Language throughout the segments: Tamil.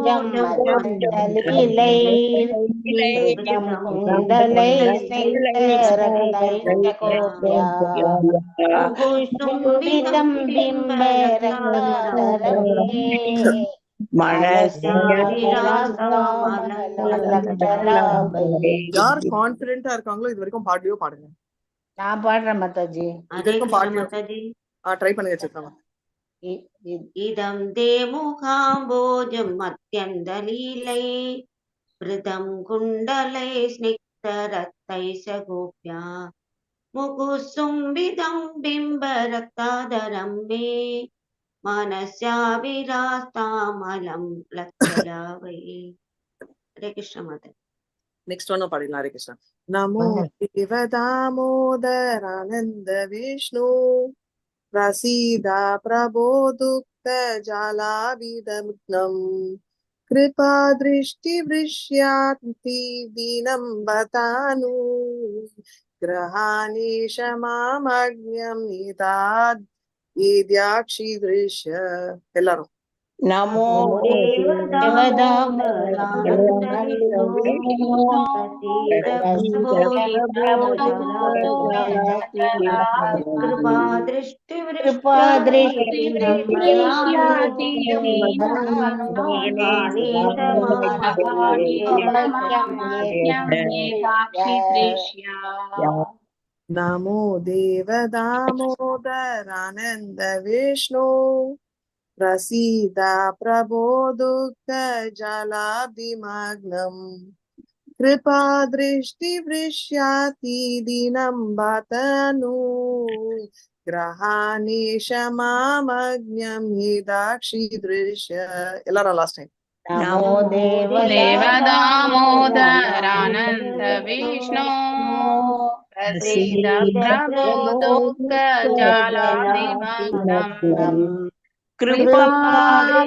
காம்போஜம் மத்தந்தலீலை விருத்தம் குண்டலை ஸ்நேக்தரக்தைஷ்டகோப்யா முகுஷும்பிதம் பிம்ப ரக்தாதரமே யார் கான்பிடென்ட்டா இருக்காங்களோ இது வரைக்கும் பாடியோ பாடுங்க. நான் பாடுறேன் மாதாஜி. ட்ரை பண்ணி வச்சிருக்காங்க. இதம் தேமுகாம்போஜம் அத்யந்தலீலை விருதம் குண்டலை ஸ்னிக்தரக்தைஷகோப்யா முகுசும்பிதம் பிம்ப ரக்தாதரம் மே மனஸ்யாவிராஸ்தாமலம் லக்ஷலாவை. ஹரே கிருஷ்ண மாதா. நெக்ஸ்ட் ஒன் பாடிடலாம். ஹரே கிருஷ்ணா. நமோ தேவதாமோதரானந்த விஷ்ணு பிரசீதா பிரபோ துக்த ஜாலாவிதமுக்னம் கிருபா திருஷ்டி விஷ்யாதி தீனம் பதானு கிரஹானேஷ மாமக்ஞம் நிதாத் ஈத்யாக்ஷி திருஷ்ய. எல்லாரும் நமோ நமோ தேவதாமோதரானந்த விஷ்ணு பிரசீதா பிரபோ துக்த ஜலாபிமக்னம் கிருபா திருஷ்டி விஷ்யாதி தீனம் பதனு கிரஹானேஷ மாமக்ஞம் ஹிதாக்ஷி திருஷ்ய. எல்லாரும் லாஸ்ட் டைம். நமோ தேவதாமோதரானந்த விஷ்ணு பிரசீத பிரபோ துக்த ஜாலாபிமக்னம் கிருபா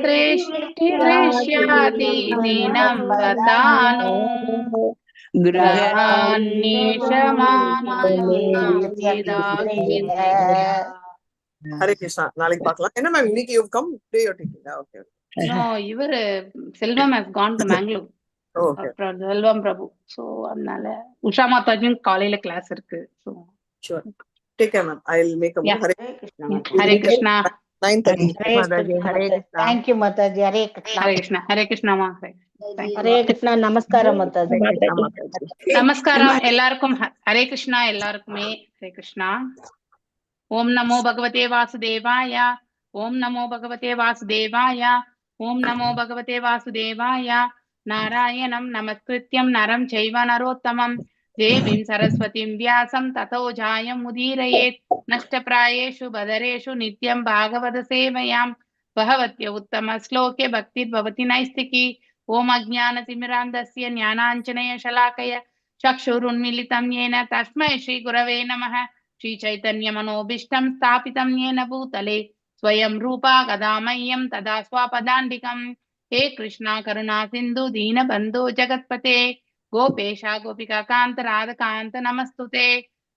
திருஷ்டி விஷ்யாதி தீனம் பதானு கிரஹானேஷ மாமக்ஞம் ஹிதாக்ஷி திருஷ்ய. ஹரே கிருஷ்ணா. நாளைக்கு பார்க்கலாம். என்ன மேம் இன்னைக்கு you come today you taking? Okay. இவரு Selvam has gone to Mangalore. Selvam Prabhu. So அதனால உஷா மாதாஜியும் காலையில கிளாஸ் இருக்கு. So sure, take care ma'am. I'll make a move. Hare Krishna. 9:30. Thank you Mataji. Hare Krishna. Hare Krishna. Hare கிருஷ்ணாமா. ஹரே கிருஷ்ணா. நமஸ்காரம் மாதாஜி. நமஸ்காரம் எல்லாருக்கும். ஹரே கிருஷ்ணா எல்லாருக்குமே. ஹரே கிருஷ்ணா. ஓம் நமோ பகவதே வாசுதேவாய. ஓம் நமோ பகவதே வாசுதேவாய. ஓம் நமோ பகவதே வாசுதேவாய. நாராயணம் நமஸ்கிருத்யம் நரம் சைவ நரோத்தமம் தேவீம் சரஸ்வதிம் வியாசம் ததோ ஜாயம் உதீரயேத். நஷ்டப்ராயேஷு பதரேஷு நித்யம் பாகவத சேவையாம் பகவத்ய உத்தம ஸ்லோகே பக்திர்பவதி நைஸ்திகி. ஓம் அஜ்ஞானதிமிராந்தஸ்ய ஞானாஞ்சனய ஷலாக்கய சக்ஷுருன்மிலிதம் येन तस्मै श्री गुरवे नमः. श्री चैतन्य मनोभीष्टं स्थापितं येन भूतले स्वयं रूपा गदामह्यं तदा स्वापदान्तिकं. हे कृष्णा करुणा सिन्धु दीनबन्धो जगत्पते गोपेशा गोपिका कान्त राधकान्त नमस्तुते.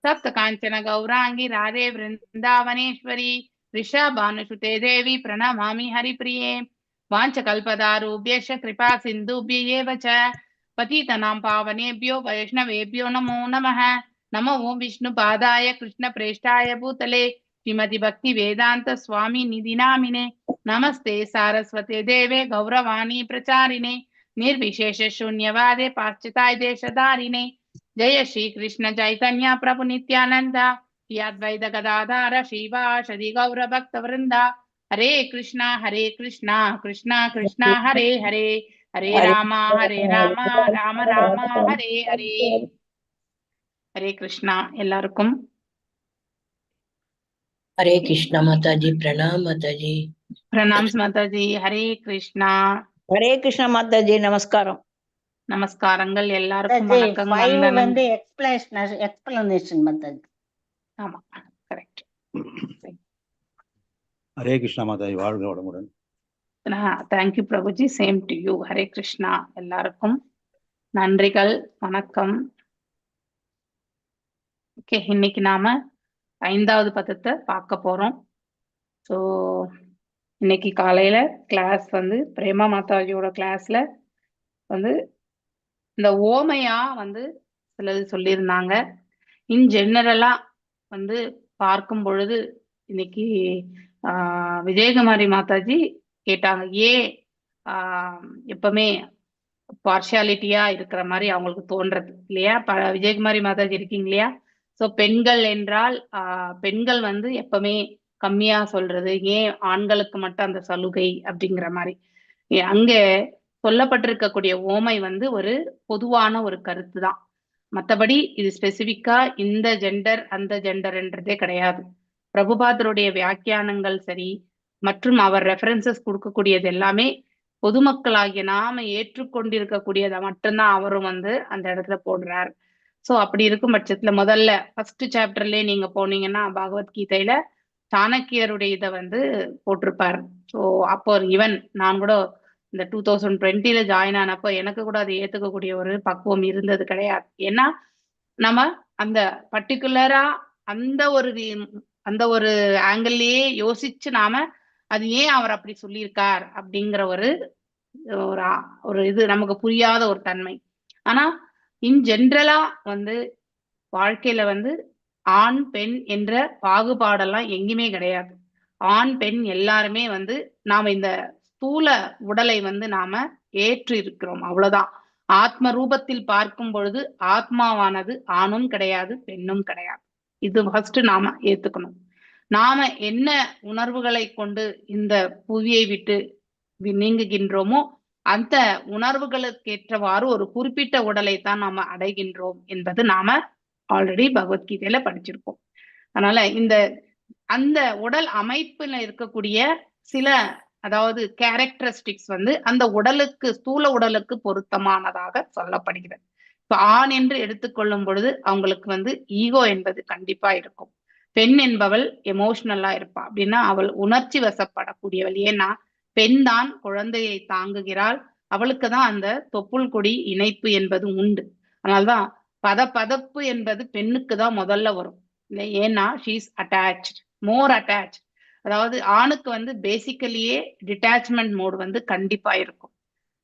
सप्त काञ्चन गौरांगी राधे वृन्दावनेश्वरी वृषभानुसुते देवी प्रणमामि हरिप्रिये. वाञ्छकल्पदारुभ्यश्च कृपा सिन्धुभ्यैव च पतितनां पावनेभ्यो वैष्णवेभ्यो नमो नमः. नमो ओं विष्णुपादाय कृष्णप्रेष्ठाय भूतले श्रीमति भक्ति वेदांत स्वामी निधि नामिने. नमस्ते सारस्वते देवे गौरवाणी प्रचारिणे निर्विशेष शून्यवादे पाश्चात्य देशधारिणे. जय श्री कृष्ण चैतन्य प्रभु नित्यानंद श्री अद्वैत गदाधर श्रीवासदि गौर भक्त वृंदा. हरे कृष्णा कृष्णा कृष्णा हरे हरे हरे राम राम राम हरे हरे. ஹரே கிருஷ்ணா எல்லாருக்கும். ஹரே கிருஷ்ணா மாதாஜி. பிரணாம் மாதாஜி. பிரணாம் மாதாஜி. ஹரே கிருஷ்ணா. ஹரே கிருஷ்ணா மாதாஜி. நமஸ்காரம். நமஸ்காரங்கள் எல்லாருக்கும். வணக்கங்கள். வந்து எக்ஸ்பிளனேஷன் மாதாஜி. ஆமா கரெக்ட். ஹரே கிருஷ்ணா மாதாஜி. வாழ்க வளமுடன். Thank you Prabhuji. Same to you. Hare Krishna எல்லாருக்கும் நன்றிகள். வணக்கம். ஓகே, இன்னைக்கு நாம 5வது பதத்தை பார்க்க போறோம். ஸோ இன்னைக்கு காலையில கிளாஸ் வந்து பிரேமா மாதாஜியோட கிளாஸ்ல வந்து இந்த ஓமையா வந்து சிலது சொல்லியிருந்தாங்க. இன் ஜெனரலா வந்து பார்க்கும் பொழுது இன்னைக்கு விஜயகுமாரி மாதாஜி கேட்டாங்க, ஏன் எப்பவுமே பார்ஷியாலிட்டியா இருக்கிற மாதிரி அவங்களுக்கு தோன்றது இல்லையா? விஜயகுமாரி மாதாஜி இருக்கீங்க இல்லையா? சோ பெண்கள் என்றால் பெண்கள் வந்து எப்பவுமே கம்மியா சொல்றது, ஏன் ஆண்களுக்கு மட்டும் அந்த சலுகை அப்படிங்கிற மாதிரி. அங்க சொல்லப்பட்டிருக்கக்கூடிய ஓமை வந்து ஒரு பொதுவான ஒரு கருத்து தான். மற்றபடி இது ஸ்பெசிபிக்கா இந்த ஜெண்டர் அந்த ஜெண்டர்ன்றதே கிடையாது. பிரபுபாதருடைய வியாக்கியானங்கள் சரி, மற்றும் அவர் ரெஃபரன்சஸ் கொடுக்கக்கூடியது எல்லாமே பொதுமக்களாகிய நாம ஏற்றுக்கொண்டிருக்கக்கூடியதை மட்டும்தான் அவரும் வந்து அந்த இடத்துல போடுறார். சோ அப்படி இருக்கும் பட்சத்துல முதல்ல ஃபர்ஸ்ட் சாப்டர்லயே நீங்க போனீங்கன்னா பகவத்கீதையில சாணக்கியருடைய இதை வந்து போட்டிருப்பாரு. ஸோ அப்போ ஈவன் நான் கூட இந்த 2020 ஜாயின் ஆனப்போ எனக்கு கூட அதை ஏத்துக்கக்கூடிய ஒரு பக்குவம் இருந்தது கிடையாது. ஏன்னா நம்ம அந்த பர்டிகுலரா அந்த ஒரு ஆங்கிள்லயே யோசிச்சு நாம அது ஏன் அவர் அப்படி சொல்லியிருக்கார் அப்படிங்கிற ஒரு இது நமக்கு புரியாத ஒரு தன்மை. ஆனா இன் ஜென்ரலா வந்து வாழ்க்கையில வந்து ஆண் பெண் என்ற பாகுபாடெல்லாம் எங்கேயுமே கிடையாது. ஆண் பெண் எல்லாருமே வந்து நாம இந்த ஸ்தூல உடலை வந்து நாம ஏற்று இருக்கிறோம், அவ்வளவுதான். ஆத்ம ரூபத்தில் பார்க்கும் பொழுது ஆத்மாவானது ஆணும் கிடையாது பெண்ணும் கிடையாது. இது ஃபர்ஸ்ட் நாம ஏத்துக்கணும். நாம என்ன உணர்வுகளை கொண்டு இந்த புவியை விட்டு நீங்குகின்றோமோ அந்த உணர்வுகளுக்கு ஏற்றவாறு ஒரு குறிப்பிட்ட உடலை தான் நாம அடைகின்றோம் என்பது நாம ஆல்ரெடி பகவத்கீதையில படிச்சிருக்கோம். அதனால அந்த உடல் அமைப்புல இருக்கக்கூடிய சில அதாவது கேரக்டரிஸ்டிக்ஸ் வந்து அந்த உடலுக்கு ஸ்தூல உடலுக்கு பொருத்தமானதாக சொல்லப்படுகிறது. இப்ப ஆண் என்று எடுத்துக்கொள்ளும் பொழுது அவங்களுக்கு வந்து ஈகோ என்பது கண்டிப்பா இருக்கும். பெண் என்பவள் எமோஷனலா இருப்பா. அப்படின்னா அவள் உணர்ச்சி வசப்படக்கூடியவள். ஏன்னா பெண் தான் குழந்தையை தாங்குகிறாள், அவளுக்கு தான் அந்த தொப்புள் கொடி இணைப்பு என்பது உண்டு. அதனால்தான் பதப்பு என்பது பெண்ணுக்கு தான் முதல்ல வரும் இல்லை? ஏன்னா ஷீஸ் அட்டாச், மோர் அட்டாச். அதாவது ஆணுக்கு வந்து பேசிக்கலியே டிட்டாச்மெண்ட் மோடு வந்து கண்டிப்பா இருக்கும்.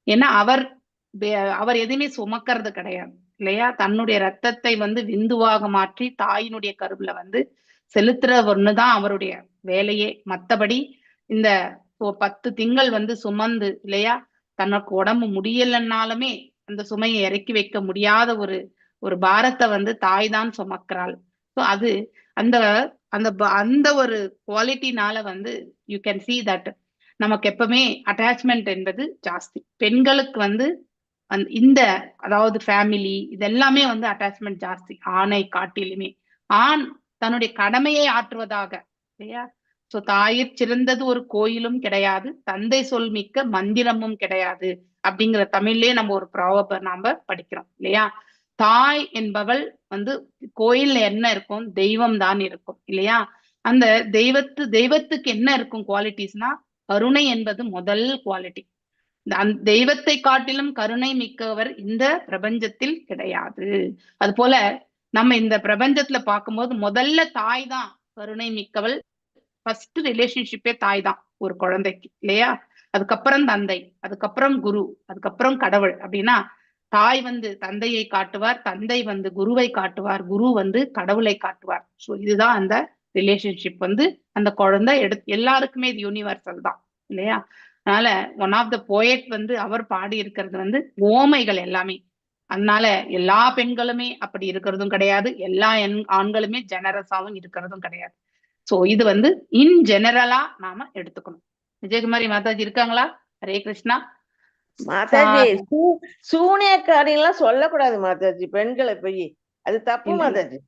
ஏன்னா அவர் எதுவுமே சுமக்கிறது கிடையாது இல்லையா? தன்னுடைய ரத்தத்தை வந்து விந்துவாக மாற்றி தாயினுடைய கருவுல வந்து செலுத்துற ஒண்ணுதான் அவருடைய வேலையே. மத்தபடி இந்த 10 திங்கள் வந்து சுமந்து இல்லையா, தனக்கு உடம்பு முடியலன்னாலுமே அந்த சுமையை இறக்கி வைக்க முடியாத ஒரு பாரத்தை வந்து தாய் தான் சுமக்கிறாள். ஸோ அது அந்த ஒரு குவாலிட்டினால வந்து யூ கேன் see தட் நமக்கு எப்பவுமே அட்டாச்மெண்ட் என்பது ஜாஸ்தி. பெண்களுக்கு வந்து அதாவது ஃபேமிலி இதெல்லாமே வந்து அட்டாச்மெண்ட் ஜாஸ்தி ஆணை காட்டிலுமே. ஆண் தன்னுடைய கடமையை ஆற்றுவதாக இல்லையா? சோ தாயிற் சிறந்தது ஒரு கோயிலும் கிடையாது, தந்தை சொல் மிக்க மந்திரமும் கிடையாது அப்படிங்கிற தமிழ்லயே நம்ம ஒரு ப்ராவர்பை நாம படிக்கிறோம் இல்லையா? தாய் என்பவள் வந்து கோயில்ல என்ன இருக்கும்? தெய்வம் தான் இருக்கும் இல்லையா? அந்த தெய்வத்துக்கு என்ன இருக்கும் குவாலிட்டிஸ்னா கருணை என்பது முதல் குவாலிட்டி. தெய்வத்தை காட்டிலும் கருணை மிக்கவர் இந்த பிரபஞ்சத்தில் கிடையாது. அது போல நம்ம இந்த பிரபஞ்சத்துல பார்க்கும்போது முதல்ல தாய் தான் கருணை மிக்கவள். ஃபர்ஸ்ட் ரிலேஷன்ஷிப்பே தாய் தான் ஒரு குழந்தைக்கு இல்லையா? அதுக்கப்புறம் தந்தை, அதுக்கப்புறம் குரு, அதுக்கப்புறம் கடவுள். அப்படின்னா தாய் வந்து தந்தையை காட்டுவார், தந்தை வந்து குருவை காட்டுவார், குரு வந்து கடவுளை காட்டுவார். ஸோ இதுதான் அந்த ரிலேஷன்ஷிப் வந்து அந்த குழந்தை எல்லாருக்குமே இது யூனிவர்சல் தான் இல்லையா? அதனால ஒன் ஆஃப் த போயட் வந்து அவர் பாடி இருக்கிறது வந்து ஓமைகள் எல்லாமே. அதனால எல்லா பெண்களுமே அப்படி இருக்கிறதும் கிடையாது, எல்லா ஆண்களுமே ஜெனரஸாவும் இருக்கிறதும் கிடையாது. சோ இது வந்து இன் ஜெனரலா நாம எடுத்துக்கணும். விஜயகுமாரி மாதாஜி இருக்காங்களா? ஹரே கிருஷ்ணா. மாதாஜி சூனியக்காரி எல்லாம் சொல்லக்கூடாது மாதாஜி, பெண்களை போய் அது தப்பு மாதாஜி.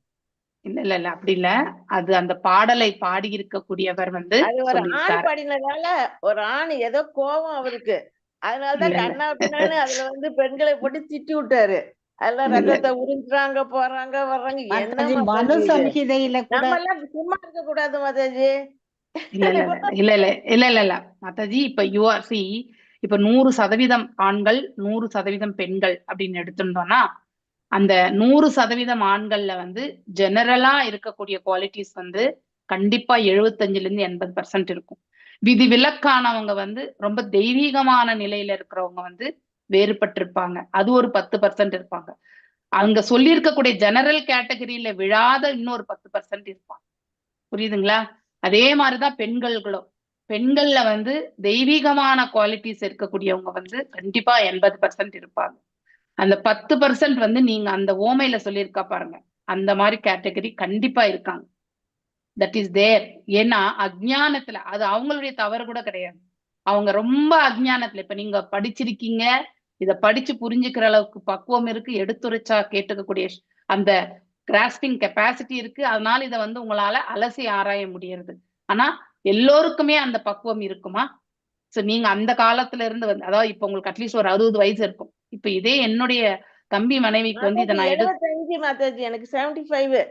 இல்ல அப்படி இல்ல. அது அந்த பாடலை பாடி இருக்கக்கூடியவர் வந்து அது ஒரு ஆண் பாடினதால ஒரு ஆண் ஏதோ கோபம் அவருக்கு, அதனாலதான் கண்ணா பின்னான்னு அதுல வந்து பெண்களை போட்டு திட்டி விட்டாரு. அதெல்லாம் ரத்தத்தை உறிஞ்சுறாங்க, போறாங்க வர்றாங்க. என்ன மனு சம்ஹிதையில கூட நம்ம எல்லாம் சும்மா இருக்க கூடாது மாதாஜி. இல்ல மாதாஜி. இப்ப யூஆர்சி இப்ப 100% ஆண்கள் 100% பெண்கள் அப்படின்னு எடுத்துட்டோம்னா அந்த 100% ஆண்கள்ல வந்து ஜெனரலா இருக்கக்கூடிய குவாலிட்டிஸ் வந்து கண்டிப்பா 75% to 80% இருக்கும். விதிவிலக்கானவங்க வந்து ரொம்ப தெய்வீகமான நிலையில இருக்கிறவங்க வந்து வேறுபட்டிருப்பாங்க. அது ஒரு 10% இருப்பாங்க. அங்க சொல்லியிருக்கக்கூடிய ஜெனரல் கேட்டகரியில விழாத இன்னொரு 10% இருப்பாங்க. புரியுதுங்களா? அதே மாதிரிதான் பெண்களும். பெண்கள்ல வந்து தெய்வீகமான குவாலிட்டிஸ் இருக்கக்கூடியவங்க வந்து கண்டிப்பா 80% இருப்பாங்க. அந்த 10% வந்து நீங்க அந்த ஓமையில சொல்லியிருக்கா பாருங்க, அந்த மாதிரி கேட்டகரி கண்டிப்பா இருக்காங்க. That is there. ஏன்னா அஜ்ஞானத்துல, அது அவங்களுடைய தவறு கூட கிடையாது. அவங்க ரொம்ப அஜ்ஞானத்துல, இப்ப நீங்க படிச்சிருக்கீங்க, இத படிச்சு புரிஞ்சுக்கிற அளவுக்கு பக்குவம் இருக்கு, எடுத்துரைச்சா கேட்டுக்கக்கூடிய அந்த கிராஸ்பிங் கெப்பாசிட்டி இருக்கு. அதனால இதை வந்து உங்களால அலசி ஆராய முடியறது. ஆனா எல்லோருக்குமே அந்த பக்குவம் இருக்குமா? சோ நீங்க அந்த காலத்துல இருந்து வந்து, அதாவது இப்ப உங்களுக்கு அட்லீஸ்ட் ஒரு 60 வயசு இருக்கும். இப்ப இதே என்னுடைய தம்பி மனைவிக்கு வந்து இதை நான் 75 மாதாஜி, எனக்கு 75.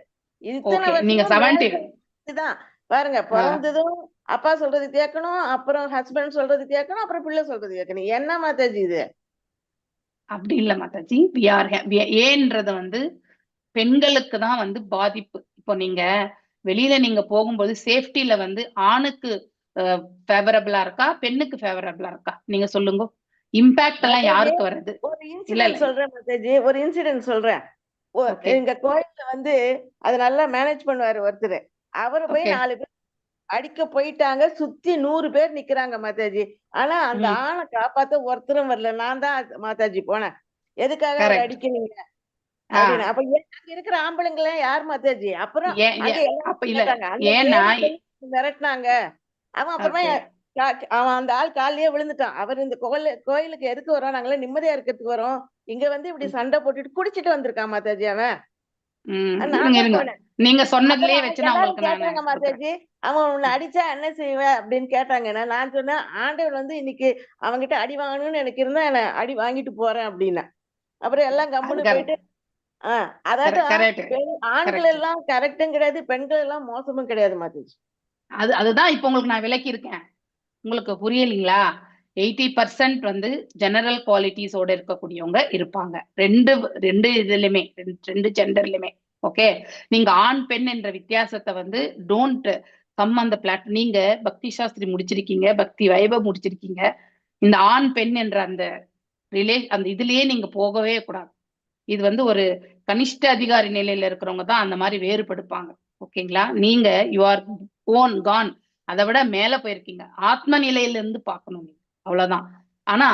இத்தனை ஓகே, நீங்க வருஷமா 70 தான் பாருங்க. பிறந்ததும் அப்பா சொல்றது கேட்கணும், அப்புறம் ஹஸ்பண்ட் சொல்றது கேட்கணும், அப்புறம் பிள்ளை சொல்றது கேட்கணும். என்ன மாதாஜி இது? அப்படி இல்ல மாதாஜி. ஏன்றத வந்து பெண்களுக்கு தான் வந்து பாதிப்பு. இப்போ நீங்க வெளியில நீங்க போகும்போது சேஃப்டில வந்து ஆணுக்கு ஃபேவரபிளா இருக்கா, பெண்ணுக்கு ஃபேவரபிளா இருக்கா? நீங்க சொல்லுங்க. இம்பாக்ட் எல்லாம் யாருக்கு வருது? ஒரு இன்சிடென்ட் சொல்றேன் மாதாஜி, ஒரு இன்சிடென்ட் சொல்றேன். Okay. எங்க கோயில்ல வந்து அது நல்லா மேனேஜ் பண்ணுவாரு ஒருத்தர். அவரை போய் Okay. 4 பேர் அடிக்க போயிட்டாங்க. சுத்தி 100 பேர் நிக்கிறாங்க மாதாஜி. ஆனா அந்த ஆணை காப்பாத்த ஒருத்தரும் வரல. நான் தான் மாதாஜி போனேன். எதுக்காக அவரை Correct. அடிக்கிறீங்க அப்படின்னு. அப்ப அங்க இருக்கிற ஆம்பளைங்க எல்லாம் யார் மாதாஜி? அப்புறம் அங்க அப்ப இல்ல, கேட்டாங்க. அந்த ஏன்னா மிரட்டினாங்க. அவன் அப்புறமா அவன் அந்த ஆள் கால்லயே விழுந்துட்டான். அவர் இந்த கோயிலுக்கு எதுக்கு வரோம்? நாங்களே நிம்மதியா இருக்கிறதுக்கு வரோம். இங்க வந்து இப்படி சண்டை போட்டுட்டு குடிச்சிட்டு வந்திருக்கான் மாதாஜி அவன். நான் தான் போனேன். நீங்க சொன்னதுலயே அப்புறம் வச்சு நான் எல்லாரும் உங்களுக்கு கேட்டாங்க மாதாஜி, அவன் உன்னை அடிச்சா என்ன செய்வ அப்படின்னு கேட்டாங்க. நான் சொன்னேன், ஆண்டவர் வந்து இன்னைக்கு அவன்கிட்ட அடி வாங்கணும்னு எனக்கு இருந்தா என்ன அடி வாங்கிட்டு போறேன் அப்படின்னா. அப்புறம் எல்லாம் கம்முன்னு போயிட்டு அதாவது ஆண்கள் எல்லாம் கரெக்டும் கிடையாது, பெண்கள் எல்லாம் மோசமும் கிடையாது மாதாஜி. அதுதான் இப்ப உங்களுக்கு நான் விளக்கி இருக்கேன். உங்களுக்கு புரியலீங்களா? 80% வந்து ஜெனரல் குவாலிட்டிஸோட இருக்கக்கூடியவங்க இருப்பாங்க. ரெண்டு இதுலயுமே, ரெண்டு ஜெண்டர்லயுமே. ஓகே, நீங்க ஆண் பெண் என்ற வித்தியாசத்தை வந்து டோன்ட் கம் அந்த பிளாட். நீங்க பக்தி சாஸ்திரி முடிச்சிருக்கீங்க, பக்தி வைபவ் முடிச்சிருக்கீங்க. இந்த ஆண் பெண் என்ற அந்த அந்த இதுலயே நீங்க போகவே கூடாது. இது வந்து ஒரு கனிஷ்ட அதிகாரி நிலையில இருக்கிறவங்க தான் அந்த மாதிரி வேறுபடுப்பாங்க. ஓகேங்களா? நீங்க யூ ஆர் ஓன் கான், அதை விட மேல போயிருக்கீங்க. ஆத்ம நிலையில இருந்து பார்க்கணும் நீங்க, அவ்வளவுதான். ஆனா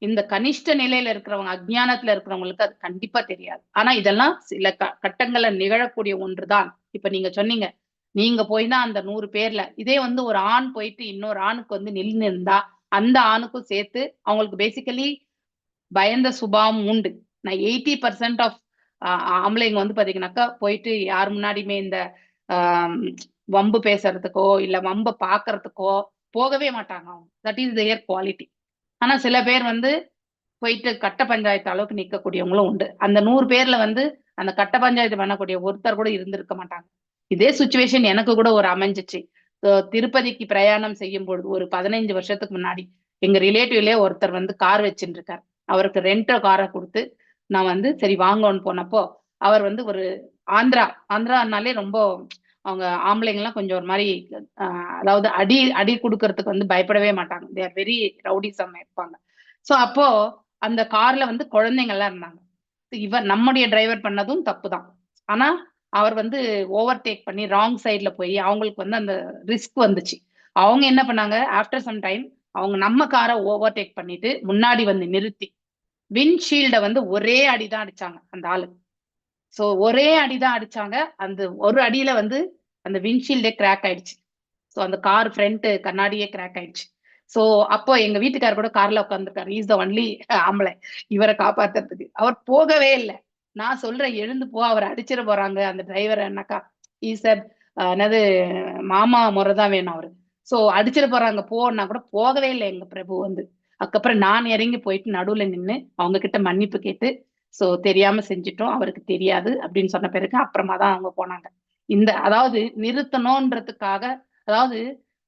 இந்த கனிஷ்ட நிலையில இருக்கிறவங்க, அஜ்ஞானத்துல இருக்கிறவங்களுக்கு அது கண்டிப்பா தெரியாது. ஆனா இதெல்லாம் சில கட்டங்கள்ல நிகழக்கூடிய ஒன்றுதான். இப்ப நீங்க சொன்னீங்க, நீங்க போய் தான் அந்த 100 பேர்ல, இதே வந்து ஒரு ஆண் போயிட்டு இன்னொரு ஆணுக்கு வந்து நின்று இருந்தா அந்த ஆணுக்கும் சேர்த்து அவங்களுக்கு பேசிக்கலி பயந்த சுபாவம் உண்டு. நான் 80% ஆஃப் ஆம்பளைங்க வந்து பாத்தீங்கன்னாக்கா போயிட்டு யார் முன்னாடியுமே இந்த வம்பு பேசுறதுக்கோ இல்ல வம்ப பாக்குறதுக்கோ போகவே மாட்டாங்க. அவங்க தட் இஸ் தேர் குவாலிட்டி. ஆனா சில பேர் வந்து போயிட்டு கட்ட பஞ்சாயத்து அளவுக்கு நிக்கக்கூடியவங்களும் உண்டு. அந்த 100 பேர்ல வந்து அந்த கட்ட பஞ்சாயத்து பண்ணக்கூடிய ஒருத்தர் கூட இருந்திருக்க மாட்டாங்க. இதே சுச்சுவேஷன் எனக்கு கூட ஒரு அமைஞ்சிச்சு. திருப்பதிக்கு பிரயாணம் செய்யும் பொழுது ஒரு 15 வருஷத்துக்கு முன்னாடி எங்க ரிலேட்டிவ்லயே ஒருத்தர் வந்து கார் வச்சுட்டு இருக்காரு. அவருக்கு ரெண்ட் காரை கொடுத்து நான் வந்து சரி வாங்கன்னு போனப்போ, அவர் வந்து ஒரு ஆந்திரானாலே ரொம்ப அவங்க ஆம்பளைங்க எல்லாம் கொஞ்சம் ஒரு மாதிரி அதாவது அடி கொடுக்கறதுக்கு வந்து பயப்படவே மாட்டாங்க. தே ஆர் வெரி ரவுடிசம் இருப்பாங்க. சோ அப்போ அந்த கார்ல வந்து குழந்தைங்க எல்லாம் இருந்தாங்க. நம்முடைய டிரைவர் பண்ணதும் தப்புதான். ஆனா அவர் வந்து ஓவர்டேக் பண்ணி ராங் சைட்ல போய் அவங்களுக்கு வந்து அந்த ரிஸ்க் வந்துச்சு. அவங்க என்ன பண்ணாங்க, ஆஃப்டர் சம் டைம் அவங்க நம்ம காரை ஓவர்டேக் பண்ணிட்டு முன்னாடி வந்து நிறுத்தி விண்ட்ஷீல்ட வந்து ஒரே அடிதான் அடிச்சாங்க அந்த ஆளு. சோ ஒரே அடிதான் அடிச்சாங்க. அந்த ஒரு அடியில வந்து அந்த விண்ட்ஷீல்டே கிராக் ஆயிடுச்சு. சோ அந்த கார் ஃப்ரண்ட் கண்ணாடியே கிராக் ஆயிடுச்சு. சோ அப்போ எங்க வீட்டுக்காரர் கூட கார்ல உட்காந்துருக்காரு. இஸ் த ஒன்லி ஆம்பளை இவரை காப்பாத்துறதுக்கு. அவர் போகவே இல்லை. நான் சொல்றேன் எழுந்து போ, அவர் அடிச்சிட போறாங்க அந்த டிரைவர். என்னக்கா ஈசர் என்னது மாமா முறைதான் வேணும் அவரு. சோ அடிச்சிட போறாங்க போன்னா கூட போகவே இல்லை எங்க பிரபு வந்து. அதுக்கப்புறம் நான் இறங்கி போயிட்டு நடுவுல நின்று அவங்க கிட்ட மன்னிப்பு கேட்டு, சோ தெரியாம செஞ்சுட்டோம், அவருக்கு தெரியாது அப்படின்னு சொன்ன பிறகு அப்புறமா தான் அவங்க போனாங்க. இந்த அதாவது நிறுத்தணும்ன்றதுக்காக, அதாவது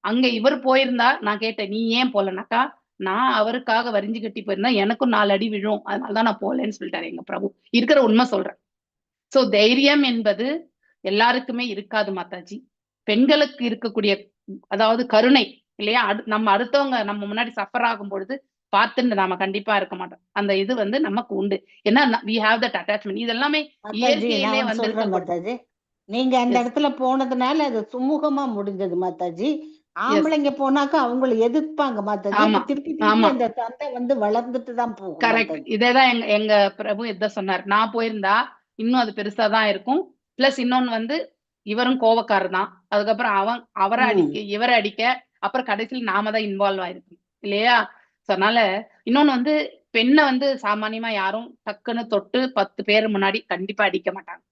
அங்க இவர் போயிருந்தா நான் கேட்டேன் நீ ஏன் போலனாக்கா, நான் அவருக்காக வரிஞ்சு கட்டி போயிருந்தா எனக்கும் 4 அடி விழும், அதனாலதான் நான் போலேன்னு சொல்லிட்டாரு எங்க பிரபு. இருக்கிற உண்மை சொல்றேன். சோ தைரியம் என்பது எல்லாருக்குமே இருக்காது மாதாஜி. பெண்களுக்கு இருக்கக்கூடிய அதாவது கருணை, இல்லையா? நம்ம அடுத்தவங்க நம்ம முன்னாடி சஃபர் ஆகும் பொழுது பார்த்துட்டு நாம கண்டிப்பா இருக்க மாட்டோம். அந்த இது வந்து நமக்கு உண்டு. ஏன்னா we have that attachment. இது எல்லாமே மாதாஜி இயற்கையிலே நான் வந்து சொல்றேன் மாதாஜி, நீங்க அந்த இடத்துல போனதுனால அது சுமூகமா முடிஞ்சது மாதாஜி. ஆம்பளைங்க போனாக்கா அவங்களை எதிர்ப்பாங்க மாதாஜி. ஆமா திருப்பி திருப்பி ஆமா அந்த சண்டை வந்து வளர்ந்துட்டு தான் போகும் கரெக்ட். மாதாஜி. இதேதான் எங்க பிரபு இதான் சொன்னார். நான் போயிருந்தா இன்னும் அது பெருசா தான் இருக்கும். பிளஸ் இன்னொன்னு வந்து இவரும் கோவக்காரர் தான். அதுக்கப்புறம் அவரை அடிக்க இவரை அடிக்க அப்புறம் கடைசியில் நாம தான் இன்வால்வ் ஆயிருக்கோம் இல்லையா? அதனால இன்னொன்னு வந்து பெண்ணை வந்து சாமானியமா யாரும் டக்குன்னு தொட்டு 10 பேர் முன்னாடி கண்டிப்பா அடிக்க மாட்டாங்க.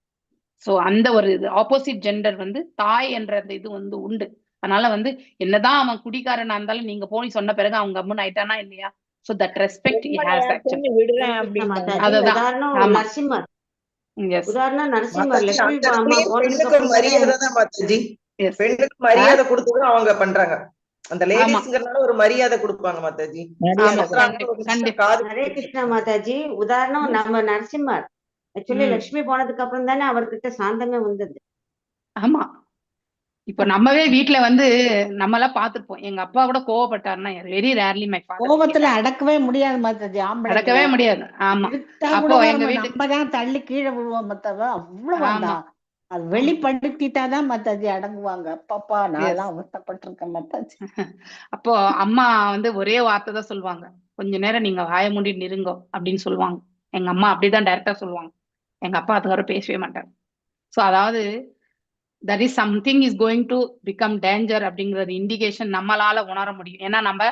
சோ அந்த ஒரு இது ஆப்போசிட் ஜெண்டர் வந்து தாய் என்ற அந்த இது வந்து உண்டு. அதனால வந்து என்னதான் அவன் குடிக்காரனா இருந்தாலும் நீங்க போய் சொன்ன பிறகு அவங்க கம்முன்னு ஆயிட்டானா இல்லையா? So that respect he has actually. விடுறேன் ஹரே கிருஷ்ண அப்படின்னு மாதாஜி. அதுதான். உதாரணம் ஆமா. நரசிம்மர். Yes. உதாரணம் நரசிம்மர் மாதாஜி லட்சுமி அந்த அம்மா இடத்துலயும் போனதுக்கு பெண்ணுக்கு அப்புறம் மரியாதை தான் மாதாஜி. Yes. பெண்ணுக்கு மரியாதை கொடுத்துதான் அவங்க பண்றாங்க. அந்த ஆமா லேடிஸ்ங்கறனால ஒரு மரியாதை கொடுப்பாங்க மாதாஜி. ஆமா சொல்றாங்க ஒரு நிமிஷம் கண்டிப்பா காது ஹரே கிருஷ்ணா மாதாஜி. உதாரணம் நம்ம நரசிம்மர் ஆக்சுவலி லட்சுமி போனதுக்கு அப்புறம் தானே அவர்கிட்ட சாந்தமே வந்தது. ஆமா. இப்ப நம்மவே வீட்டுல வந்து நம்ம எல்லாம் பாத்துருப்போம். எங்க அப்பா கூட கோவப்பட்டாருன்னா வெரி ரேர்லி மை ஃபாதர் கோபத்துல அடக்கவே முடியாது மாதாஜி அடக்கவே ஆம்பளைங்களை. முடியாது. ஆமா. இழுத்தா அப்போ கூட எங்க வரும், வீட்டு நம்ம தான் தள்ளி கீழே விழுவோம் மத்தவ. அவ்வளவு அந்த ஆமா அது வெளிப்படுத்திட்டாதான் மாதாஜி அடங்குவாங்க. அப்பப்பா எஸ். நான்லாம் அவஸ்தைப்பட்டிருக்கேன் மாதாஜி. அப்போ அம்மா வந்து ஒரே வார்த்தை தான் சொல்லுவாங்க. கொஞ்ச நேரம் நீங்க வாய மூடிட்டு நிருங்கோ அப்படின்னு சொல்லுவாங்க. எங்க அம்மா அப்படிதான் டைரக்டா சொல்லுவாங்க. எங்க அப்பா அதுவரை பேசவே மாட்டார். சோ அதாவது that is something is going to become danger அப்படிங்கறது இண்டிகேஷன் நம்மளால உணர முடியும். ஏன்னா நம்ம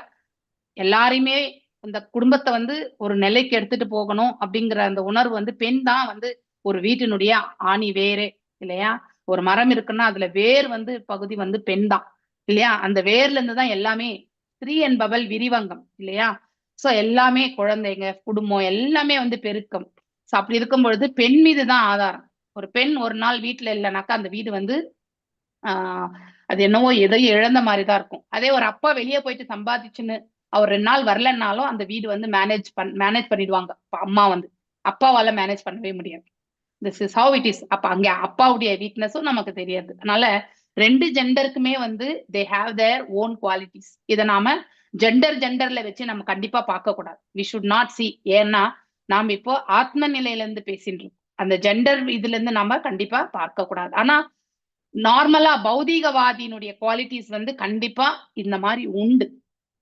எல்லாரையுமே இந்த குடும்பத்தை வந்து ஒரு நிலைக்கு எடுத்துட்டு போகணும் அப்படிங்கிற அந்த உணர்வு வந்து பெண் தான் வந்து ஒரு வீட்டினுடைய ஆணி வேரே இல்லையா? ஒரு மரம் இருக்குன்னா அதுல வேர் வந்து பகுதி வந்து பெண் தான் இல்லையா? அந்த வேர்ல இருந்து தான் எல்லாமே ஸ்திரீ என்பவள் விரிவங்கம் இல்லையா? சோ எல்லாமே குழந்தைங்க குடும்பம் எல்லாமே வந்து பெருக்கம். சோ அப்படி இருக்கும் பொழுது பெண் மீது தான் ஆதாரம். ஒரு பெண் ஒரு நாள் வீட்டுல இல்லைனாக்கா அந்த வீடு வந்து அது என்னவோ எதையும் இழந்த மாதிரி தான் இருக்கும். அதே ஒரு அப்பா வெளியே போயிட்டு சம்பாதிச்சுன்னு அவர் 2 நாள் வரலன்னாலும் அந்த வீடு வந்து மேனேஜ் பண்ணிடுவாங்க. அம்மா வந்து அப்பாவால மேனேஜ் பண்ணவே முடியாது. This is how it is. அப்ப அங்க அப்பாவுடைய வீக்னஸும் நமக்கு தெரியாது. அதனால 2 ஜெண்டருக்குமே வந்து they have their own qualities. இதை நாம ஜெண்டர்ல வச்சு நம்ம கண்டிப்பா பார்க்க கூடாது. We should not see. ஏன்னா நாம இப்போ ஆத்ம நிலையில இருந்து பேசிட்டு இருக்கோம். அந்த ஜெண்டர் இதுல இருந்து நாம கண்டிப்பா பார்க்க கூடாது. ஆனா நார்மலா பௌதீகவாதியினுடைய குவாலிட்டிஸ் வந்து கண்டிப்பா இந்த மாதிரி உண்டு.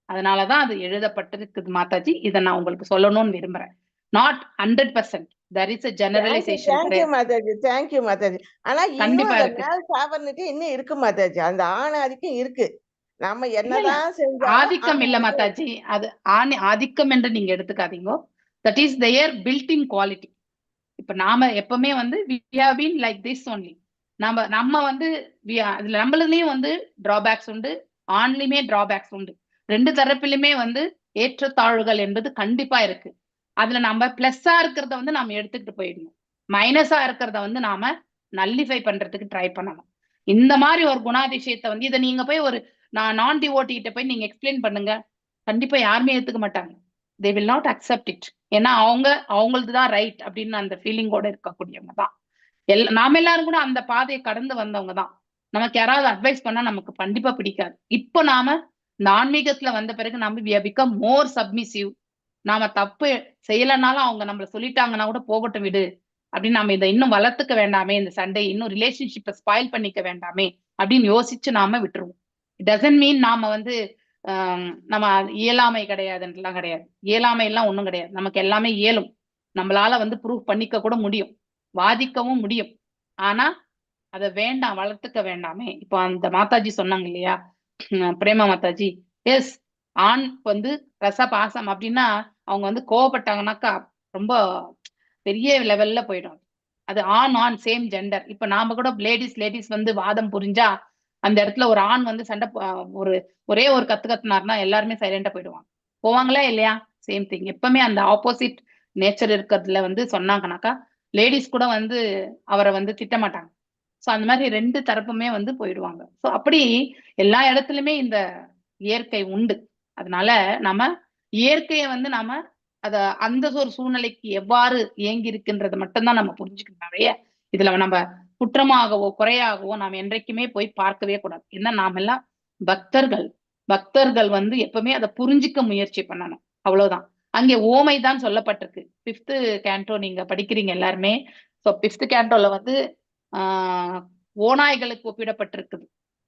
அதனாலதான் அது எழுதப்பட்டிருக்குது மாதாஜி. இதை நான் உங்களுக்கு சொல்லணும்னு விரும்புறேன். Not 100%. there is a generalization. Thank you Mataji, thank you Mataji. ஆனா இன்னும் கண்டிப்பா அந்த இருக்கு. மேல் சாபர்னிட்டி இன்னும் இருக்கு மாதாஜி. அந்த ஆணாதிக்கம் இருக்கு. நம்ம இல்ல என்னதான் செஞ்சாலும் ஆதிக்கம் இல்ல மாதாஜி. அது ஆதிக்கம் என்று நீங்க எடுத்துக்காதீங்க. That is their built in quality. இப்ப நாம எப்பவுமே வந்து we have been like this only. நம்ம வந்து அதுல நம்மளுலயும் வந்து டிராபேக்ஸ் உண்டு, ஆண்லயுமே டிராபேக்ஸ் உண்டு. 2 தரப்பிலுமே வந்து ஏற்றத்தாழ்வுகள் என்பது கண்டிப்பா இருக்கு. அதுல நம்ம பிளஸ்ஸா இருக்கிறத வந்து நாம எடுத்துக்கிட்டு போயிடணும். மைனஸா இருக்கிறத வந்து நாம நல்லிஃபை பண்றதுக்கு ட்ரை பண்ணணும். இந்த மாதிரி ஒரு குணாதிசயத்தை வந்து இதை நீங்க போய் ஒரு நான் டிவோட்டி கிட்ட போய் நீங்க எக்ஸ்பிளைன் பண்ணுங்க, கண்டிப்பா யாருமே ஏத்துக்க மாட்டாங்க. They will not accept it. ஏன்னா அவங்களது தான் ரைட் அப்படின்னு அந்த ஃபீலிங்கோட இருக்கக்கூடியவங்க தான். நாம எல்லாரும் கூட அந்த பாதையை கடந்து வந்தவங்க தான். நமக்கு யாராவது அட்வைஸ் பண்ணா நமக்கு கண்டிப்பா பிடிக்காது. இப்போ நாம இந்த ஆன்மீகத்துல வந்த பிறகு நாம we have become more submissive. நாம தப்பு செய்யலைன்னாலும் அவங்க நம்மள சொல்லிட்டாங்கன்னா கூட போகட்டும் விடு அப்படின்னு நம்ம இதை இன்னும் வளர்த்துக்க வேண்டாமே, இந்த சண்டை இன்னும் ரிலேஷன்ஷிப்பை ஸ்பாயில் பண்ணிக்க வேண்டாமே அப்படின்னு யோசிச்சு நாம விட்டுருவோம். இட் டசன்ட் மீன் நாம வந்து நம்ம இயலாமை கிடையாதுன்றலாம் கிடையாது. இயலாமை எல்லாம் ஒண்ணும் கிடையாது. நமக்கு எல்லாமே இயலும். நம்மளால வந்து ப்ரூவ் பண்ணிக்க கூட முடியும், வாதிக்கவும் முடியும். ஆனா அதை வேண்டாம், வளர்த்துக்க வேண்டாமே. இப்போ அந்த மாதாஜி சொன்னாங்க இல்லையா, பிரேமா மாதாஜி, எஸ் ஆண் வந்து ரச பாசம் அப்படின்னா அவங்க வந்து கோவப்பட்டாங்கன்னாக்கா ரொம்ப பெரிய லெவல்ல போயிடும். அது ஆண் சேம் ஜெண்டர். இப்ப நாம கூட லேடிஸ் வந்து வாதம் புரிஞ்சா அந்த இடத்துல ஒரு ஆண் வந்து சண்டை ஒரே ஒரு கத்துனாருன்னா எல்லாருமே சைலண்டா போவாங்களா இல்லையா? Same thing. எப்பவுமே அந்த ஆப்போசிட் நேச்சர் இருக்கிறதுல வந்து சொன்னாங்கனாக்கா லேடிஸ் கூட வந்து அவரை வந்து திட்டமாட்டாங்க. சோ அந்த மாதிரி 2 தரப்புமே வந்து போயிடுவாங்க. சோ அப்படி எல்லா இடத்துலயுமே இந்த இயற்கை உண்டு. அதனால நம்ம இயற்கையை வந்து நாம அந்த ஒரு சூழ்நிலைக்கு எவ்வாறு இயங்கி இருக்குன்றத மட்டும்தான் நம்ம புரிஞ்சுக்கணும். நிறைய இதுல நம்ம குற்றமாகவோ குறையாகவோ நாம் என்றைக்குமே போய் பார்க்கவே கூடாது. ஏன்னா நாம எல்லாம் பக்தர்கள். பக்தர்கள் வந்து எப்பவுமே அதை புரிஞ்சிக்க முயற்சி பண்ணணும், அவ்வளவுதான். அங்கே ஓமை தான் சொல்லப்பட்டிருக்கு. 5th கேண்டோ நீங்க படிக்கிறீங்க எல்லாருமே. ஸோ 5th கேண்டோல வந்து ஓநாய்களுக்கு ஒப்பிடப்பட்டிருக்குது.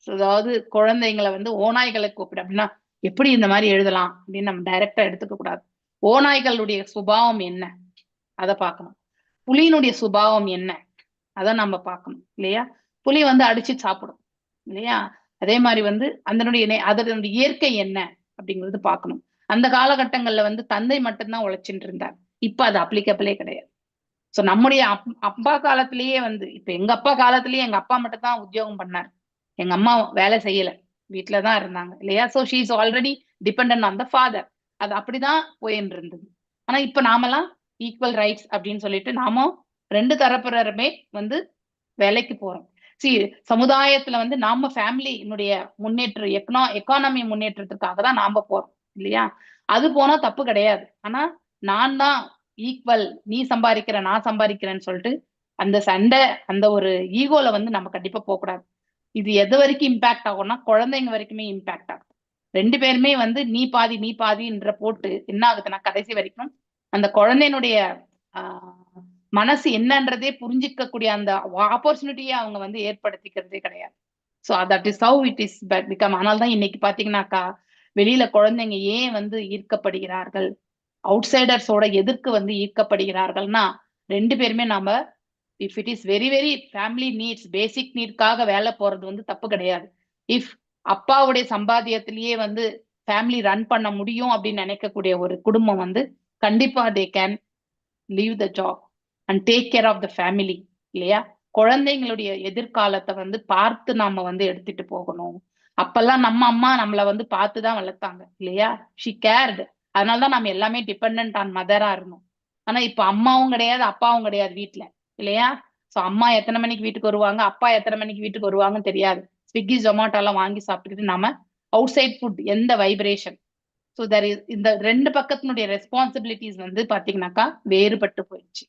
அதாவது குழந்தைங்களை வந்து ஓநாய்களுக்கு ஒப்பிட, அப்படின்னா எப்படி இந்த மாதிரி எழுதலாம் அப்படின்னு நம்ம டைரக்டா எடுத்துக்க கூடாது. ஓநாய்களுடைய சுபாவம் என்ன அதை பார்க்கணும், புலியினுடைய சுபாவம் என்ன அதை நம்ம பார்க்கணும் இல்லையா. புலி வந்து அடிச்சு சாப்பிடும் இல்லையா. அதே மாதிரி வந்து அதனுடைய இயற்கை என்ன அப்படிங்கிறது பார்க்கணும். அந்த காலகட்டங்கள்ல வந்து தந்தை மட்டும்தான் உழைச்சிட்டு இருந்தார். இப்ப அது அப்ளிகபிளே கிடையாது. சோ நம்முடைய அப்பா காலத்திலேயே வந்து, இப்ப எங்க அப்பா காலத்திலேயே எங்க அப்பா மட்டும் தான் உத்தியோகம் பண்ணார், எங்க அம்மா வேலை செய்யல, வீட்டுலதான் இருந்தாங்க இல்லையா. So she is already dependent on the father. அது அப்படிதான் போயின்னு இருந்தது. ஆனா இப்ப நாமெல்லாம் ஈக்குவல் ரைட்ஸ் அப்படின்னு சொல்லிட்டு நாம 2 தரப்பினருமே வந்து வேலைக்கு போறோம். சமுதாயத்துல வந்து நாம ஃபேமிலியினுடைய எக்கானமி முன்னேற்றத்துக்காக தான் நாம போறோம் இல்லையா. அது போனா தப்பு கிடையாது. ஆனா நான் தான் ஈக்குவல், நீ சம்பாதிக்கிற நான் சம்பாதிக்கிறேன்னு சொல்லிட்டு அந்த சண்டை, அந்த ஒரு ஈகோல வந்து நம்ம கண்டிப்பா போகக்கூடாது. இது எது வரைக்கும் இம்பாக்ட் ஆகும்னா குழந்தைங்க வரைக்குமே இம்பாக்ட் ஆகும். 2 பேருமே வந்து நீ பாதின்ற போட்டு என்ன ஆகுதுன்னா கடைசி வரைக்கும் அந்த குழந்தையினுடைய மனசு என்னன்றதே புரிஞ்சிக்கக்கூடிய அந்த ஆப்பர்ச்சுனிட்டியை அவங்க வந்து ஏற்படுத்திக்கிறதே கிடையாது. So that is how it is become. அதனால்தான் இன்னைக்கு பாத்தீங்கன்னாக்கா வெளியில குழந்தைங்க ஏன் வந்து ஈர்க்கப்படுகிறார்கள், அவுட்சைடர்ஸோட எதிர்க்கு வந்து ஈர்க்கப்படுகிறார்கள்னா 2 பேருமே நாம if it is very very family needs, basic நீட்காக வேலை போறது வந்து தப்பு கிடையாது. இஃப் அப்பாவுடைய சம்பாத்தியத்திலேயே வந்து ஃபேமிலி ரன் பண்ண முடியும் அப்படின்னு நினைக்கக்கூடிய ஒரு குடும்பம் வந்து கண்டிப்பா they can leave the job and take care of the family இல்லையா. குழந்தைங்களுடைய எதிர்காலத்தை வந்து பார்த்து நாம வந்து எடுத்துட்டு போகணும். அப்பெல்லாம் நம்ம அம்மா நம்மளை வந்து பார்த்துதான் வளர்த்தாங்க இல்லையா. She curd. அதனாலதான் நம்ம எல்லாமே டிபெண்ட் ஆன் மதரா இருந்தோம். ஆனா இப்ப அம்மாவும் கிடையாது அப்பாவும் கிடையாது வீட்டுல இல்லையா. சோ அம்மா எத்தனை மணிக்கு வீட்டுக்கு வருவாங்க, அப்பா எத்தனை மணிக்கு வீட்டுக்கு வருவாங்கன்னு தெரியாது. ஸ்விக்கி ஜொமேட்டோ எல்லாம் வாங்கி சாப்பிட்டுக்கிட்டு நாம அவுட் சைட் ஃபுட், எந்த வைப்ரேஷன். ஸோ தர் இஸ் இந்த 2 பக்கத்தினுடைய ரெஸ்பான்சிபிலிட்டிஸ் வந்து பாத்தீங்கன்னாக்கா வேறுபட்டு போயிடுச்சு.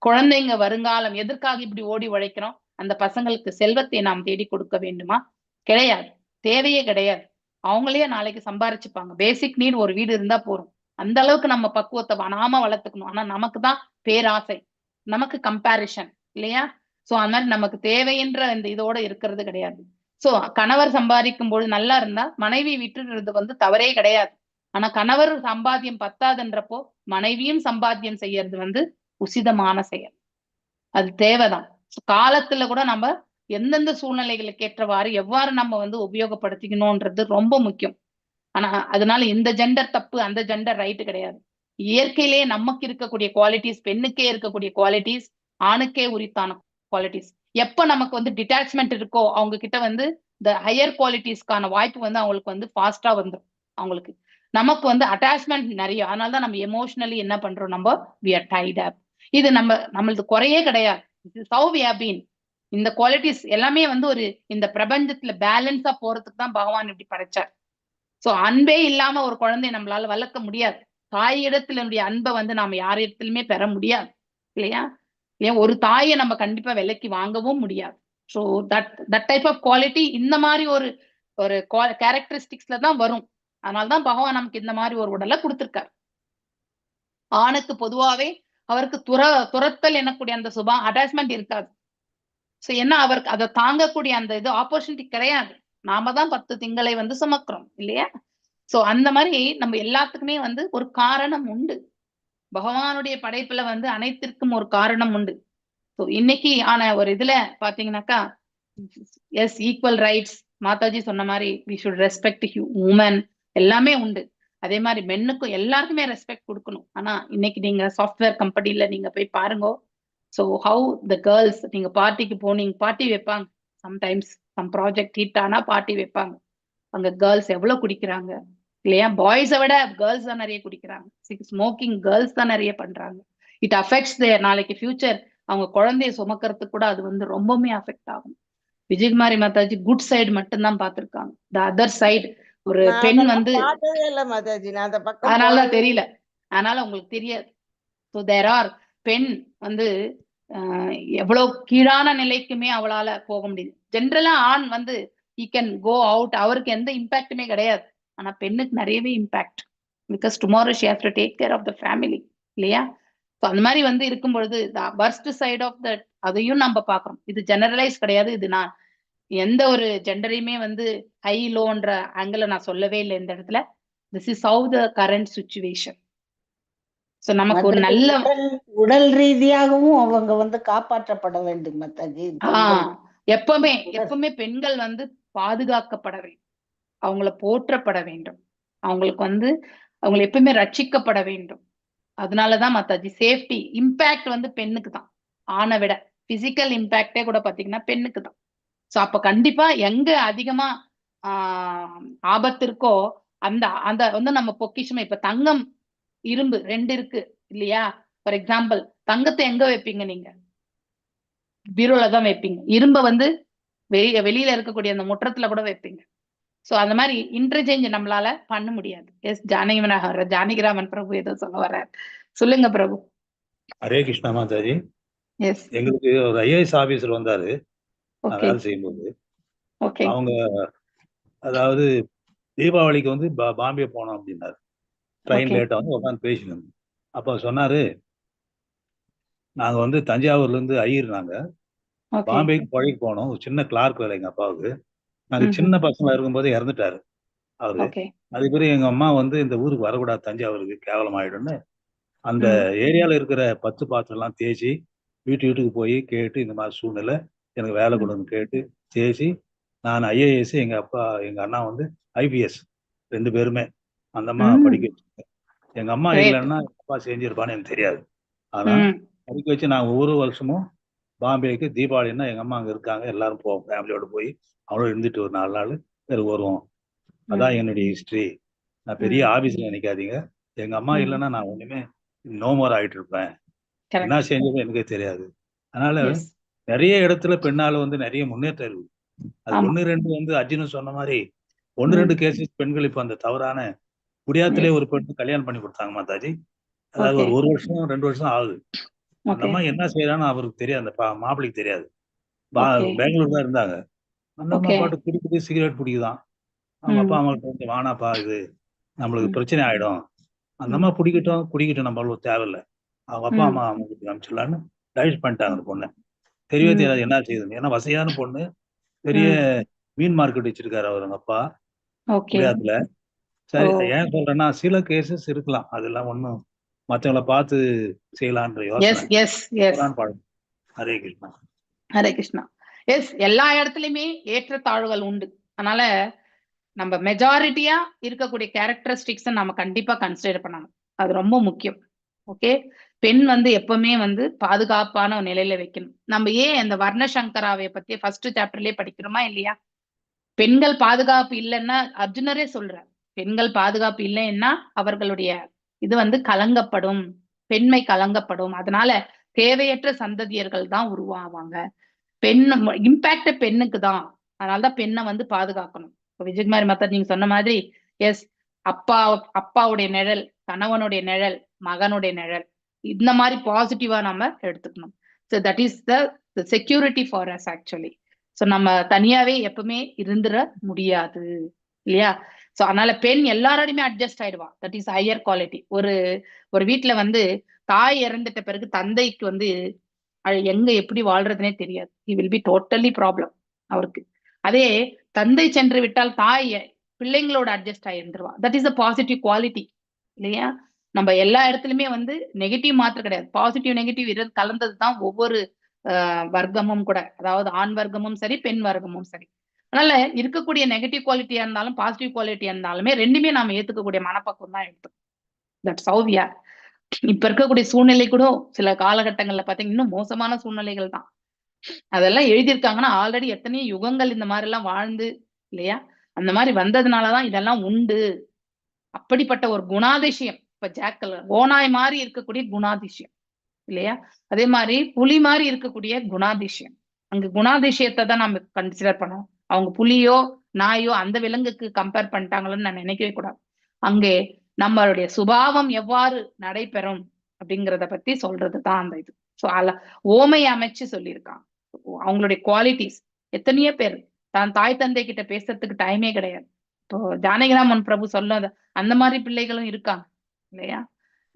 குழந்தைங்க வருங்காலம் எதற்காக இப்படி ஓடி உழைக்கிறோம், அந்த பசங்களுக்கு செல்வத்தை நாம் தேடி கொடுக்க வேண்டுமா? கிடையாது, தேவையே கிடையாது. அவங்களே நாளைக்கு சம்பாரிச்சுப்பாங்க. பேசிக் நீட் ஒரு வீடு இருந்தா போறோம். அந்த அளவுக்கு நம்ம பக்குவத்தை நாம வளர்த்துக்கணும். ஆனா நமக்கு தான் பேராசை, நமக்கு கம்பேரிஷன் இல்லையா. சோ அந்த மாதிரி நமக்கு தேவைன்ற இந்த இதோட இருக்கிறது கிடையாது. சோ கணவர் சம்பாதிக்கும் போது நல்லா இருந்தா மனைவி விட்டுறது வந்து தவறே கிடையாது. ஆனா கணவர் சம்பாத்தியம் பத்தாதுன்றப்போ மனைவியும் சம்பாத்தியம் செய்யறது வந்து உசிதமான செயல், அது தேவைதான். காலத்துல கூட நம்ம எந்தெந்த சூழ்நிலைகளுக்கு ஏற்றவாறு எவ்வாறு நம்ம வந்து உபயோகப்படுத்திக்கணும்ன்றது ரொம்ப முக்கியம். ஆனா அதனால இந்த ஜெண்டர் தப்பு அந்த ஜெண்டர் ரைட்டு கிடையாது. இயற்கையிலேயே நமக்கு இருக்கக்கூடிய குவாலிட்டிஸ், பெண்ணுக்கே இருக்கக்கூடிய குவாலிட்டிஸ் ஆணுக்கே உரித்தான குவாலிட்டிஸ். எப்ப நமக்கு வந்து டிட்டாச்மெண்ட் இருக்கோ அவங்க கிட்ட வந்து இந்த ஹையர் குவாலிட்டிஸ்க்கான வாய்ப்பு வந்து அவங்களுக்கு வந்து ஃபாஸ்டா வந்துடும் அவங்களுக்கு. நமக்கு வந்து அட்டாச்மெண்ட் நிறைய, அதனாலதான் நம்ம எமோஷனலி என்ன பண்றோம், நம்ம we are tied up. இது நம்மளது குறையே கிடையாது. how we have been. இந்த குவாலிட்டிஸ் எல்லாமே வந்து ஒரு இந்த பிரபஞ்சத்துல பேலன்ஸா போறதுக்கு தான் பகவான் இப்படி படைச்சார். சோ அன்பே இல்லாம ஒரு குழந்தைய நம்மளால வளர்க்க முடியாது. தாய் இடத்துல அன்பை வந்து நாம யார் இடத்துலயுமே பெற முடியாது இல்லையா. ஏன் ஒரு தாயை நம்ம கண்டிப்பா விலைக்கு வாங்கவும் முடியாது. So that type of quality இந்த மாதிரி ஒரு கேரக்டரிஸ்டிக்ஸ்ல தான் வரும். அதனால்தான் பகவான் நமக்கு இந்த மாதிரி ஒரு உடலை கொடுத்திருக்காரு. ஆணுக்கு பொதுவாவே அவருக்கு துரத்தல் எனக்கூடிய அந்த அட்டாச்மெண்ட் இருக்காது. சோ ஏன்னா அவருக்கு அதை தாங்கக்கூடிய அந்த இது ஆப்பர்ச்சுனிட்டி கிடையாது. நாம தான் 10 திங்களை வந்து சுமக்கிறோம் இல்லையா. சோ அந்த மாதிரி நம்ம எல்லாத்துக்குமே வந்து ஒரு காரணம் உண்டு. பகவானுடைய படைப்புல வந்து அனைத்திற்கும் ஒரு காரணம் உண்டு. ஸோ இன்னைக்கு ஆன ஒரு இதுல பாத்தீங்கன்னாக்கா எஸ் ஈக்குவல் ரைட்ஸ், மாதாஜி சொன்ன மாதிரி வி ஷுட் ரெஸ்பெக்ட் உமன், எல்லாமே உண்டு. அதே மாதிரி மென்னுக்கும் எல்லாருக்குமே ரெஸ்பெக்ட் கொடுக்கணும். ஆனா இன்னைக்கு நீங்க சாஃப்ட்வேர் கம்பெனில நீங்க போய் பாருங்க. ஸோ ஹவு த கேர்ள்ஸ், நீங்க பார்ட்டிக்கு போனீங்க, பார்ட்டி வைப்பாங்க. சம்டைம்ஸ் சம் ப்ராஜெக்ட் ஹிட் ஆனா பார்ட்டி வைப்பாங்க. அங்க கேர்ள்ஸ் எவ்வளவு குடிக்கிறாங்க இல்லையா. பாய்ஸை விட கேர்ள்ஸ் தான் நிறைய குடிக்கிறாங்க. ஸ்மோக்கிங் கேர்ள்ஸ் தான் நிறைய பண்றாங்க. இட் அஃபெக்ட்ஸ் தேர் நாளைக்கு ஃபியூச்சர். அவங்க குழந்தைய சுமக்கிறதுக்கு கூட அது வந்து ரொம்பவுமே அஃபெக்ட் ஆகும். விஜயகுமாரி மாதாஜி குட் சைடு மட்டும்தான் பார்த்திருக்காங்க. த அதர் சைடு ஒரு பெண் வந்து அதனாலதான் தெரியல, அதனால உங்களுக்கு தெரியாது. ஸோ தேர் ஆர் பெண் வந்து எவ்வளவு கீழான நிலைக்குமே அவளால போக முடியுது. ஜென்ரலா ஆண் வந்து he can go out, அவருக்கு எந்த இம்பாக்டுமே கிடையாது. ஆனா பெண்ணுக்கு நிறையவே impact, because tomorrow she has to take care of the family, இல்லையா? ஸோ அந்த மாதிரி வந்து இருக்கும் பொழுது worst side of that அதையும் நம்ம பார்க்கறோம். இது ஜெனரலைஸ் கிடையாது. இது நான் எந்த ஒரு ஜெண்டரையுமே வந்து ஹை லோன்ற ஆங்கிள் நான் சொல்லவே இல்லை இந்த இடத்துல. This is how the current situation. So நமக்கு ஒரு நல்ல உடல் ரீதியாகவும் அவங்க வந்து காப்பாற்றப்பட வேண்டும் மாதாஜி. எப்பவுமே பெண்கள் வந்து பாதுகாக்கப்பட வேண்டும், அவங்கள போற்றப்பட வேண்டும், அவங்களுக்கு வந்து அவங்களை எப்பவுமே ரட்சிக்கப்பட வேண்டும். அதனாலதான் மாதாஜி சேஃப்டி இம்பாக்ட் வந்து பெண்ணுக்கு தான், ஆணை விட பிசிக்கல் இம்பாக்டே கூட பாத்தீங்கன்னா பெண்ணுக்கு தான். ஸோ அப்ப கண்டிப்பா எங்க அதிகமா ஆபத்து இருக்கோ அந்த அந்த வந்து நம்ம பொக்கிஷமா, இப்ப தங்கம் இரும்பு 2 இருக்கு இல்லையா? ஃபார் எக்ஸாம்பிள் தங்கத்தை எங்க வைப்பீங்க நீங்க? பீரோல தான் வைப்பீங்க. இரும்ப வந்து வெளியில இருக்கக்கூடிய அந்த முற்றத்துல கூட வைப்பீங்க. சோ அந்த மாதிரி இன்டர்சேஞ்ச் நம்மளால பண்ண முடியாது. எஸ் ஜானகிராமன் பிரபு ஏதோ சொல்ல வர்றாரு, சொல்லுங்க பிரபு. ஹரே கிருஷ்ணா மாதாஜி. எஸ், எங்களுக்கு ஒரு ஐஏஎஸ் ஆபீசர் வந்தாரு நான் வேலை செய்யும்போது. அவங்க அதாவது தீபாவளிக்கு வந்து பாம்பே போனோம் அப்படின்னாரு. ட்ரெயின் லேட்டா வந்து உட்காந்து பேசினோம். அப்ப சொன்னாரு, நாங்க வந்து தஞ்சாவூர்ல இருந்து ஐயர், நாங்க பாம்பேக்கு பழகிக்கு போனோம். ஒரு சின்ன கிளார்க் வேலை எங்க அப்பாவுக்கு. நாங்க சின்ன பசங்களா இருக்கும்போது இறந்துட்டாரு அவரு. அதுக்கு பிறகு எங்க அம்மா வந்து இந்த ஊருக்கு வரக்கூடாது, தஞ்சாவூருக்கு கேவலம் ஆயிடும்னு அந்த ஏரியால இருக்கிற 10 பாத்திரம் எல்லாம் தேய்ச்சி வீட்டுக்கு போய் கேட்டு இந்த மாதிரி சூழ்நிலை எனக்கு வேலை கொடுன்னு கேட்டு தேய்ச்சி, நான் ஐஏஎஸ், எங்க அப்பா எங்க அண்ணா வந்து ஐபிஎஸ், 2 பேருமே அந்த அம்மா படிக்க வச்சிருக்கேன். எங்க அம்மா இல்லைன்னா எங்க அப்பா செஞ்சிருப்பான்னு எனக்கு தெரியாது. ஆனா படிக்க வச்சு நான் ஒவ்வொரு வருஷமும் பாம்பேக்கு தீபாவளின்னா எங்க அம்மா அங்க இருக்காங்க, எல்லாரும் போவோம், ஃபேமிலியோட போய் அவங்களோட இருந்துட்டு ஒரு 4 நாள் வருவோம். அதான் என்னுடைய ஹிஸ்டரி. நான் பெரிய ஆபீஸ்ல நினைக்காதீங்க. எங்க அம்மா இல்லைன்னா நான் ஒண்ணுமே நோமோர் ஆயிட்டு இருப்பேன். என்ன செஞ்சதும் எனக்கே தெரியாது. அதனால நிறைய இடத்துல பெண்ணால வந்து நிறைய முன்னேற்றம் இருக்கு. அது 1-2 வந்து அர்ஜுனன் சொன்ன மாதிரி 1-2 கேசஸ் பெண்கள் இப்ப அந்த தவறான குடியாத்திலே ஒரு பெண்ணு கல்யாணம் பண்ணி கொடுத்தாங்க மாதாஜி. அதாவது ஒரு வருஷம் 2 வருஷம் ஆகுது. அந்த அம்மா என்ன செய்யறான்னு அவருக்கு தெரியாது, அந்த மாப்பிள்ளைக்கு தெரியாது. பெங்களூர் தான் இருந்தாங்க. அந்த அம்மா பாட்டு குடிக்குது, சிகரெட் பிடிக்குதான். அவங்க அப்பா அவங்களுக்கு வந்து வானாப்பா, இது நம்மளுக்கு பிரச்சனை ஆயிடும், அந்த அம்மா குடிக்கட்டும் நம்மளுக்கு தேவையில்லை, அவங்க அப்பா அம்மா அவங்க அமைச்சிடலான்னு டைவர்ஸ் பண்ணிட்டாங்க அந்த பொண்ணை. தெரியவே தெரியாது என்ன செய்யுதுன்னு. ஏன்னா வசதியான பொண்ணு, பெரிய மீன் மார்க்கெட் வச்சிருக்காரு அவங்க அப்பா குடியாத்துல. சரி, ஏன் சொல்றேன்னா சில கேசஸ் இருக்கலாம், அதெல்லாம் ஒண்ணும் மற்றவங்களை பார்த்து செய்யலான்ற யோசனை. ஹரே கிருஷ்ணா. ஹரே கிருஷ்ணா. எஸ், எல்லா இடத்துலயுமே ஏற்றத்தாழ்வுகள் உண்டு. அதனால நம்ம மெஜாரிட்டியா இருக்கக்கூடிய கேரக்டரிஸ்டிக்ஸ் நம்ம கண்டிப்பா கன்சிடர் பண்ணணும், அது ரொம்ப முக்கியம். ஓகே, பெண் வந்து எப்பவுமே வந்து பாதுகாப்பான ஒரு நிலையில வைக்கணும். நம்ம ஏன் அந்த வர்ணசங்கராவை பத்தி ஃபர்ஸ்ட் சாப்டர்லயே படிக்கிறோமா இல்லையா? பெண்கள் பாதுகாப்பு இல்லைன்னா அர்ஜுனரே சொல்றார், பெண்கள் பாதுகாப்பு இல்லைன்னா அவர்களுடைய இது வந்து கலங்கப்படும், பெண்மை கலங்கப்படும். அதனால தேவையற்ற சந்ததியர்கள் தான் உருவாவாங்க. பெண் இம்பாக்ட் பெண்ணுக்கு தான். அதனாலதான் பெண்ணை வந்து பாதுகாக்கணும். விஜயகுமாரி மாதா நீங்க சொன்ன மாதிரி எஸ், அப்பாவுடைய நிழல், கணவனுடைய நிழல், மகனுடைய நிழல், இந்த மாதிரி பாசிட்டிவா நம்ம எடுத்துக்கணும். So that is the security for us actually. So நம்ம தனியாவே எப்பவுமே இருந்துட முடியாது இல்லையா? ஸோ அதனால பெண் எல்லாரோடையுமே அட்ஜஸ்ட் ஆயிடுவா. That is higher quality. ஒரு வீட்டுல வந்து தாய் இறந்துட்ட பிறகு தந்தைக்கு வந்து எங்க எப்படி வாழ்றதுனே தெரியாது. He will be totally problem அவருக்கு. அதே தந்தை சென்று விட்டால் தாய் பிள்ளைங்களோட அட்ஜஸ்ட் ஆயிருந்துருவா. That is a positive quality இல்லையா? நம்ம எல்லா இடத்துலயுமே வந்து நெகட்டிவ் மாத்திரம் கிடையாது, பாசிட்டிவ் நெகட்டிவ் கலந்தது தான் ஒவ்வொரு வர்க்கமும் கூட, அதாவது ஆண் வர்க்கமும் சரி பெண் வர்க்கமும் சரி. அதனால இருக்கக்கூடிய நெகட்டிவ் குவாலிட்டியா இருந்தாலும் பாசிட்டிவ் குவாலிட்டியா இருந்தாலுமே ரெண்டுமே நாம ஏத்துக்கக்கூடிய மனப்பக்குவம் தான் எடுத்துக்கும். That's how we are. இப்ப இருக்கக்கூடிய சூழ்நிலை கூட சில காலகட்டங்கள்ல பாத்தீங்கன்னா இன்னும் மோசமான சூழ்நிலைகள் தான். அதெல்லாம் எழுதியிருக்காங்கன்னா ஆல்ரெடி எத்தனையோ யுகங்கள் இந்த மாதிரி எல்லாம் வாழ்ந்து இல்லையா, அந்த மாதிரி வந்ததுனாலதான் இதெல்லாம் உண்டு. அப்படிப்பட்ட ஒரு குணாதிசயம் இப்ப ஜாக்கல் ஓனாய் மாதிரி இருக்கக்கூடிய குணாதிசயம் இல்லையா, அதே மாதிரி புலி மாதிரி இருக்கக்கூடிய குணாதிசயம். அங்க குணாதிசயத்தை தான் நம்ம கன்சிடர் பண்ணோம். அவங்க புலியோ நாயோ அந்த விலங்குக்கு கம்பேர் பண்ணிட்டாங்களோன்னு நான் நினைக்கவே கூடாது. அங்கே நம்மளுடைய சுபாவம் எவ்வாறு நடைபெறும் அப்படிங்கிறத பத்தி சொல்றதுதான் அந்த இது. ஸோ ஓமை அமைச்சு சொல்லியிருக்காங்க அவங்களுடைய குவாலிட்டிஸ். எத்தனையோ பேர் தான் தாய் தந்தை கிட்ட பேசுறதுக்கு டைமே கிடையாது. இப்போ ஜானகிராமன் பிரபு சொல்லாத அந்த மாதிரி பிள்ளைகளும் இருக்காங்க இல்லையா?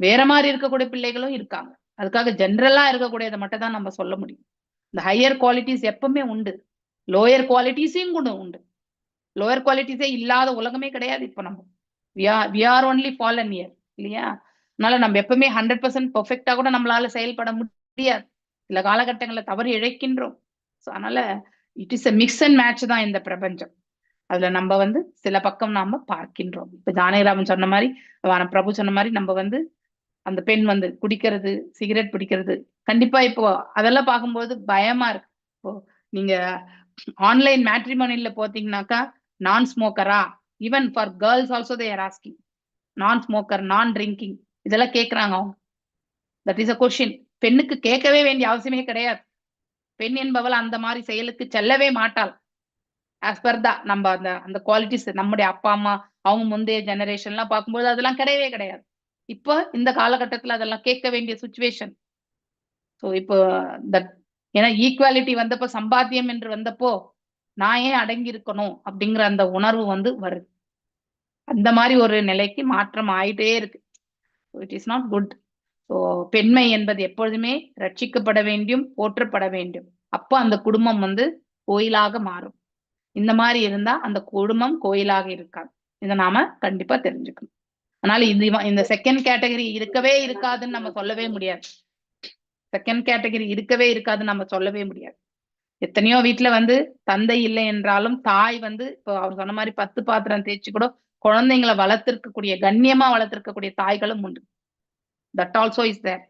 வேற மாதிரி இருக்கக்கூடிய பிள்ளைகளும் இருக்காங்க. அதுக்காக ஜென்ரலா இருக்கக்கூடியதை மட்டும் தான் நம்ம சொல்ல முடியும். இந்த ஹையர் குவாலிட்டிஸ் எப்பவுமே உண்டு, லோயர் குவாலிட்டிஸையும் கூட உண்டு. லோயர் குவாலிட்டிஸே இல்லாத உலகமே கிடையாது. இப்போ நம்ம we are only fallen here இல்லையா? அதனால நம்ம எப்பவுமே 100% பெர்ஃபெக்டா கூட நம்மளால செயல்பட முடியாது. சில காலகட்டங்கள்ல தவறு இழைக்கின்றோம். அதனால it is a mix and match தான் இந்த பிரபஞ்சம். அதுல நம்ம சில பக்கம் நாம பார்க்கின்றோம். இப்ப ஜானகிராமன் சொன்ன மாதிரி, பிரபு சொன்ன மாதிரி, நம்ம அந்த பெண் குடிக்கிறது, சிகரெட் பிடிக்கிறது, கண்டிப்பா இப்போ அதெல்லாம் பார்க்கும்போது பயமா இருக்கு. இப்போ நீங்க ஆன்லைன் மேட்ரிமோனியில போத்தீங்கன்னாக்கா நான் ஸ்மோக்கரா, even for girls also they are asking non smoker, non drinking, இதெல்லாம் கேட்கறாங்க அவங்க. That is a question. பெண்ணுக்கு கேட்கவே வேண்டிய அவசியமே கிடையாது. பெண் என்பவள் அந்த மாதிரி செயலுக்கு செல்லவே மாட்டாள். ஆஸ் பர் த நம்ம அந்த குவாலிட்டிஸ் நம்முடைய அப்பா அம்மா அவங்க முந்தைய ஜெனரேஷன்லாம் பார்க்கும்போது அதெல்லாம் கிடையவே கிடையாது. இப்போ இந்த காலகட்டத்துல அதெல்லாம் கேட்க வேண்டிய சுச்சுவேஷன். ஸோ இப்போ ஏன்னா ஈக்குவாலிட்டி வந்தப்போ, சம்பாத்தியம் என்று வந்தப்போ நான் ஏன் அடங்கி இருக்கணும் அப்படிங்கிற அந்த உணர்வு வருது. அந்த மாதிரி ஒரு நிலைக்கு மாற்றம் ஆயிட்டே இருக்கு. It is not good. So பெண்மை என்பது எப்பொழுதுமே ரட்சிக்கப்பட வேண்டும், போற்றப்பட வேண்டும். அப்போ அந்த குடும்பம் கோயிலாக மாறும். இந்த மாதிரி இருந்தா அந்த குடும்பம் கோயிலாக இருக்காது. இதை நாம கண்டிப்பா தெரிஞ்சுக்கணும். அதனால இந்த செகண்ட் கேட்டகரி இருக்கவே இருக்காதுன்னு நம்ம சொல்லவே முடியாது. செகண்ட் கேட்டகரி இருக்கவே இருக்காதுன்னு நம்ம சொல்லவே முடியாது. எத்தனையோ வீட்டுல தந்தை இல்லை என்றாலும் தாய் இப்போ அவர் சொன்ன மாதிரி 10 பாத்திரம் தேய்ச்சி கூட குழந்தைங்களை வளர்த்திருக்கக்கூடிய, கண்ணியமா வளர்த்திருக்கக்கூடிய தாய்களும் உண்டு. That also is there.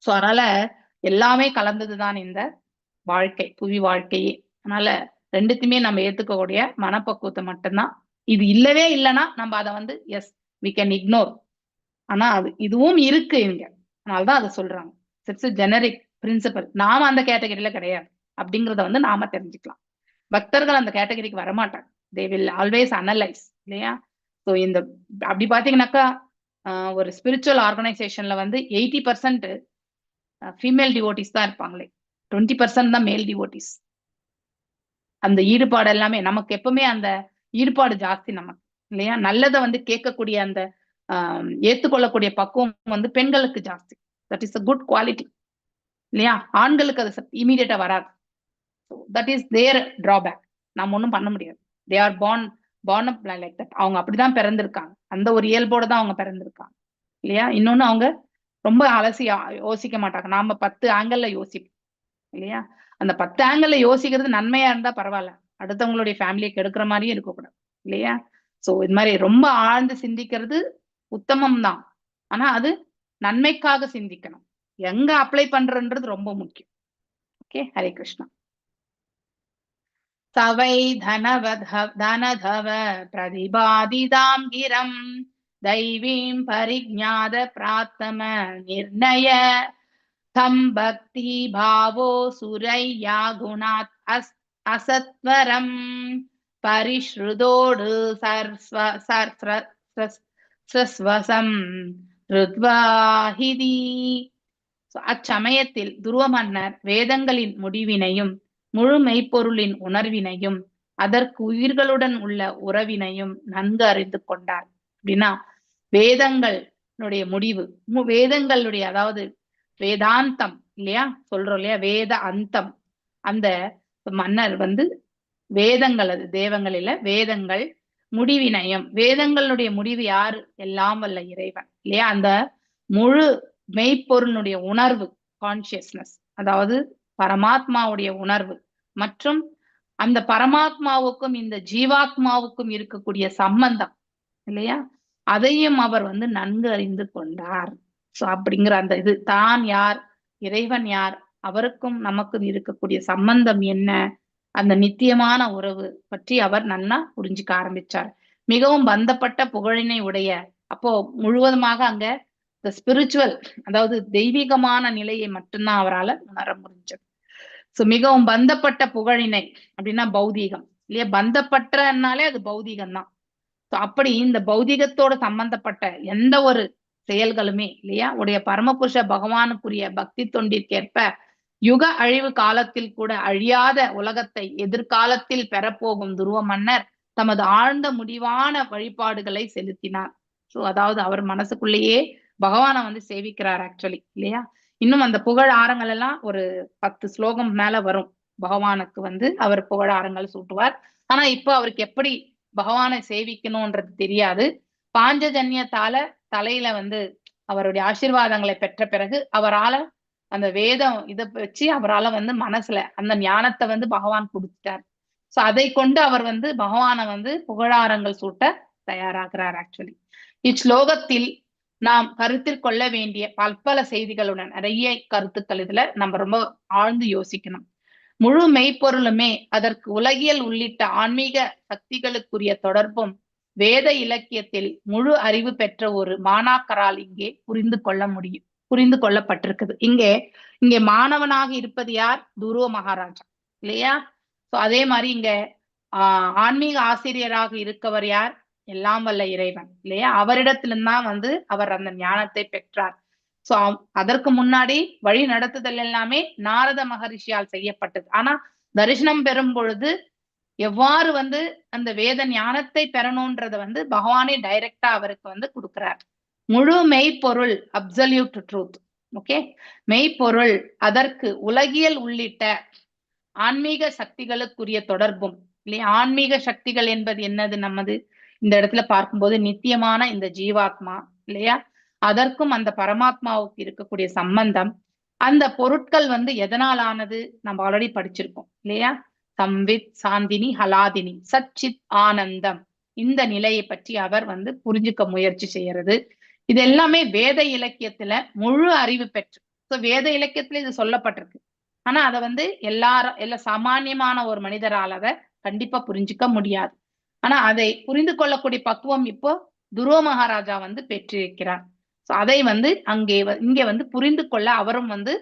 So அதனால எல்லாமே கலந்ததுதான் இந்த வாழ்க்கை, புவி வாழ்க்கையே. அதனால ரெண்டுத்தையுமே நம்ம ஏத்துக்கக்கூடிய மனப்பக்குவத்தை மட்டும்தான். இது இல்லவே இல்லைன்னா நம்ம அதை எஸ் வி கேன் இக்னோர். ஆனா இதுவும் இருக்கு இங்க, அதனாலதான் அதை சொல்றாங்க. It's generic principle. நாம அந்த கேட்டகரியில கிடையாது அப்படிங்கறத நாம தெரிஞ்சுக்கலாம். பக்தர்கள் அந்த கேட்டகரிக்கு வரமாட்டாங்க. தே வில் ஆல்வேஸ் அனலைஸ் இல்லையா? ஸோ அப்படி பாத்தீங்கன்னாக்கா ஒரு ஸ்பிரிச்சுவல் ஆர்கனைசேஷன்ல 80% ஃபீமேல் டிவோட்டிஸ் தான் இருப்பாங்களே, 20% தான் மேல் டிவோட்டிஸ். அந்த ஈடுபாடு எல்லாமே நமக்கு எப்பவுமே அந்த ஈடுபாடு ஜாஸ்தி நமக்கு இல்லையா? நல்லதை கேட்கக்கூடிய அந்த ஏத்துக்கொள்ளக்கூடிய பக்குவம் பெண்களுக்கு ஜாஸ்தி. That is a good quality இல்லையா? ஆண்களுக்கு அது இமீடியட்டா வராது. That is their drawback. நம்ம ஒன்றும் பண்ண முடியாது. They are born up like that. அவங்க அப்படிதான் பிறந்திருக்காங்க. அந்த ஒரு இயல்போட தான் அவங்க பிறந்திருக்காங்க இல்லையா? இன்னொன்னு அவங்க ரொம்ப அலசி யோசிக்க மாட்டாங்க. நாம 10 ஆங்கிள் யோசிப்போம் இல்லையா? அந்த 10 ஆங்கிள் யோசிக்கிறது நன்மையா இருந்தா பரவாயில்ல, அடுத்தவங்களுடைய ஃபேமிலியை கெடுக்கிற மாதிரியும் இருக்கக்கூடாது இல்லையா? சோ இது மாதிரி ரொம்ப ஆழ்ந்து சிந்திக்கிறது உத்தமம் தான். ஆனா அது நன்மைக்காக சிந்திக்கணும். எங்க அப்ளை பண்றன்றது ரொம்ப முக்கியம். ஓகே, ஹரே கிருஷ்ணா. சவை தனதவ பிரதிபாதிதாம் கிரம் தைவீம் பரிஜ்ஞாத பிராத்தம நிர்ணய தம் பக்தி பாவோ சுரையா குணாத் அசத்வரம் பரிஸ்ருதோடு சர்ஸ்வசம் ருத்வாஹிதி. அச்சமயத்தில் துருவ மன்னர் வேதங்களின் முடிவினையும் முழு மெய்ப்பொருளின் உணர்வினையும் அதற்கு உயிர்களுடன் உள்ள உறவினையும் நன்கு அறிந்து கொண்டார். அப்படின்னா வேதங்களுடைய முடிவு, வேதங்களுடைய அதாவது வேதாந்தம் இல்லையா சொல்றோம் இல்லையா, வேத அந்தம். அந்த மன்னர் வேதங்கள், அது தேவங்களில வேதங்கள் முடிவினையும், வேதங்களுடைய முடிவு யாரு? எல்லாம் வல்ல இறைவன் இல்லையா? அந்த முழு மெய்ப்பொருளுடைய உணர்வு, கான்சியஸ்னஸ், அதாவது பரமாத்மாவுடைய உணர்வு மற்றும் அந்த பரமாத்மாவுக்கும் இந்த ஜீவாத்மாவுக்கும் இருக்கக்கூடிய சம்பந்தம் இல்லையா, அதையும் அவர் நன்கு அறிந்து கொண்டார். சோ அப்படிங்கிற அந்த இது தான் யார், இறைவன் யார், அவருக்கும் நமக்கும் இருக்கக்கூடிய சம்பந்தம் என்ன, அந்த நித்தியமான உறவு பற்றி அவர் நன்னா புரிஞ்சுக்க ஆரம்பிச்சார். மிகவும் பந்தப்பட்ட புகழினை உடைய, அப்போ முழுவதுமாக அங்க இந்த ஸ்பிரிச்சுவல், அதாவது தெய்வீகமான நிலையை மட்டும்தான் அவரால் உணர முடிஞ்சது. சோ மிகவும் பந்தப்பட்ட புகழினை அப்படின்னா பௌதீகம் இல்லையா? பந்தப்பட்டனாலே அது பௌதீகம் தான். சோ அப்படி இந்த பௌதீகத்தோட சம்பந்தப்பட்ட எந்த ஒரு செயல்களுமே இல்லையா, உடைய பரமபுருஷ பகவானுக்குரிய பக்தி தொண்டிற்கேற்ப யுக அழிவு காலத்தில் கூட அழியாத உலகத்தை எதிர்காலத்தில் பெறப்போகும் துருவ மன்னர் தமது ஆழ்ந்த முடிவான வழிபாடுகளை செலுத்தினார். ஸோ அதாவது அவர் மனசுக்குள்ளேயே பகவானை வந்து சேவிக்கிறார் ஆக்சுவலி, இல்லையா? இன்னும் அந்த புகழ் ஆரங்கள் எல்லாம் ஒரு 10 ஸ்லோகம் மேல வரும். பகவானுக்கு வந்து அவர் புகழ் ஆரங்கள் சூட்டுவார். ஆனா இப்போ அவருக்கு எப்படி பகவானை சேவிக்கணும்ன்றது தெரியாது. பாஞ்சஜன்யத்தால தலையில வந்து அவருடைய ஆசீர்வாதங்களை பெற்ற பிறகு அவரால அந்த வேதம் இதை வச்சு அவரால வந்து மனசுல அந்த ஞானத்தை வந்து பகவான் கொடுத்துட்டார். சோ அதை கொண்டு அவர் வந்து பகவானை வந்து புகழாரங்கள் சூட்ட தயாராகிறார் ஆக்சுவலி. இச்லோகத்தில் நாம் கருத்தில் கொள்ள வேண்டிய பல்பல செய்திகளுடன் நிறைய கருத்துக்கள் இதுல நம்ம ரொம்ப ஆழ்ந்து யோசிக்கணும். முழு மெய்ப்பொருளுமே அதற்கு உலகியல் உள்ளிட்ட ஆன்மீக சக்திகளுக்குரிய தொடர்பும் வேத இலக்கியத்தில் முழு அறிவு பெற்ற ஒரு மாணாக்கரால் இங்கே புரிந்து கொள்ளப்பட்டிருக்குது. இங்கே மாணவனாக இருப்பது யார்? துருவ மகாராஜா, இல்லையா? சோ அதே மாதிரி இங்க ஆன்மீக ஆசிரியராக இருக்கவர் யார்? எல்லாம் வல்ல இறைவன், இல்லையா? அவரிடத்திலிருந்தான் வந்து அவர் அந்த ஞானத்தை பெற்றார். சோ அதற்கு முன்னாடி வழி நடத்துதல் எல்லாமே நாரத மகரிஷியால் செய்யப்பட்டது. ஆனா தரிசனம் பெறும் பொழுது எவ்வாறு வந்து அந்த வேத ஞானத்தை பெறணும்ன்றத வந்து பகவானே டைரக்டா அவருக்கு வந்து கொடுக்கிறார். முழு மெய்ப்பொருள், அப்சல்யூட் ட்ரூத். ஓகே, மெய்ப்பொருள் அதற்கு உலகியல் உள்ளிட்ட ஆன்மீக சக்திகளுக்குரிய தொடர்பும், இல்லையா? ஆன்மீக சக்திகள் என்பது என்னது? நம்மது இந்த இடத்துல பார்க்கும்போது நித்தியமான இந்த ஜீவாத்மா, இல்லையா? அதற்கும் அந்த பரமாத்மாவுக்கு இருக்கக்கூடிய சம்பந்தம். அந்த பொருட்கள் வந்து எதனால் ஆனது? நம்ம ஆல்ரெடி படிச்சிருக்கோம், இல்லையா? சம்வித், சாந்தினி, ஹலாதினி, சச்சித் ஆனந்தம். இந்த நிலையை பற்றி அவர் வந்து புரிஞ்சுக்க முயற்சி செய்யறது. இது எல்லாமே வேத இலக்கியத்துல முழு அறிவு பெற்று, வேத இலக்கியத்துல இது சொல்லப்பட்டிருக்கு. ஆனா அதை வந்து எல்லா சாமானியமான ஒரு மனிதரால் அதை கண்டிப்பா புரிஞ்சுக்க முடியாது. ஆனா அதை புரிந்து கொள்ளக்கூடிய பக்குவம் இப்போ துருவ மகாராஜா வந்து பெற்றிருக்கிறார். அதை வந்து இங்க வந்து புரிந்து கொள்ள அவரும் வந்து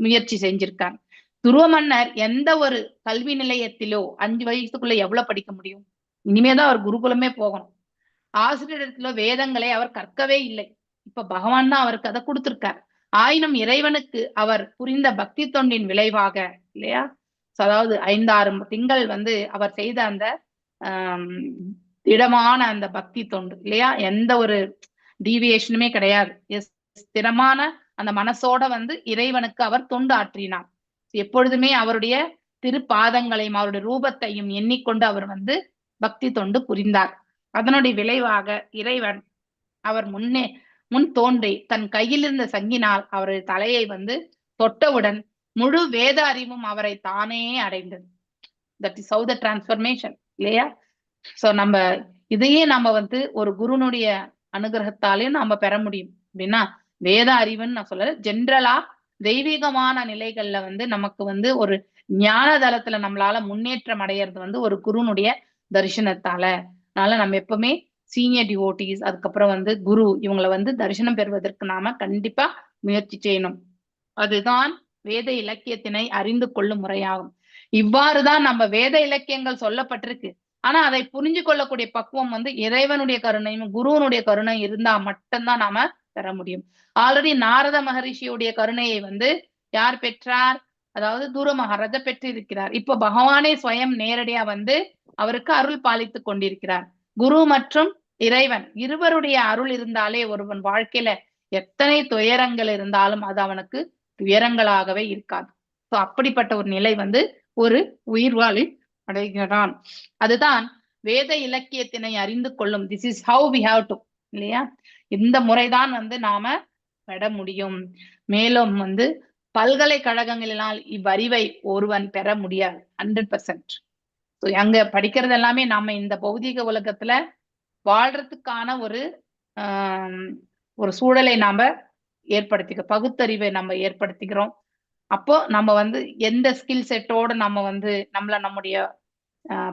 முயற்சி செஞ்சிருக்கார். துருவ மன்னர் எந்த ஒரு கல்வி நிலையத்திலோ 5 வயசுக்குள்ள எவ்வளவு படிக்க முடியும்? இனிமேதான் அவர் குருகுலமே போகணும். ஆசிரியரிடத்திலோ வேதங்களை அவர் கற்கவே இல்லை. இப்ப பகவான் தான் அவருக்கு அதை கொடுத்திருக்கார். ஆயினும் இறைவனுக்கு அவர் புரிந்த பக்தி தொண்டின் விளைவாக, இல்லையா? அதாவது 5-6 திங்கள் வந்து அவர் செய்த அந்த திடமான அந்த பக்தி தொண்டு, இல்லையா? எந்த ஒரு டீவியேஷனுமே கிடையாது. ஸ்திரமான அந்த மனசோட வந்து இறைவனுக்கு அவர் தொண்டு ஆற்றினார். எப்பொழுதுமே அவருடைய திருப்பாதங்களையும் அவருடைய ரூபத்தையும் எண்ணிக்கொண்டு அவர் வந்து பக்தி தொண்டு புரிந்தார். அதனுடைய விளைவாக இறைவன் அவர் முன் தோன்றி தன் கையில் இருந்த சங்கினால் அவரது தலையை வந்து தொட்டவுடன் முழு வேத அறிவும் அவரை தானே அடைந்தது. That is how the transformation, இல்லையா? சோ நம்ம இதையே நம்ம வந்து ஒரு குருனுடைய அனுகிரகத்தாலையும் நாம பெற முடியும். அப்படின்னா வேத அறிவுன்னு நான் சொல்ல, ஜென்ரலா தெய்வீகமான நிலைகள்ல வந்து நமக்கு வந்து ஒரு ஞான தளத்துல நம்மளால முன்னேற்றம் அடையிறது வந்து ஒரு குருனுடைய தரிசனத்தால. அதனால நம்ம எப்பவுமே சீனியர் டிவோட்டிஸ், அதுக்கப்புறம் வந்து குரு, இவங்களை வந்து தரிசனம் பெறுவதற்கு நாம கண்டிப்பா முயற்சி செய்யணும். அதுதான் வேத இலக்கியத்தினை அறிந்து கொள்ளும் முறையாகும். இவ்வாறுதான் நம்ம வேத இலக்கியங்கள் சொல்லப்பட்டிருக்கு. ஆனா அதை புரிஞ்சு கொள்ளக்கூடிய பக்குவம் வந்து இறைவனுடைய கருணையும் குருவனுடைய கருணை இருந்தா மட்டும்தான் நாம பெற முடியும். ஆல்ரெடி நாரத மகரிஷியுடைய கருணையை வந்து யார் பெற்றார்? அதாவது துருவ மகாராஜா பெற்றிருக்கிறார். இப்ப பகவானே ஸ்வயம் நேரடியா வந்து அவருக்கு அருள் பாலித்து கொண்டிருக்கிறார். குரு மற்றும் இறைவன் இருவருடைய அருள் இருந்தாலே ஒருவன் வாழ்க்கையில எத்தனை துயரங்கள் இருந்தாலும் அது அவனுக்கு துயரங்களாகவே இருக்காது. சோ அப்படிப்பட்ட ஒரு நிலை வந்து ஒரு உயிர்வாழி அடைகிறான். அதுதான் வேத இலக்கியத்தினை அறிந்து கொள்ளும். This is how we have to, இல்லையா? இந்த முறைதான் வந்து நாம பெற முடியும். மேலும் வந்து பல்கலைக்கழகங்களினால் இவ்வறிவை ஒருவன் பெற முடியாது 100%. ஸோ அங்க படிக்கிறது எல்லாமே நாம இந்த பௌதீக உலகத்துல வாழ்றதுக்கான ஒரு சூழலை நாம பகுத்தறிவை நம்ம ஏற்படுத்திக்கிறோம். அப்போ நம்ம வந்து எந்த ஸ்கில் செட்டோட நம்ம வந்து நம்முடைய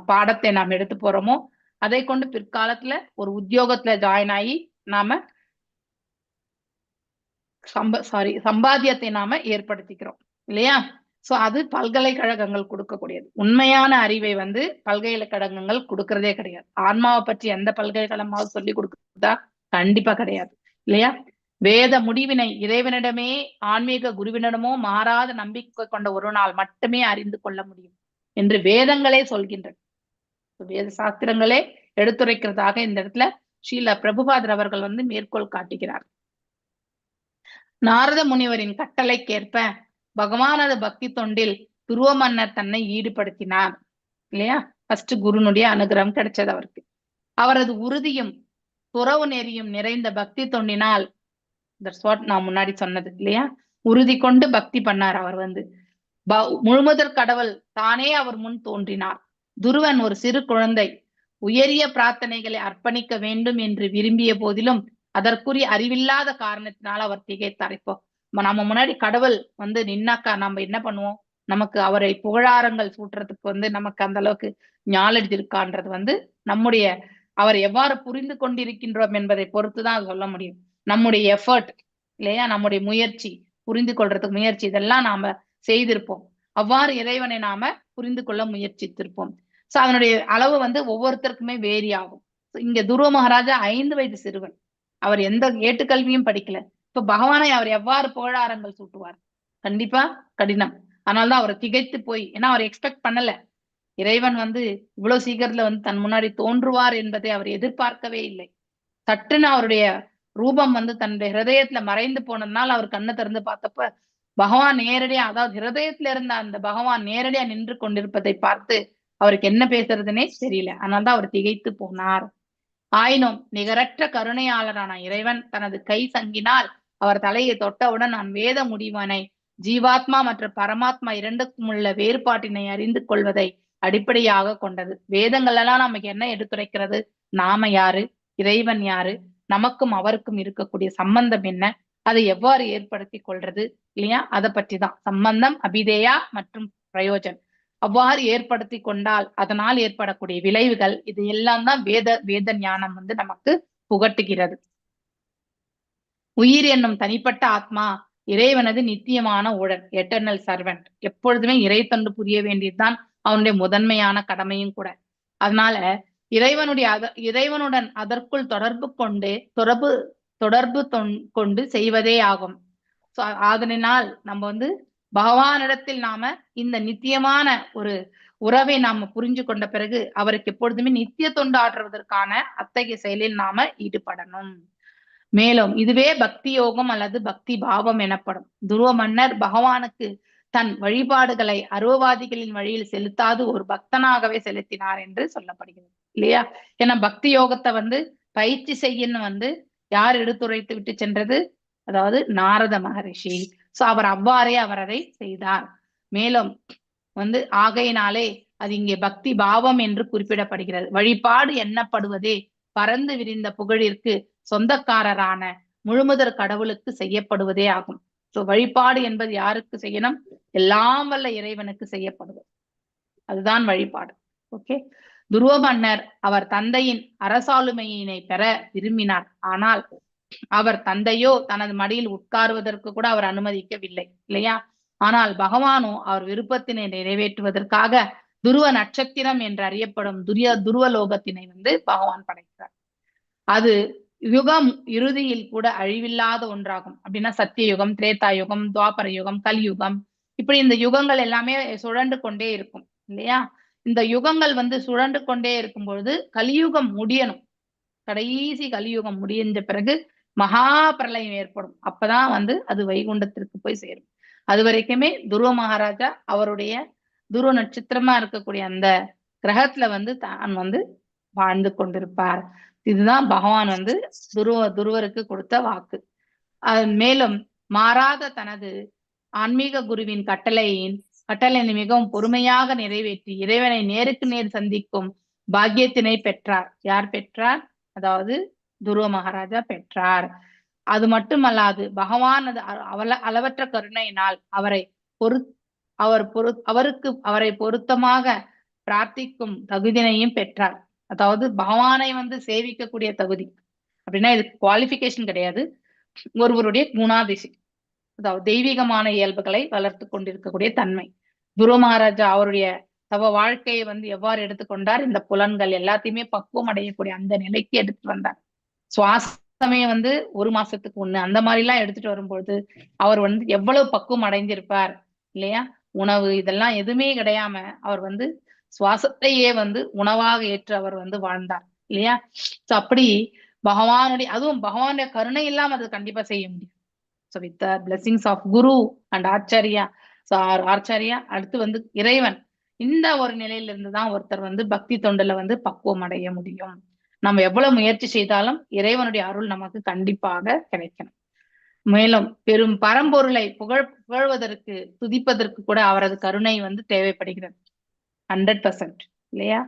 பாடத்தை நாம் எடுத்து போறோமோ அதை கொண்டு பிற்காலத்துல ஒரு உத்தியோகத்துல ஜாயின் ஆகி நாம சம்பாத்தியத்தை நாம ஏற்படுத்திக்கிறோம், இல்லையா? சோ அது பல்கலைக்கழகங்கள் கொடுக்கக்கூடியது. உண்மையான அறிவை வந்து பல்கலைக்கழகங்கள் கொடுக்கறதே கிடையாது. ஆன்மாவை பற்றி எந்த பல்கலைக்கழகமாவது சொல்லி கொடுக்குறதா? கண்டிப்பா கிடையாது, இல்லையா? வேத முடிவினை இறைவனிடமே ஆன்மீக குருவினிடமோ மாறாத நம்பிக்கை கொண்ட ஒரு நாள் மட்டுமே அறிந்து கொள்ள முடியும் என்று வேதங்களே சொல்கின்றன. வேத சாஸ்திரங்களே எடுத்துரைக்கிறதாக இந்த இடத்துல ஸ்ரீல பிரபுபாதர் அவர்கள் வந்து மேற்கோள் காட்டுகிறார். நாரத முனிவரின் கட்டளைக்கேற்ப பகவானது பக்தி தொண்டில் துருவ மன்னர் தன்னை ஈடுபடுத்தினார் இல்லையா. ஃபர்ஸ்ட் குருனுடைய அனுகிரகம் கிடைச்சது அவருக்கு. அவரது உறுதியும் துறவு நெறியும் நிறைந்த பக்தி தொண்டினால், நான் முன்னாடி சொன்னது இல்லையா, உறுதி கொண்டு பக்தி பண்ணார். அவர் வந்து முழுமுதற் கடவுள் தானே அவர் முன் தோன்றினார். துருவன் ஒரு சிறு குழந்தை உயரிய பிரார்த்தனைகளை அர்ப்பணிக்க வேண்டும் என்று விரும்பிய போதிலும் அதற்குரிய அறிவில்லாத காரணத்தினால் அவர் திகைத்தார். இப்போ நம்ம முன்னாடி கடவுள் வந்து நின்னாக்கா நம்ம என்ன பண்ணுவோம், நமக்கு அவரை புகழாரங்கள் சூட்டுறதுக்கு வந்து நமக்கு அந்த அளவுக்கு ஞாலெட்ஜ் இருக்கான்றது வந்து நம்முடைய அவர் எவ்வாறு புரிந்து கொண்டிருக்கின்றோம் என்பதை பொறுத்துதான் சொல்ல முடியும். நம்முடைய எஃபர்ட் இல்லையா, நம்முடைய முயற்சி, புரிந்து கொள்றதுக்கு முயற்சி, இதெல்லாம் நாம செய்திருப்போம். அவ்வாறு இறைவனை நாம புரிந்து கொள்ள முயற்சித்திருப்போம். சோ அதனுடைய அளவு வந்து ஒவ்வொருத்தருக்குமே வேரி ஆகும். இங்க துருவ மகாராஜா 5 வயது சிறுவன், அவர் எந்த ஏட்டுக்கல்வியும் படிக்கல. இப்ப பகவானை அவர் எவ்வாறு புகழாரங்கள் சூட்டுவார்? கண்டிப்பா கடினம். அதனால்தான் அவர் திகைத்து போய், ஏன்னா அவர் எக்ஸ்பெக்ட் பண்ணல இறைவன் வந்து இவ்வளவு சீக்கிரத்துல வந்து தன் முன்னாடி தோன்றுவார் என்பதை அவர் எதிர்பார்க்கவே இல்லை. சட்டுன்னு அவருடைய ரூபம் வந்து தன்னுடைய ஹிருதயத்துல மறைந்து போனதுனால அவர் கண்ணை திறந்து பார்த்தப்ப பகவான் நேரடியா, அதாவது ஹிருதயத்துல இருந்த அந்த பகவான் நேரடியா நின்று கொண்டிருப்பதை பார்த்து அவருக்கு என்ன பேசுறதுன்னே தெரியல. அதனால்தான் அவர் திகைத்து போனார். ஆயினும் நிகரற்ற கருணையாளரான இறைவன் தனது கை சங்கினால் அவர் தலையை தொட்டவுடன் நான் வேத முடிவனை ஜீவாத்மா மற்றும் பரமாத்மா இரண்டுக்கும் உள்ள வேறுபாட்டினை அறிந்து கொள்வதை அடிப்படையாக கொண்டது. வேதங்கள் எல்லாம் நமக்கு என்ன எடுத்துரைக்கிறது? நாம யாரு, இறைவன் யாரு, நமக்கும் அவருக்கும் இருக்கக்கூடிய சம்பந்தம் என்ன, அதை எவ்வாறு ஏற்படுத்தி கொள்றது இல்லையா, அதை பற்றி தான். சம்பந்தம், அபிதேயா மற்றும் பிரயோஜன் அவ்வாறு ஏற்படுத்தி கொண்டால் அதனால் ஏற்படக்கூடிய விளைவுகள், இது எல்லாம் தான் வேத ஞானம் வந்து நமக்கு புகட்டுகிறது. உயிர் என்னும் தனிப்பட்ட ஆத்மா இறைவனது நித்தியமான ஊழல், எட்டர்னல் சர்வெண்ட். எப்பொழுதுமே இறை தொண்டு புரிய வேண்டியதுதான் அவனுடைய முதன்மையான கடமையும் கூட. அதனால இறைவனுடன் அதற்குள் தொடர்பு கொண்டு செய்வதே ஆகும். அதனால் நம்ம வந்து பகவானிடத்தில் நாம இந்த நித்தியமான ஒரு உறவை நாம புரிஞ்சு கொண்ட பிறகு அவருக்கு எப்பொழுதுமே நித்திய தொண்டு ஆற்றுவதற்கான அத்தகைய செயலில் நாம ஈடுபடணும். மேலும் இதுவே பக்தி யோகம் அல்லது பக்தி பாவம் எனப்படும். துருவ மன்னர் பகவானுக்கு தன் வழிபாடுகளை அருவவாதிகளின் வழியில் செலுத்தாது ஒரு பக்தனாகவே செலுத்தினார் என்று சொல்லப்படுகிறது இல்லையா. ஏன்னா பக்தி யோகத்தை வந்து பயிற்சி செய்யன்னு வந்து யார் எடுத்துரைத்து விட்டு சென்றது? அதாவது நாரத மகரிஷி. சோ அவர் அவ்வாறே அவர் அதை செய்தார். மேலும் வந்து ஆகையினாலே அது இங்கே பக்தி பாவம் என்று குறிப்பிடப்படுகிறது. வழிபாடு எண்ணப்படுவதே பறந்து விரிந்த புகழிற்கு சொந்தக்காரரான முழுமுதற் கடவுளுக்கு செய்யப்படுவதே ஆகும். சோ வழிபாடு என்பது யாருக்கு செய்யணும்? எல்லாம் வல்ல இறைவனுக்கு செய்யப்படுவது, அதுதான் வழிபாடு. ஓகே. துருவ மன்னர் அவர் தந்தையின் அரசாளுமையினை பெற விரும்பினார். ஆனால் அவர் தந்தையோ தனது மடியில் உட்காருவதற்கு கூட அவர் அனுமதிக்கவில்லை இல்லையா. ஆனால் பகவானோ அவர் விருப்பத்தினை நிறைவேற்றுவதற்காக துருவ நட்சத்திரம் என்று அறியப்படும் துருவலோகத்தினை வந்து பகவான் படைக்கிறார். அது யுகம் இறுதியில் கூட அழிவில்லாத ஒன்றாகும். அப்படின்னா சத்தியயுகம், திரேதா யுகம், துவாபர யுகம், கலியுகம், இப்படி இந்த யுகங்கள் எல்லாமே சுழண்டு கொண்டே இருக்கும் இல்லையா. இந்த யுகங்கள் வந்து சுழண்டு கொண்டே இருக்கும் பொழுது கலியுகம் முடியணும். கடைசி கலியுகம் முடிந்த பிறகு மகா பிரளயம் ஏற்படும். அப்பதான் வந்து அது வைகுண்டத்திற்கு போய் சேரும். அது வரைக்குமே துருவ மகாராஜா அவருடைய துருவ நட்சத்திரமா இருக்கக்கூடிய அந்த கிரகத்துல வந்து தான் வந்து வாழ்ந்து கொண்டிருப்பார். இதுதான் பகவான் வந்து துருவருக்கு கொடுத்த வாக்கு. மேலும் மாறாத தனது ஆன்மீக குருவின் கட்டளை மிகவும் பொறுமையாக நிறைவேற்றி இறைவனை நேருக்கு நேர் சந்திக்கும் பாக்கியத்தினை பெற்றார். யார் பெற்றார்? அதாவது துருவ மகாராஜா பெற்றார். அது மட்டுமல்லாது பகவானது அளவற்ற கருணையினால் அவரை பொருத்தமாக பிரார்த்திக்கும் தகுதியினையும் பெற்றார். அதாவது பகவானை வந்து சேவிக்கக்கூடிய தகுதி அப்படின்னா இது குவாலிபிகேஷன் கிடையாது, ஒருவருடைய குணாதிசி, அதாவது தெய்வீகமான இயல்புகளை வளர்த்து கொண்டிருக்கக்கூடிய தன்மை. துருவ மகாராஜா அவருடைய தவ வாழ்க்கையை வந்து எவ்வாறு எடுத்துக்கொண்டார்? இந்த புலன்கள் எல்லாத்தையுமே பக்குவம் அடையக்கூடிய அந்த நிலைக்கு எடுத்து வந்தார். சுவாச சமயம் வந்து 1 மாசத்துக்கு 1 அந்த மாதிரி எல்லாம் எடுத்துட்டு வரும்பொழுது அவர் வந்து எவ்வளவு பக்குவம் அடைந்திருப்பார் இல்லையா? உணவு இதெல்லாம் எதுவுமே கிடையாம அவர் வந்து சுவாசத்தையே வந்து உணவாக ஏற்று அவர் வந்து வாழ்ந்தார் இல்லையா? சோ அப்படி பகவானுடைய அதுவும் பகவானுடைய கருணை இல்லாம அது கண்டிப்பா செய்ய முடியும். So with the blessings of Guru and Acharya, so Acharya அடுத்து வந்து இறைவன், இந்த ஒரு நிலையில இருந்துதான் ஒருத்தர் வந்து பக்தி தொண்டுல வந்து பக்குவம் அடைய முடியும். நம்ம எவ்வளவு முயற்சி செய்தாலும் இறைவனுடைய அருள் நமக்கு கண்டிப்பாக கிடைக்கணும். மேலும் பெரும் பரம்பொருளை புகழ்வதற்கு துதிப்பதற்கு கூட அவரது கருணை வந்து தேவைப்படுகிறது. 100% இல்லையா?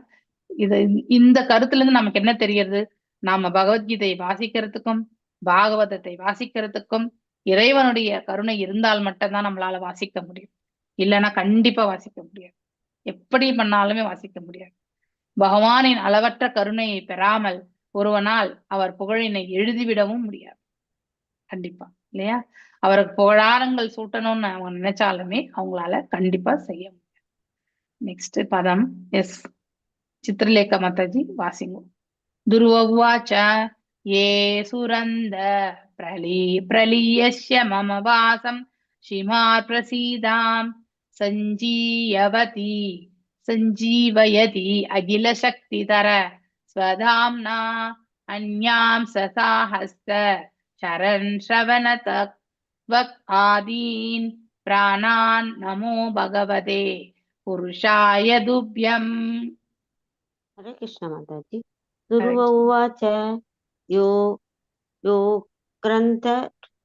இந்த கருத்துல இருந்து நமக்கு என்ன தெரிகிறது? நாம பகவத்கீதை வாசிக்கிறதுக்கும் பாகவதத்தை வாசிக்கிறதுக்கும் இறைவனுடைய கருணை இருந்தால் மட்டும்தான் நம்மளால வாசிக்க முடியும். இல்லைன்னா கண்டிப்பா வாசிக்க முடியாது. எப்படி பண்ணாலுமே வாசிக்க முடியாது. பகவானின் அளவற்ற கருணையை பெறாமல் ஒருவனால் அவர் புகழினை எழுதிவிடவும் முடியாது. கண்டிப்பா இல்லையா? அவருக்கு புகழாரங்கள் சூட்டணும்னு அவங்க நினைச்சாலுமே அவங்களால கண்டிப்பா செய்ய முடியாது. நெக்ஸ்ட் பதம் எஸ் சித்திரலேகா மாதாஜி வாசிங்க. துருவவாச்ச ஏ சுரந்த பிரலீயஸ்ய மம வாசம் ஸ்ரீமார் பிரசீதாம் சஞ்சீவயதி அகில சக்திதர ஸ்வதாம்னா அன்யாம் சசாஹஸ்த சரண் ஸ்ரவணத்வக் ஆதீன் பிராணான் நமோ பகவதே புருஷாய துப்யம். ஹரே கிருஷ்ண மாதாஜி. துருவ உவாச்ச யோ கிரந்த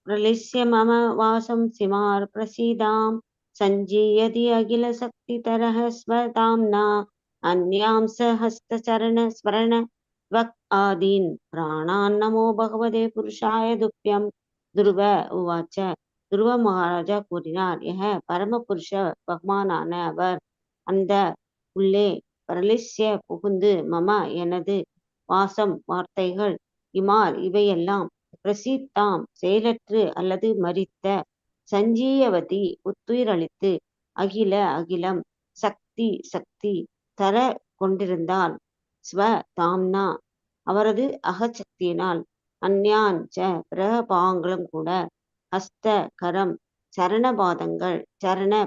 பிரலிஸ்ய மம வாசம் சிமார் பிரசீதாம் சஞ்சீயதி அகில சக்திதரஹ ஸ்வதாம்னா அன்யாம் சஹஸ்தசரண ஸ்வரண வக் ஆதீன் பிராணான் நமோ பகவதே புருஷாய துப்யம். துருவ உவாச்ச. துருவ மகாராஜா கூறினார், பரமபுருஷ பகவானான அவர் அந்த உள்ளே பிரலிஸ்ய புகுந்து மம எனது வாசம் வார்த்தைகள் இமார் இவையெல்லாம் பிரசித்தாம் செயலற்று அல்லது மரித்த சஞ்சீயவதி உத்துயிரளித்து அகில அகிலம் சக்தி சக்தி தர கொண்டிருந்தால் ஸ்வ தாம்னா அவரது அகசக்தியினால் அந்யான் ச பிரபாங்களும் கூட ஹஸ்த கரம் சரண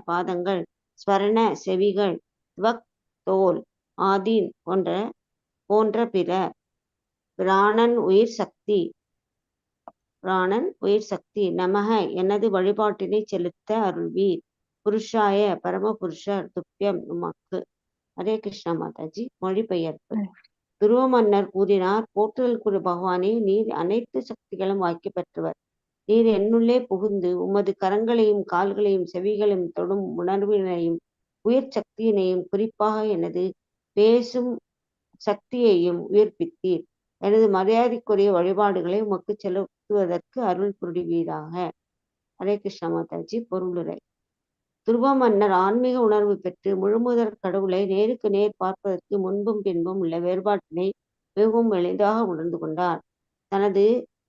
பாதங்கள் ஸ்வரண செவிகள் துவக் தோல் ஆதீன் போன்ற பிற பிராணன் உயிர் சக்தி நமக எனது வழிபாட்டினை செலுத்த அருள்வீர். புருஷாய பரமபுருஷர் துப்பியம் உமக்கு. ஹரே கிருஷ்ணா மாதாஜி. மொழிபெயர்ப்பு. துருவ மன்னர் கூறினார், போற்றுதலுக்குரிய பகவானே, நீர் அனைத்து சக்திகளும் வாக்கி பெற்றவர். நீர் என்னுள்ளே புகுந்து உமது கரங்களையும் கால்களையும் செவிகளையும் தொடும் உணர்வினையும் உயிர் சக்தியினையும் குறிப்பாக எனது பேசும் சக்தியையும் உயிர்ப்பித்தீர். எனது மரியாதைக்குரிய வழிபாடுகளை உமக்கு செலுத்துவதற்கு அருள் புரிவீராக. ஹரே கிருஷ்ண மாதாஜி. பொருளுரை. துருவ மன்னர் ஆன்மீக உணர்வு பெற்று முழுமுதற் கடவுளை நேருக்கு நேர் பார்ப்பதற்கு முன்பும் பின்பும் உள்ள வேறுபாட்டினை மிகவும் எளிதாக உணர்ந்து கொண்டார். தனது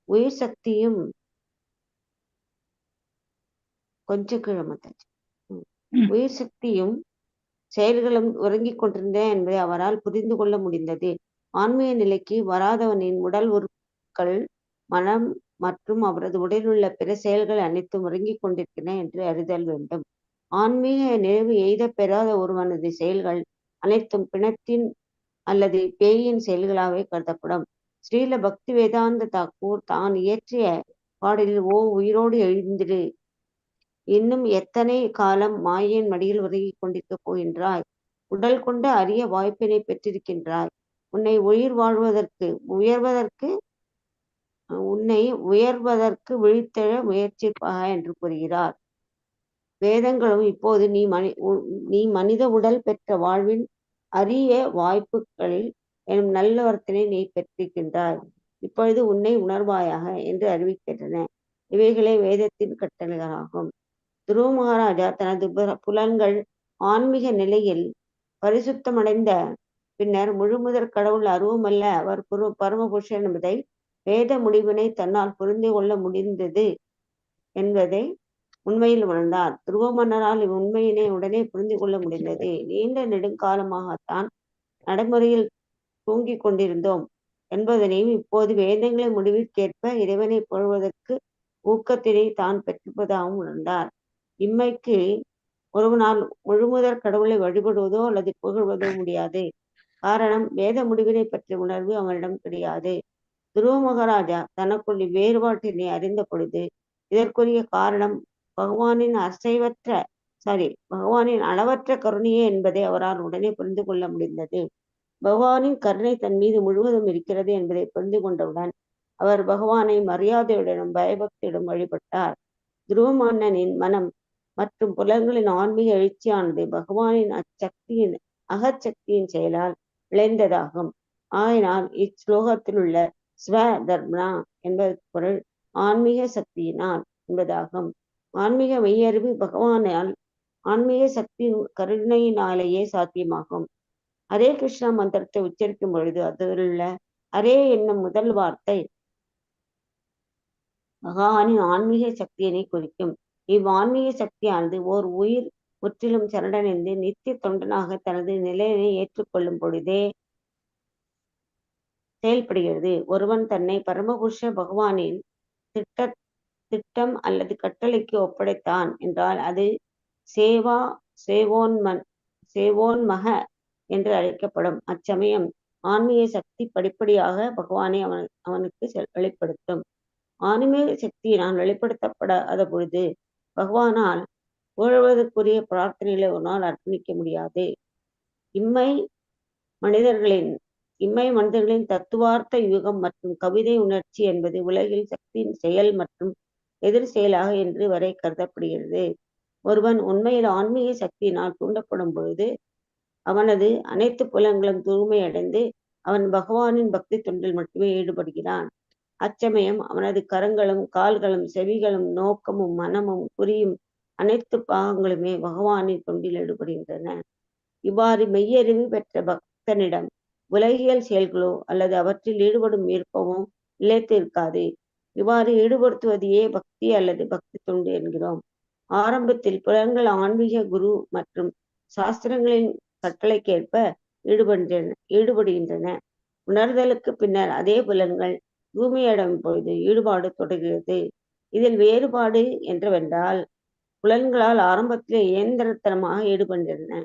உயிர் சக்தியும் உயிர் சக்தியும் செயல்களும் உறங்கிக் கொண்டிருந்தன என்பதை அவரால் புரிந்து கொள்ள முடிந்தது. ஆன்மீக நிலைக்கு வராதவனின் உடல் உறுப்புகள், மனம் மற்றும் அவரது உடலிலுள்ள பிற செயல்கள் அனைத்தும் உறங்கிக் கொண்டிருக்கின்றன என்று அறிதல் வேண்டும். ஆன்மீக நிறைவு எய்த பெறாத ஒருவனது செயல்கள் அனைத்தும் பிணத்தின் அல்லது பேயின் செயல்களாகவே கருதப்படும். ஸ்ரீல பக்தி வேதாந்த தாக்கூர் தான் இயற்றிய பாடலில், ஓ உயிரோடு எழுந்திரு, இன்னும் எத்தனை காலம் மாயையின் மடியில் உறங்கிக் கொண்டிருக்கப் போகின்றாய்? உடல் கொண்ட அரிய வாய்ப்பினை பெற்றிருக்கின்றாய். உன்னை உயர்வதற்கு விழித்தெழ முயற்சிப்பாக என்று கூறுகிறார். வேதங்களும் இப்போது நீ மனித உடல் பெற்ற வாழ்வின் அரிய வாய்ப்புகளில் எனும் நல்லவர்த்தினை நீ பெற்றிருக்கின்றாய். இப்பொழுது உன்னை உணர்வாயாக என்று அறிவிக்கின்றன. இவைகளே வேதத்தின் கட்டளைகளாகும். துருவ மகாராஜா தனது புலன்கள் ஆன்மீக நிலையில் பரிசுத்தமடைந்த பின்னர் முழுமுதற் கடவுள் அருவமல்ல, அவர் பரமபுருஷன் என்பதை வேத முடிவினை தன்னால் புரிந்து கொள்ள முடிந்தது என்பதை உண்மையில் உணர்ந்தார். துருவ மன்னரால் இவ்வுண்மையினை உடனே புரிந்து கொள்ள முடிந்தது. நீண்ட நெடுங்காலமாகத்தான் நடைமுறையில் தூங்கிக் கொண்டிருந்தோம். என்பதனையும் இப்போது வேதங்களின் முடிவிற்கேற்ப இறைவனை புகழ்வதற்கு ஊக்கத்தினை தான் பெற்றிருப்பதாகவும் உணர்ந்தார். இம்மைக்கு ஒருவனால் முழுமுதற் கடவுளை வழிபடுவதோ அல்லது புகழ்வதோ முடியாது. காரணம், வேத முடிவினை பற்றிய உணர்வு அவனிடம் கிடையாது. துருவ மகாராஜா தனக்குள் இவ்வேறுபாட்டினை அறிந்த பொழுது இதற்குரிய காரணம் பகவானின் அளவற்ற கருணையே என்பதை அவரால் உடனே புரிந்து கொள்ள முடிந்தது. பகவானின் கருணை தன் மீது முழுவதும் இருக்கிறது என்பதை புரிந்து கொண்டவுடன் அவர் பகவானை மரியாதையுடனும் பயபக்தியுடன் வழிபட்டார். துருவ மன்னனின் மனம் மற்றும் புலன்களின் ஆன்மீக எழுச்சியானது பகவானின் அகச்சக்தியின் செயலால் விளைந்ததாகும். ஆயினால் இச்லோகத்தில் உள்ள ஸ்வ தர்மனா என்பது பொருள் ஆன்மீக சக்தியினால் என்பதாகும். ஆன்மீக மெய்யறிவு பகவானால் ஆன்மீக சக்தியின் கருணையினாலேயே சாத்தியமாகும். ஹரே கிருஷ்ணா மந்திரத்தை உச்சரிக்கும் பொழுது அதிலுள்ள ஹரே என்னும் முதல் வார்த்தை பகவானின் ஆன்மீக சக்தியினை குறிக்கும். இவ்வான்மீக சக்தியானது ஓர் உயிர் முற்றிலும் சரணடைந்து நித்திய தொண்டனாக தனது நிலையினை ஏற்றுக்கொள்ளும் பொழுதே செயல்படுகிறது. ஒருவன் தன்னை பரமபுருஷ பகவானின் திட்டம் அல்லது கட்டளைக்கு ஒப்படைத்தான் என்றால் அது சேவோன்மக என்று அழைக்கப்படும். அச்சமயம் ஆன்மீக சக்தி படிப்படியாக பகவானை அவனுக்கு வெளிப்படுத்தும். ஆன்மீக சக்தியினால் வெளிப்படுத்தப்படாத பொழுது பகவானால் புகழ்வதற்குரிய பிரார்த்தனைகளை ஒரு நாள் அர்ப்பணிக்க முடியாது. இம்மை மனிதர்களின் தத்துவார்த்த யுகம் மற்றும் கவிதை உணர்ச்சி என்பது உலகில் சக்தியின் செயல் மற்றும் எதிர் செயலாக என்று வரை கருதப்படுகிறது. ஒருவன் உண்மையில் ஆன்மீக சக்தியினால் தூண்டப்படும் பொழுது அவனது அனைத்து புலன்களும் தூய்மையடைந்து அவன் பகவானின் பக்தி தொண்டில் மட்டுமே ஈடுபடுகிறான். அச்சமயம் அவனது கரங்களும் கால்களும் செவிகளும் நோக்கமும் மனமும் குறியும் அனைத்து பாகங்களுமே பகவானின் தொண்டில் ஈடுபடுகின்றன. இவ்வாறு மெய்யறிவு பெற்ற பக்தனிடம் உலகியல் செயல்களோ அல்லது அவற்றில் ஈடுபடும் விருப்பமோ நிலைத்து இருக்காது. இவ்வாறு ஈடுபடுத்துவதையே பக்தி அல்லது பக்தி தொண்டு என்கிறோம். ஆரம்பத்தில் புலன்கள் ஆன்மீக குரு மற்றும் சாஸ்திரங்களின் கட்டளைக்கேற்ப ஈடுபடுகின்றன. உணர்தலுக்கு பின்னர் அதே புலன்கள் தூய்மையடையும் பொழுது ஈடுபாடு தொடர்கிறது. இதில் வேறுபாடு என்றவென்றால் புலன்களால் ஆரம்பத்திலே இயந்திரத்தனமாக ஈடுபடுகின்றன.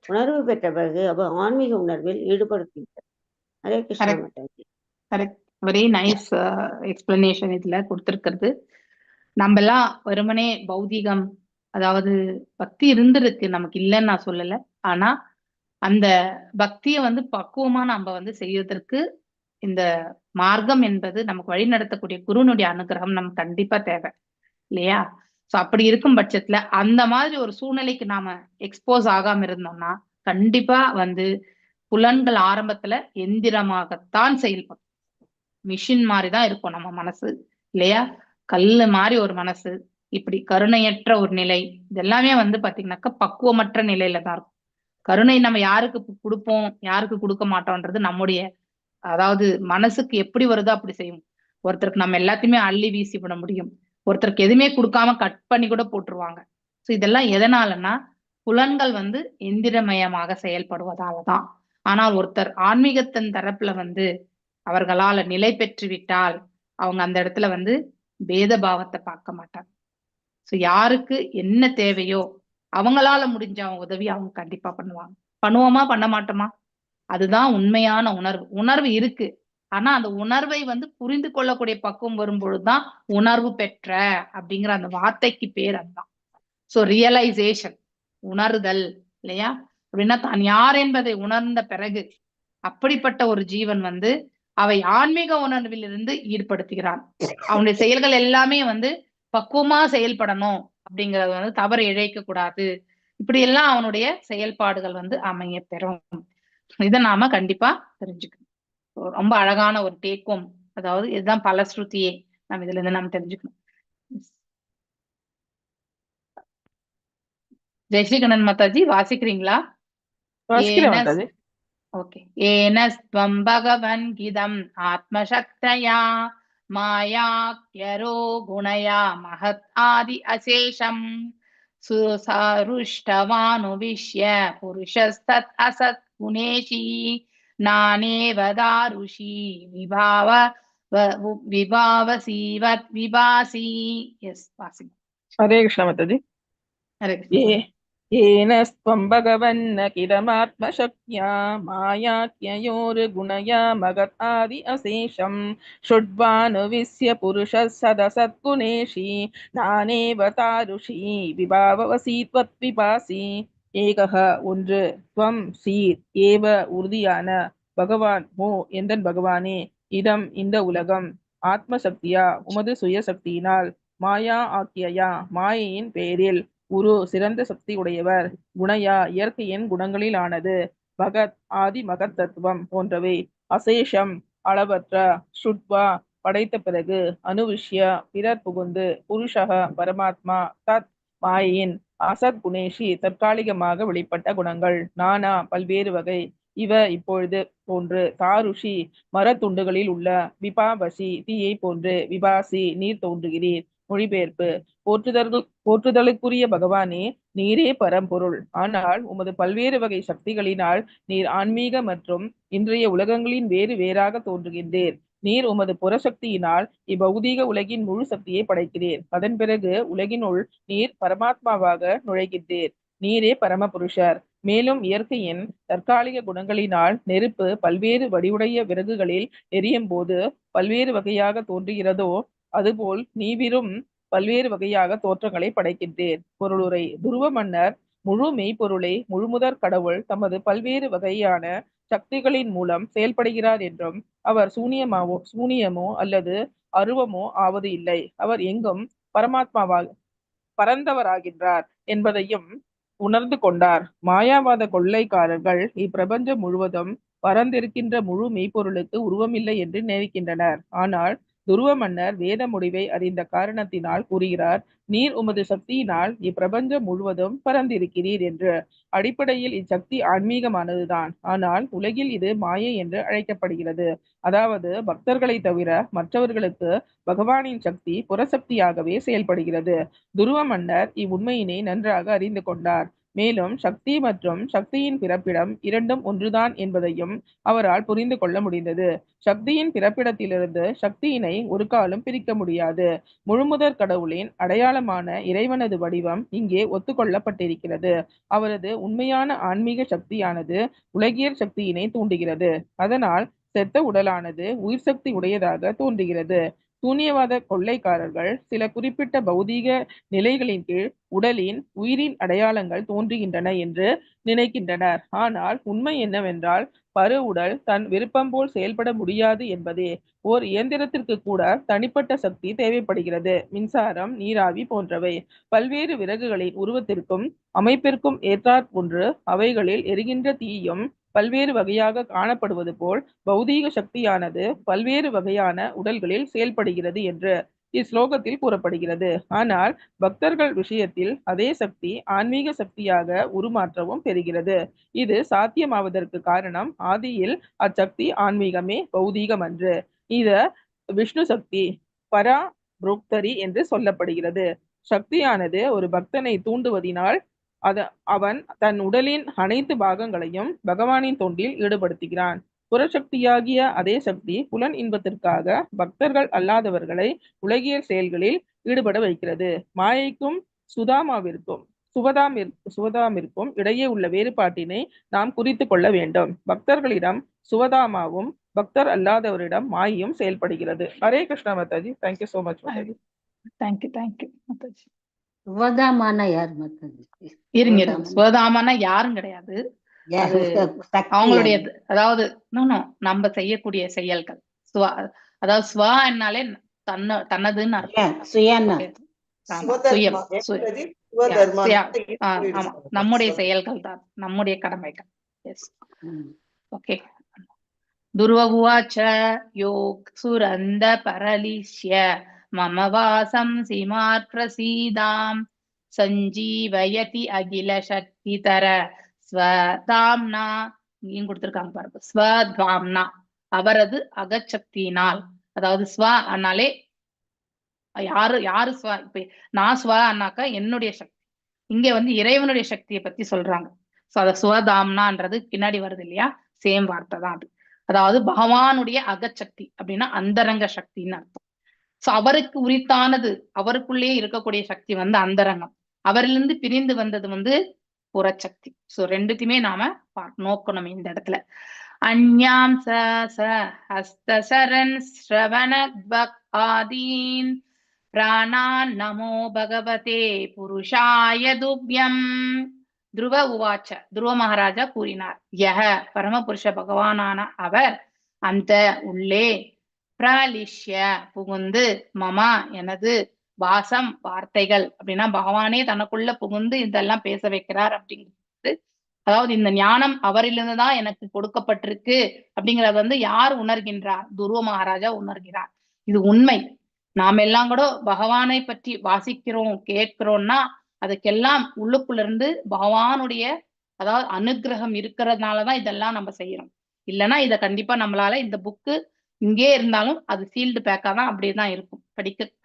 உணர்வு பெற்ற பிறகு அவ ஆன்மீக உணர்வில் ஈடுபடுகின்றன. Hare Krishna Mataji. Correct, very nice explanation இதுல கொடுத்திருக்கிறது. நம்ம எல்லாம் வெறுமனே பௌதிகம், அதாவது பக்தி இருந்திருக்கு, நமக்கு இல்லைன்னு நான் சொல்லல. ஆனா அந்த பக்தியை பக்குவமா நம்ம செய்யறதற்கு இந்த மார்க்கம் என்பது நமக்கு வழி நடத்தக்கூடிய குருனுடைய அனுகிரகம் நமக்கு கண்டிப்பா தேவை இல்லையா? சோ அப்படி இருக்கும் பட்சத்துல அந்த மாதிரி ஒரு சூழ்நிலைக்கு நாம எக்ஸ்போஸ் ஆகாம இருந்தோம்னா கண்டிப்பா புலன்கள் ஆரம்பத்துல எந்திரமாகத்தான் செயல்படும். மிஷின் மாதிரிதான் இருக்கும் நம்ம மனசு இல்லையா? கல்லு மாதிரி ஒரு மனசு, இப்படி கருணையற்ற ஒரு நிலை, இதெல்லாமே பாத்தீங்கன்னாக்கா பக்குவமற்ற நிலையில தான் இருக்கும். கருணை நம்ம யாருக்கு கொடுப்போம், யாருக்கு கொடுக்க மாட்டோம்ன்றது நம்முடைய, அதாவது மனசுக்கு எப்படி வருதோ அப்படி செய்யும். ஒருத்தருக்கு நம்ம எல்லாத்தையுமே அள்ளி வீசி விட முடியும், ஒருத்தருக்கு எதுவுமே கொடுக்காம கட் பண்ணி கூட போட்டுருவாங்க. சோ இதெல்லாம் எதனாலன்னா புலன்கள் எந்திரமயமாக செயல்படுவதாலதான். ஆனால் ஒருத்தர் ஆன்மீகத்தின் தரப்புல அவர்களால நிலை பெற்று விட்டால் அவங்க அந்த இடத்துல பேத பாவத்தை பார்க்க மாட்டாங்க. சோ யாருக்கு என்ன தேவையோ அவங்களால முடிஞ்ச அவங்க உதவி அவங்க கண்டிப்பா பண்ணுவாங்க. பண்ணுவோமா பண்ண மாட்டோமா? அதுதான் உண்மையான உணர்வு. உணர்வு இருக்கு, ஆனா அந்த உணர்வை புரிந்து கொள்ளக்கூடிய பக்குவம் வரும்பொழுதுதான் உணர்வு பெற்ற அப்படிங்கிற அந்த வார்த்தைக்கு பேர் அதுதான். சோ ரியலைசேஷன், உணர்தல் இல்லையா? அப்படின்னா தான் யார் என்பதை உணர்ந்த பிறகு அப்படிப்பட்ட ஒரு ஜீவன் அவை ஆன்மீக உணர்வில் இருந்து ஈடுபடுத்துகிறான். அவனுடைய செயல்கள் எல்லாமே பக்குவமா செயல்படணும் அப்படிங்கறது தவறு இழைக்க கூடாது. இப்படி எல்லாம் அவனுடைய செயல்பாடுகள் அமைய பெறும். இதை நாம கண்டிப்பா தெரிஞ்சுக்கணும். ரொம்ப அழகான ஒரு டேக்கும், அதாவது இதுதான் பலஸ்ருதியே. நம்ம இதுல இருந்து நம்ம தெரிஞ்சுக்கணும். ஜெயஸ்ரீகண்ணன் மாதாஜி வாசிக்கிறீங்களா? ஓகே. ஏனஸ்த்வம் பகவன் கிதம் ஆத்மசக்தயா மாயாக்யரோ குணயா மகத் ஆதி அசேஷம் சுசாருஷ்டவானுவிஷ்ய புருஷஸ்தத் அசத் குணேஷி நானேவ தாருஷி விபாவசீவத் விபாசி. எஸ் வாசிங்க. ஹரே கிருஷ்ண மாதாஜி. ஹரே கிருஷ்ணா. येन स्वं भगवन्न किरमात्मशक्त्या मायाज्ञयोर्गुणया मगतादि अशेषं षड्वानुविश्य पुरुषः सदसद्गुणेशी नानेव तारुषी विभावसी त्वत्पिपासी. ஏகஹ ஒன்று, துவம் சீர், ஏவ உறுதியான, பகவான் மோ எந்தன் பகவானே, இதம் இந்த உலகம், ஆத்மசக்தியா உமது சுயசக்தியினால், மாயா ஆக்கியா மாயையின் பேரில், குரு சிறந்த சக்தி உடையவர், குணயா இயற்கையின் குணங்களில் ஆனது, பகத் ஆதி மகத் தத்துவம் போன்றவை, அசேஷம் அளவற்ற, சுட்வா படைத்த பிறகு, அனுவிஷ்ய பிறர் புகுந்து, புருஷக பரமாத்மா தத் மாயின் அசத் குணேஷி தற்காலிகமாக வெளிப்பட்ட குணங்கள், நானா பல்வேறு வகை, இவ இப்பொழுது போன்று, தாருஷி மரத்துண்டுகளில் உள்ள, விபாவசி தீயை போன்று, விபாசி நீர் தோன்றுகிறீர். மொழிபெயர்ப்பு. போற்றுதலுக்குரிய பகவானே, நீரே பரம்பொருள். ஆனால் உமது பல்வேறு வகை சக்திகளினால் நீர் ஆன்மீக மற்றும் இன்றைய உலகங்களின் வேறு வேறாக தோன்றுகின்றீர். நீர் உமது புறசக்தியினால் இப்பௌதீக உலகின் முழு சக்தியை படைக்கிறீர். அதன் பிறகு உலகினுள் நீர் பரமாத்மாவாக நுழைகின்றீர். நீரே பரமபுருஷர். மேலும் இயற்கையின் தற்காலிக குணங்களினால் நெருப்பு பல்வேறு வடிவுடைய விறகுகளில் எரியும் போது பல்வேறு வகையாக தோன்றுகிறதோ அதுபோல் நீவிரும் பல்வேறு வகையாக தோற்றங்களை படைக்கின்றேன். பொருளுரை. துருவ மன்னர் முழு மெய்ப்பொருளை முழுமுதற் கடவுள் தமது பல்வேறு வகையான சக்திகளின் மூலம் செயல்படுகிறார் என்றும், அவர் சூனியமோ அல்லது அருவமோ ஆவது இல்லை. அவர் எங்கும் பரந்தவராகின்றார் என்பதையும் உணர்ந்து கொண்டார். மாயாவாத கொள்ளைக்காரர்கள் இப்பிரபஞ்சம் முழுவதும் பரந்திருக்கின்ற முழு மெய்ப்பொருளுக்கு உருவமில்லை என்று நினைக்கின்றனர். ஆனால் துருவ மன்னர் வேத முடிவை அறிந்த காரணத்தினால் கூறுகிறார், நீர் உமது சக்தியினால் இப்பிரபஞ்சம் முழுவதும் பரந்திருக்கிறீர் என்று. அடிப்படையில் இச்சக்தி ஆன்மீகமானதுதான். ஆனால் உலகில் இது மாயை என்று அழைக்கப்படுகிறது. அதாவது பக்தர்களை தவிர மற்றவர்களுக்கு பகவானின் சக்தி புறசக்தியாகவே செயல்படுகிறது. துருவ மன்னர் இவ்வுண்மையினை நன்றாக அறிந்து கொண்டார். மேலும் சக்தி மற்றும் சக்தியின் பிறப்பிடம் இரண்டும் ஒன்றுதான் என்பதையும் அவரால் புரிந்து கொள்ள முடிந்தது. சக்தியின் பிறப்பிடத்திலிருந்து சக்தியினை ஒரு காலம் பிரிக்க முடியாது. முழுமுதற் கடவுளின் அடையாளமான இறைவனது வடிவம் இங்கே ஒத்துக்கொள்ளப்பட்டிருக்கிறது. அவரது உண்மையான ஆன்மீக சக்தியானது உலகியல் சக்தியினை தூண்டுகிறது. அதனால் செத்த உடலானது உயிர் சக்தி உடையதாக தோன்றுகிறது. சூன்யவாத கொள்ளைக்காரர்கள் சில குறிப்பிட்ட பௌதீக நிலைகளின் கீழ் உடலின் உயிரின் அடையாளங்கள் தோன்றுகின்றன என்று நினைக்கின்றனர். ஆனால் உண்மை என்னவென்றால் பரு உடல் தன் விருப்பம் போல் செயல்பட முடியாது என்பதே. ஓர் இயந்திரத்திற்கு கூட தனிப்பட்ட சக்தி தேவைப்படுகிறது. மின்சாரம், நீராவி போன்றவை பல்வேறு விறகுகளின் உருவத்திற்கும் அமைப்பிற்கும் ஏற்றாற் போன்று அவைகளில் எரிகின்ற தீயும் பல்வேறு வகையாக காணப்படுவது போல் பௌதீக சக்தியானது பல்வேறு வகையான உடல்களில் செயல்படுகிறது என்று இஸ்லோகத்தில் கூறப்படுகிறது. ஆனால் பக்தர்கள் விஷயத்தில் அதே சக்தி ஆன்மீக சக்தியாக உருமாற்றவும் பெறுகிறது. இது சாத்தியமாவதற்கு காரணம் ஆதியில் அச்சக்தி ஆன்மீகமே, பௌதீகம் அன்று. இத விஷ்ணு சக்தி பரா புரோக்தரி என்று சொல்லப்படுகிறது. சக்தியானது ஒரு பக்தனை தூண்டுவதினால் அவன் தன் உடலின் அனைத்து பாகங்களையும் பகவானின் தொண்டில் ஈடுபடுத்துகிறான். புறசக்தியாகிய அதே சக்தி புலன் இன்பத்திற்காக பக்தர்கள் அல்லாதவர்களை உலகியல் செயல்களில் ஈடுபட வைக்கிறது. மாயைக்கும் சுவதாமிற்கும் இடையே உள்ள வேறுபாட்டினை நாம் குறித்து கொள்ள வேண்டும். பக்தர்களிடம் சுவதாமாவும் பக்தர் அல்லாதவரிடம் மாயையும் செயல்படுகிறது. Hare Krishna Mataji. Thank you so much Mataji. Thank you Mataji. சுவதாமான யார் மாதாஜி? இருங்க, சுவதாமான யாரும் கிடையாது. அவங்களுடைய அதாவது நம்ம செய்யக்கூடிய செயல்கள். அதாவது ஸ்வ என்னாலே தன்னதுன்னு அர்த்தம். ஆமா, நம்முடைய செயல்கள் தான், நம்முடைய கடமைகள். Yes, okay. துர்வகுவாச்ச யோக் சுரந்த பரலிஷ்ய மம வாசம் சிமார் பிரசீதாம் சஞ்சீவயதி அகில சக்தி தர ஸ்வதாம்னா இங்க கொடுத்திருக்காங்க பாருங்க. ஸ்வதாம்னா அவரது அகச்சக்தியினால். அதாவது ஸ்வ அண்ணாலே யாரு ஸ்வ, இப்ப நான் ஸ்வ அண்ணாக்கா என்னுடைய சக்தி. இங்க இறைவனுடைய சக்தியை பத்தி சொல்றாங்க. அத ஸ்வதாம்னான்றது பின்னாடி வருது இல்லையா, சேம் வார்த்தை தான் அது. அதாவது பகவானுடைய அகச்சக்தி அப்படின்னா அந்தரங்க சக்தின்னு அர்த்தம். சோ அவருக்கு உரித்தானது, அவருக்குள்ளே இருக்கக்கூடிய சக்தி வந்து அந்தரங்கம். அவரிலிருந்து பிரிந்து வந்தது வந்து புறச்சக்தி. சோ ரெண்டுத்தையுமே நாம நோக்கணும் இந்த இடத்துல. அந்யாம் ச ஹஸ்தசரன் ஸ்ரவணத்வக் ஆதீன் பிராணான் நமோ பகவதே புருஷாய துப்யம். துருவ உவாச்ச, துருவ மகாராஜா கூறினார், யஹ பரமபுருஷ பகவானான அவர் அந்த உள்ளே பிரலிஷ்ய புகுந்து மமா எனது வாசம் வார்த்தைகள் அப்படின்னா பகவானே தனக்குள்ள புகுந்து இதெல்லாம் பேச வைக்கிறார் அப்படிங்கிறது. அதாவது இந்த ஞானம் அவரிலிருந்து தான் எனக்கு கொடுக்கப்பட்டிருக்கு அப்படிங்கறது வந்து யார் உணர்கின்றார்? துருவ மகாராஜா உணர்கிறார். இது உண்மை. நாம் எல்லாம் கூட பகவானை பற்றி வாசிக்கிறோம் கேட்கிறோம்னா அதுக்கெல்லாம் உள்ளுக்குள்ள இருந்து பகவானுடைய அதாவது அனுகிரகம் இருக்கிறதுனாலதான் இதெல்லாம் நம்ம செய்யறோம். இல்லைன்னா இதை கண்டிப்பா நம்மளால இந்த புக்கு இங்கே இருந்தாலும் அது சீல்டு பேக்கா தான் அப்படியேதான் இருக்கும்.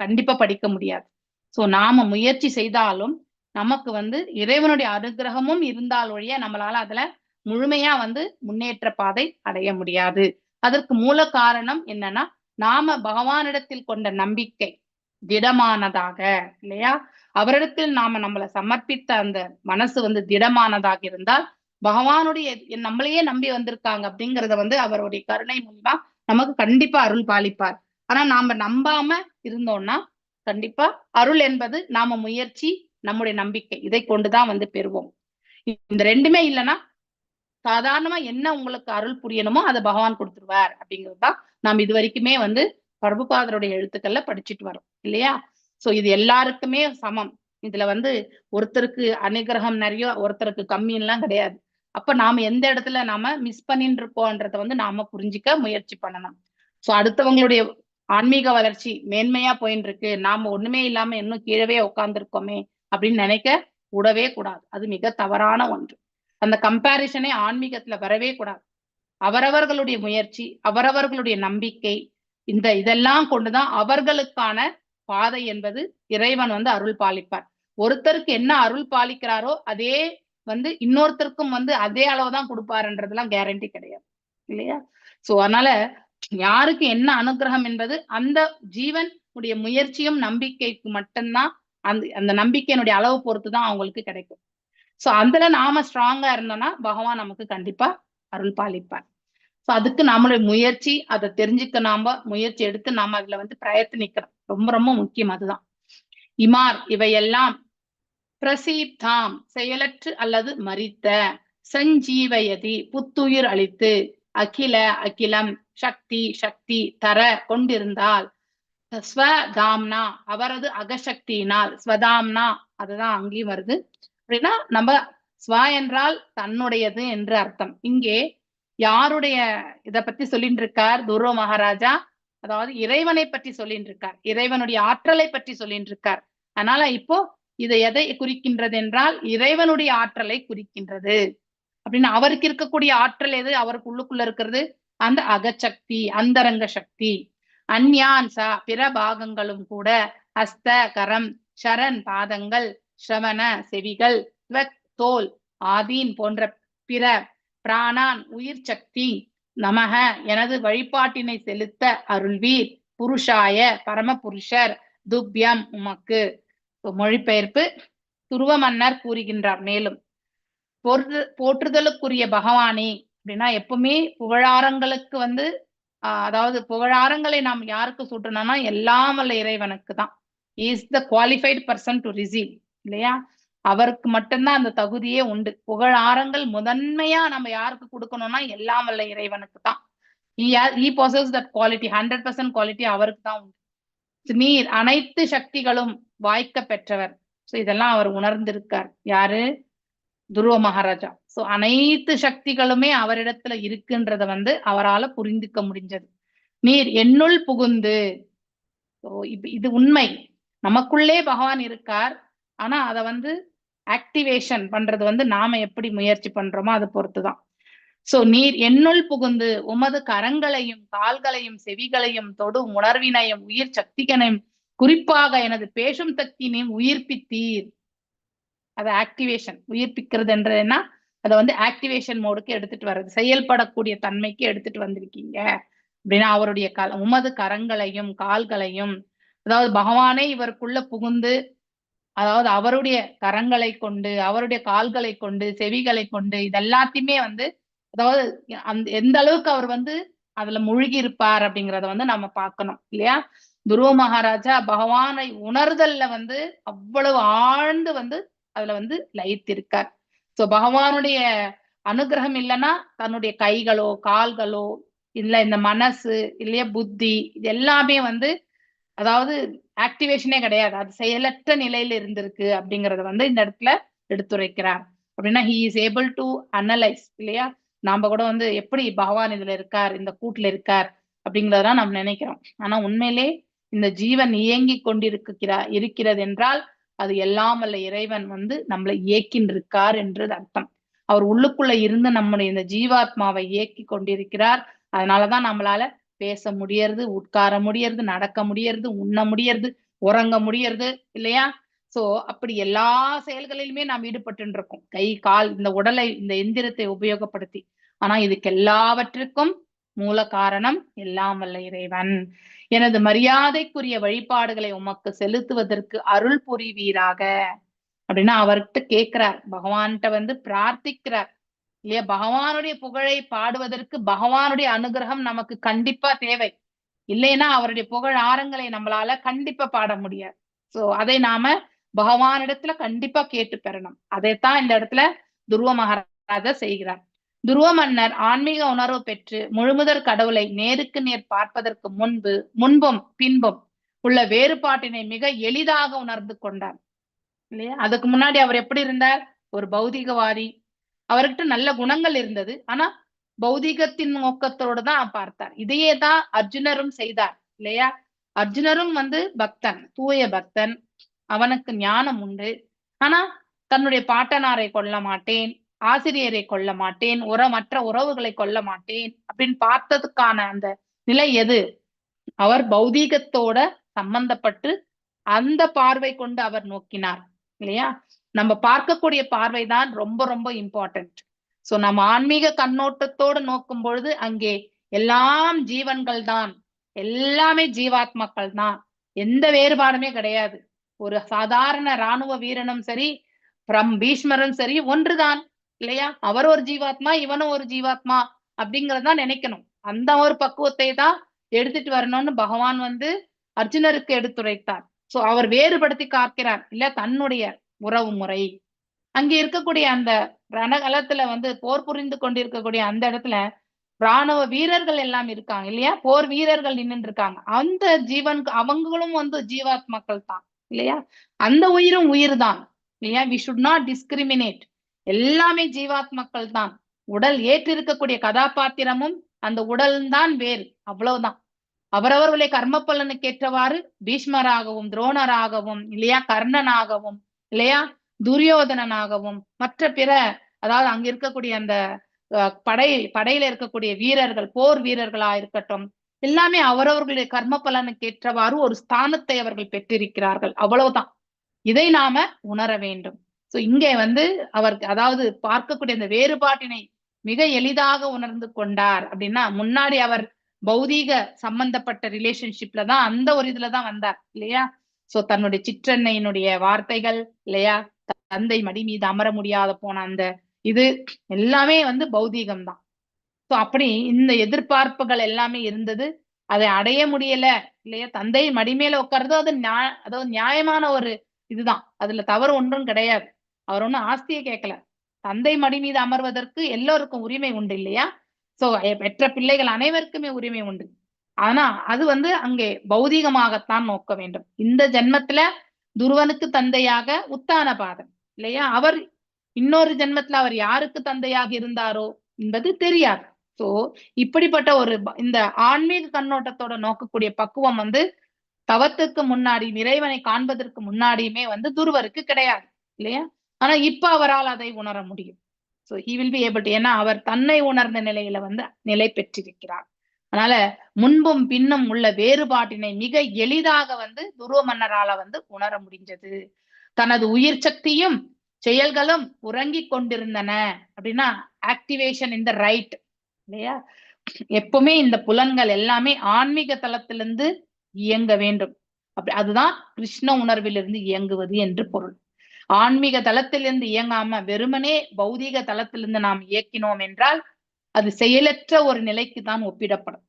கண்டிப்பா படிக்க முடியாது. சோ நாம முயற்சி செய்தாலும் நமக்கு வந்து இறைவனுடைய அனுகிரகமும் இருந்தால் ஒழிய நம்மளால அதுல முழுமையா வந்து முன்னேற்ற பாதை அடைய முடியாது. அதற்கு மூல காரணம் என்னன்னா நாம பகவானிடத்தில் கொண்ட நம்பிக்கை திடமானதாக இல்லையா? அவரிடத்தில் நாம நம்மளை சமர்ப்பித்த அந்த மனசு வந்து திடமானதாக இருந்தால் பகவானுடைய நம்மளையே நம்பி வந்திருக்காங்க அப்படிங்கறத வந்து அவருடைய கருணை மூலமா நமக்கு கண்டிப்பா அருள் பாலிப்பார். ஆனா நாம நம்பாம இருந்தோம்னா கண்டிப்பா அருள் என்பது நாம முயற்சி நம்முடைய நம்பிக்கை இதை கொண்டுதான் வந்து பெறுவோம். இந்த ரெண்டுமே இல்லைன்னா சாதாரணமா என்ன உங்களுக்கு அருள் புரியணுமோ அதை பகவான் கொடுத்துருவார் அப்படிங்கிறதுதான் நாம் இது வரைக்குமே வந்து பிரபுபாதருடைய எழுத்துக்கள்ல படிச்சுட்டு வரோம் இல்லையா? சோ இது எல்லாருக்குமே சமம். இதுல வந்து ஒருத்தருக்கு அனுகிரகம் நிறைய ஒருத்தருக்கு கம்மின்னுலாம் கிடையாது. அப்ப நாம எந்த இடத்துல நாம மிஸ் பண்ணிட்டு இருக்கோன்றத வந்து நாம புரிஞ்சுக்க முயற்சி பண்ணணும். சோ அடுத்தவங்களுடைய ஆன்மீக வளர்ச்சி மேன்மையா போயின்னு இருக்கு, நாம ஒண்ணுமே இல்லாம இன்னும் கீழவே உட்கார்ந்துருக்கோமே அப்படின்னு நினைக்க கூடவே கூடாது. அது மிக தவறான ஒன்று. அந்த கம்பேரிசனே ஆன்மீகத்துல வரவே கூடாது. அவரவர்களுடைய முயற்சி அவரவர்களுடைய நம்பிக்கை இதெல்லாம் கொண்டுதான் அவர்களுக்கான பாதை என்பது இறைவன் வந்து அருள் பாலிப்பார். ஒருத்தருக்கு என்ன அருள் பாலிக்கிறாரோ அதே வந்து இன்னொருத்தருக்கும் வந்து அதே அளவுதான் கொடுப்பாருன்றதுலாம் கேரண்டி கிடையாது இல்லையா? சோ அதனால யாருக்கு என்ன அனுகிரகம் என்பது அந்த ஜீவன் உடைய முயற்சியும் நம்பிக்கைக்கு மட்டும்தான் அந்த நம்பிக்கையினுடைய அளவு பொறுத்துதான் அவங்களுக்கு கிடைக்கும். சோ அதுல நாம ஸ்ட்ராங்கா இருந்தோம்னா பகவான் நமக்கு கண்டிப்பா அருள் பாலிப்பார். சோ அதுக்கு நம்மளுடைய முயற்சி அதை தெரிஞ்சுக்க நாம முயற்சி எடுத்து நாம அதுல வந்து பிரயத்தனிக்கிறோம். ரொம்ப ரொம்ப முக்கியம் அதுதான். இமார் இவையெல்லாம் பிரசீப்தாம் செயலற்று அல்லது மரித்த சஞ்சீவயதி புத்துயிர் அளித்து அகில அகிலம் சக்தி சக்தி தர கொண்டிருந்தால் ஸ்வதாம்னா அவரது அகசக்தியினால் ஸ்வதாம்னா அதுதான் அங்கேயும் வருது அப்படின்னா நம்ம ஸ்வ என்றால் தன்னுடையது என்று அர்த்தம். இங்கே யாருடைய இத பத்தி சொல்லிட்டு இருக்கார் துருவ மகாராஜா? அதாவது இறைவனை பற்றி சொல்லிட்டு இருக்கார், இறைவனுடைய ஆற்றலை பற்றி சொல்லிட்டு இருக்கார். அதனால இப்போ இதை எதை குறிக்கின்றது என்றால் இறைவனுடைய ஆற்றலை குறிக்கின்றது. அப்படின்னு அவருக்கு இருக்கக்கூடிய ஆற்றல் எது? அவருக்கு உள்ளுக்குள்ள இருக்கிறது அந்த அகச்சக்தி அந்தரங்க சக்தி. அந்யான்சா பிற பாகங்களும் கூட ஹஸ்த கரம் சரண் பாதங்கள் ஸ்ரவண செவிகள் தோல் ஆதீன் போன்ற பிற பிராணான் உயிர் சக்தி நமக எனது வழிபாட்டினை செலுத்த அருள்வீர் புருஷாய பரமபுருஷர் துப்யம் உமக்கு. மொழிபெயர்ப்பு துருவ மன்னர் கூறுகின்றார். மேலும் போற்றுதலுக்குரிய பகவானே அப்படின்னா எப்பவுமே புகழாரங்களுக்கு வந்து அதாவது புகழாரங்களை நாம் யாருக்கு சூட்டணும்னா எல்லாம் வல்ல இறைவனுக்கு தான். Is the qualified person to receive இல்லையா? அவருக்கு மட்டும்தான் அந்த தகுதியே உண்டு. புகழாரங்கள் முதன்மையா நம்ம யாருக்கு கொடுக்கணும்னா எல்லாம் வல்ல இறைவனுக்கு தான். he possesses that quality, 100% quality அவருக்கு தான் உண்டு. நீர் அனைத்து சக்திகளும் வாய்க்க பெற்றவர். சோ இதெல்லாம் அவர் உணர்ந்திருக்கார். யாரு? துருவ மகாராஜா. சோ அனைத்து சக்திகளுமே அவரிடத்துல இருக்குன்றத வந்து அவரால புரிந்துக்க முடிஞ்சது. நீர் என்னுள் புகுந்து, இது உண்மை, நமக்குள்ளே பகவான் இருக்கார். ஆனா அத வந்து ஆக்டிவேஷன் பண்றது வந்து நாம எப்படி முயற்சி பண்றோமோ அதை பொறுத்துதான். சோ நீர் என்னுள் புகுந்து உமது கரங்களையும் கால்களையும் செவிகளையும் தொடு உணர்வினையும் உயிர் சக்திகளையும் குறிப்பாக எனது பேசும் சக்தியினையும் உயிர்ப்பித்தீர். அது ஆக்டிவேஷன். உயிர்ப்பிக்கிறது என்றதுன்னா அதை வந்து ஆக்டிவேஷன் மோடுக்கு எடுத்துட்டு வர்றது, செயல்படக்கூடிய தன்மைக்கு எடுத்துட்டு வந்திருக்கீங்க அப்படின்னா அவருடைய உமது கரங்களையும் கால்களையும், அதாவது பகவானே இவருக்குள்ள புகுந்து, அதாவது அவருடைய கரங்களை கொண்டு, அவருடைய கால்களை கொண்டு, செவிகளை கொண்டு, இதெல்லாத்தையுமே வந்து, அதாவது எந்த அளவுக்கு அவர் வந்து அதுல மூழ்கி இருப்பார் அப்படிங்கிறத வந்து நம்ம பார்க்கணும் இல்லையா. துருவ மகாராஜா பகவானை உணர்தல்ல வந்து அவ்வளவு ஆழ்ந்து வந்து அதுல வந்து லயித்திருக்கார். சோ பகவானுடைய அனுகிரகம் இல்லைன்னா தன்னுடைய கைகளோ கால்களோ இல்ல இந்த மனசு இல்லையா புத்தி இது எல்லாமே வந்து, அதாவது ஆக்டிவேஷனே கிடையாது, அது செயலற்ற நிலையில இருந்திருக்கு அப்படிங்கறத வந்து இந்த இடத்துல எடுத்துரைக்கிறார். அப்படின்னா he is able to analyse இல்லையா. நாம கூட வந்து எப்படி பகவான் இதுல இருக்கார், இந்த கூட்டுல இருக்கார் அப்படிங்கறதான் நம்ம நினைக்கிறோம். ஆனா உண்மையிலே இந்த ஜீவன் இயங்கி இருக்கிறது என்றால் அது எல்லாம் வல்ல இறைவன் வந்து நம்மளை இயக்கின்றிருக்கார் என்றது அர்த்தம். அவர் உள்ளுக்குள்ள இருந்து நம்முடைய இந்த ஜீவாத்மாவை இயக்கி கொண்டிருக்கிறார். அதனாலதான் நம்மளால பேச முடியறது, உட்கார முடியறது, நடக்க முடியறது, உண்ண முடியறது, உறங்க முடியறது இல்லையா. சோ அப்படி எல்லா செயல்களிலுமே நாம் ஈடுபட்டு இருக்கோம், கை கால் இந்த உடலை இந்த எந்திரத்தை உபயோகப்படுத்தி. ஆனா இதுக்கு எல்லாவற்றுக்கும் மூல காரணம் எல்லாம் வல்ல இறைவன். எனது மரியாதைக்குரிய வழிபாடுகளை உமக்கு செலுத்துவதற்கு அருள் புரிவீராக அப்படின்னா அவர்கிட்ட கேட்கிறார், பகவான்கிட்ட வந்து பிரார்த்திக்கிறார் இல்லையா. பகவானுடைய புகழை பாடுவதற்கு பகவானுடைய அனுகிரகம் நமக்கு கண்டிப்பா தேவை. இல்லைன்னா அவருடைய புகழ் ஆரங்களை நம்மளால கண்டிப்பா பாட முடியாது. சோ அதை நாம பகவானிடத்துல கண்டிப்பா கேட்டு பெறணும். அதைத்தான் இந்த இடத்துல துருவ மகாராஜா செய்கிறார். துருவ மன்னர் ஆன்மீக உணர்வு பெற்று முழுமுதற் கடவுளை நேருக்கு நேர் பார்ப்பதற்கு முன்பும் பின்பும் உள்ள வேறுபாட்டினை மிக எளிதாக உணர்ந்து கொண்டார் இல்லையா. அதுக்கு முன்னாடி அவர் எப்படி இருந்தார், ஒரு பௌதிகவாதி. அவர்கிட்ட நல்ல குணங்கள் இருந்தது, ஆனா பௌதிகத்தின் நோக்கத்தோடு தான் பார்த்தார். இதையே தான் அர்ஜுனரும் செய்தார் இல்லையா. அர்ஜுனரும் வந்து பக்தன், தூய பக்தன், அவனுக்கு ஞானம் உண்டு. ஆனா தன்னுடைய பாட்டனாரை கொல்ல மாட்டேன், ஆசிரியரை கொல்ல மாட்டேன், மற்ற உறவுகளை கொல்ல மாட்டேன் அப்படின்னு பார்த்ததுக்கான அந்த நிலை எது, அவர் பௌதீகத்தோட சம்பந்தப்பட்டு அந்த பார்வை கொண்டு அவர் நோக்கினார் இல்லையா. நம்ம பார்க்கக்கூடிய பார்வைதான் ரொம்ப ரொம்ப இம்பார்ட்டன்ட். சோ நம்ம ஆன்மீக கண்ணோட்டத்தோடு நோக்கும் பொழுது அங்கே எல்லாம் ஜீவன்கள் தான், எல்லாமே ஜீவாத்மாக்கள் தான், எந்த வேறுபாடுமே கிடையாது. ஒரு சாதாரண ராணுவ வீரனும் சரி, பீஷ்மரும் சரி ஒன்றுதான் இல்லையா. அவர் ஒரு ஜீவாத்மா, இவனும் ஒரு ஜீவாத்மா அப்படிங்கறதான் நினைக்கணும். அந்த ஒரு பக்குவத்தை தான் எடுத்துட்டு வரணும்னு பகவான் வந்து அர்ஜுனருக்கு எடுத்துரைத்தார். சோ அவர் வேறுபடுத்தி காக்கிறார் இல்ல தன்னுடைய உறவு முறை. அங்க இருக்கக்கூடிய அந்த ரணகலத்துல வந்து போர் புரிந்து கொண்டிருக்கக்கூடிய அந்த இடத்துல ராணுவ வீரர்கள் எல்லாம் இருக்காங்க இல்லையா, போர் வீரர்கள் நின்று இருக்காங்க. அந்த ஜீவன் அவங்களும் வந்து ஜீவாத்மாக்கள் தான் இல்லையா. அந்த உயிரும் உயிர் தான் இல்லையா. வி ஷுட் நாட் டிஸ்கிரிமினேட், எல்லாமே ஜீவாத்மாக்கள் தான். உடல் ஏற்றிருக்கக்கூடிய கதாபாத்திரமும் அந்த உடல் தான் வேறு, அவ்வளவுதான். அவரவர்களுடைய கர்ம பலனுக்கு ஏற்றவாறு பீஷ்மராகவும் துரோணராகவும் இல்லையா, கர்ணனாகவும் இல்லையா, துரியோதனனாகவும் மற்ற பிற, அதாவது அங்க இருக்கக்கூடிய அந்த படையில இருக்கக்கூடிய வீரர்கள், போர் வீரர்களா இருக்கட்டும், எல்லாமே அவரவர்களுடைய கர்ம பலனுக்கு ஏற்றவாறு ஒரு ஸ்தானத்தை அவர்கள் பெற்றிருக்கிறார்கள், அவ்வளவுதான். இதை நாம உணர வேண்டும். சோ இங்கே வந்து அவர் அதாவது பார்க்கக்கூடிய அந்த வேறுபாட்டினை மிக எளிதாக உணர்ந்து கொண்டார். அப்படின்னா முன்னாடி அவர் பௌதீக சம்பந்தப்பட்ட ரிலேஷன்ஷிப்ல தான் அந்த ஒரு இதுலதான் வந்தார் இல்லையா. சோ தன்னுடைய சிற்றன்னையினுடைய வார்த்தைகள் இல்லையா, தந்தை மடி மீது அமர முடியாத போன அந்த இது எல்லாமே வந்து பௌதீகம் தான். சோ அப்படி இந்த எதிர்பார்ப்புகள் எல்லாமே இருந்தது, அதை அடைய முடியல இல்லையா. தந்தை மடி மேல உட்கார்றது அது அதாவது நியாயமான ஒரு இதுதான், அதுல தவறு ஒன்றும் கிடையாது. அவர் ஒன்னும் ஆஸ்தியை கேட்கல, தந்தை மடி மீது அமர்வதற்கு எல்லோருக்கும் உரிமை உண்டு இல்லையா. சோ பெற்ற பிள்ளைகள் அனைவருக்குமே உரிமை உண்டு. ஆனா அது வந்து அங்கே பௌதீகமாகத்தான் நோக்க வேண்டும். இந்த ஜென்மத்துல துருவனுக்கு தந்தையாக உத்தானபாதன் இல்லையா, அவர் இன்னொரு ஜென்மத்துல அவர் யாருக்கு தந்தையாக இருந்தாரோ என்பது தெரியாது. சோ இப்படிப்பட்ட ஒரு இந்த ஆன்மீக கண்ணோட்டத்தோட நோக்கக்கூடிய பக்குவம் வந்து தவத்துக்கு முன்னாடி, இறைவனை காண்பதற்கு முன்னாடியுமே வந்து துருவருக்கு கிடையாது இல்லையா. ஆனா இப்ப அவரால் அதை உணர முடியும். So he will be able to, ஏன்னா அவர் தன்னை உணர்ந்த நிலையில வந்து நிலை பெற்றிருக்கிறார். அதனால முன்பும் பின்னும் உள்ள வேறுபாட்டினை மிக எளிதாக வந்து துருவ மன்னரால வந்து உணர முடிஞ்சது. தனது உயிர் சக்தியும் செயல்களும் உறங்கிக் கொண்டிருந்தன. அப்படின்னா ஆக்டிவேஷன் இன் த ரைட் இல்லையா? எப்பவுமே இந்த புலன்கள் எல்லாமே ஆன்மீக தளத்திலிருந்து இயங்க வேண்டும். அதுதான் கிருஷ்ண உணர்விலிருந்து இயங்குவது என்று பொருள். ஆன்மீக தளத்திலிருந்து இயங்காம வெறுமனே பௌதீக தளத்திலிருந்து நாம் இயக்கினோம் என்றால் அது செயலற்ற ஒரு நிலைக்கு தான் ஒப்பிடப்படும்.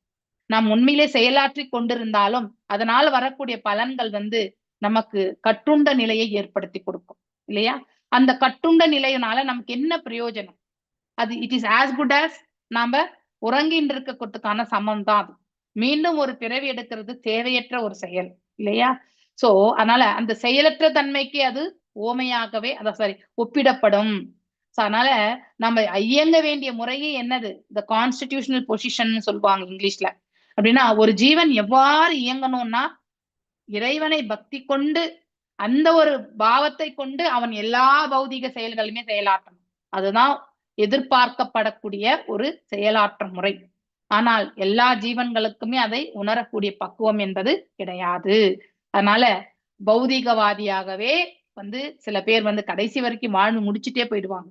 நாம் உண்மையிலே செயலாற்றி கொண்டிருந்தாலும் அதனால் வரக்கூடிய பலன்கள் நமக்கு கட்டுண்ட நிலையை ஏற்படுத்தி கொடுக்கும் இல்லையா? அந்த கட்டுண்ட நிலையினால நமக்கு என்ன பிரயோஜனம்? அது it is as good as நாம உறங்கின்னு இருக்கிறதுக்கான சமம் தான். அது மீண்டும் ஒரு பிறவி எடுக்கிறது தேவையற்ற ஒரு செயல் இல்லையா? சோ அதனால அந்த செயலற்ற தன்மைக்கு அது ஓமையாகவே ஒப்பிடப்படும். அதனால நம்ம இயங்க வேண்டிய முறையே என்னது? இந்த கான்ஸ்டிடியூஷனல் பொசிஷன் சொல்லுவாங்க இங்கிலீஷ்ல. அப்படின்னா ஒரு ஜீவன் எவ்வாறு இயங்கணும்னா இறைவனை பக்தி கொண்டு அந்த ஒரு பாவத்தை கொண்டு அவன் எல்லா பௌதிக செயல்களுமே செயலாற்றணும். அதுதான் எதிர்பார்க்கப்படக்கூடிய ஒரு செயலாற்ற முறை. ஆனால் எல்லா ஜீவன்களுக்குமே அதை உணரக்கூடிய பக்குவம் என்பது கிடையாது. அதனால பௌதிகவாதியாகவே சில பேர் கடைசி வரைக்கும் வாழ்ந்து முடிச்சுட்டே போயிடுவாங்க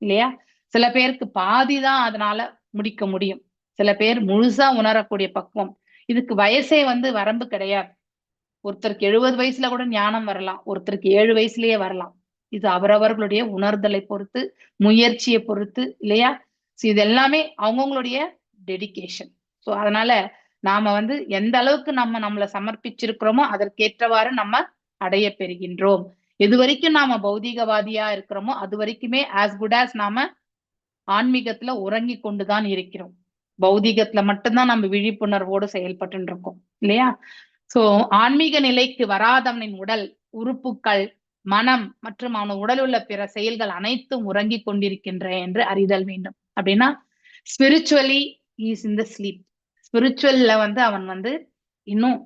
இல்லையா? சில பேருக்கு பாதிதான் அதனால முடிக்க முடியும். சில பேர் முழுசா உணரக்கூடிய பக்குவம். இதுக்கு வயசே வரம்பு கிடையாது. ஒருத்தருக்கு 70 வயசுல கூட ஞானம் வரலாம், ஒருத்தருக்கு 7 வயசுலயே வரலாம். இது அவரவர்களுடைய உணர்தலை பொறுத்து, முயற்சியை பொறுத்து இல்லையா? இது எல்லாமே அவங்கவுங்களுடைய டெடிகேஷன். சோ அதனால நாம எந்த அளவுக்கு நம்மளை சமர்ப்பிச்சிருக்கிறோமோ அதற்கேற்றவாறு நம்ம அடைய பெறுகின்றோம். எது வரைக்கும் நாம பௌதிகவாதியா இருக்கிறோமோ அது வரைக்குமே ஆஸ் குட் ஆஸ் நாம ஆன்மீகத்துல உறங்கி கொண்டுதான் இருக்கிறோம். பௌதிகத்துல மட்டும்தான் நம்ம விழிப்புணர்வோடு செயல்பட்டு இருக்கோம் இல்லையா? சோ ஆன்மீக நிலைக்கு வராதவனின் உடல் உறுப்புகள், மனம் மற்றும் அவன் உடல் உள்ள பிற செயல்கள் அனைத்தும் உறங்கி கொண்டிருக்கின்ற என்று அறிதல் வேண்டும். அப்படின்னா spiritually is in the sleep. ஸ்பிரிச்சுவல்ல அவன் இன்னும்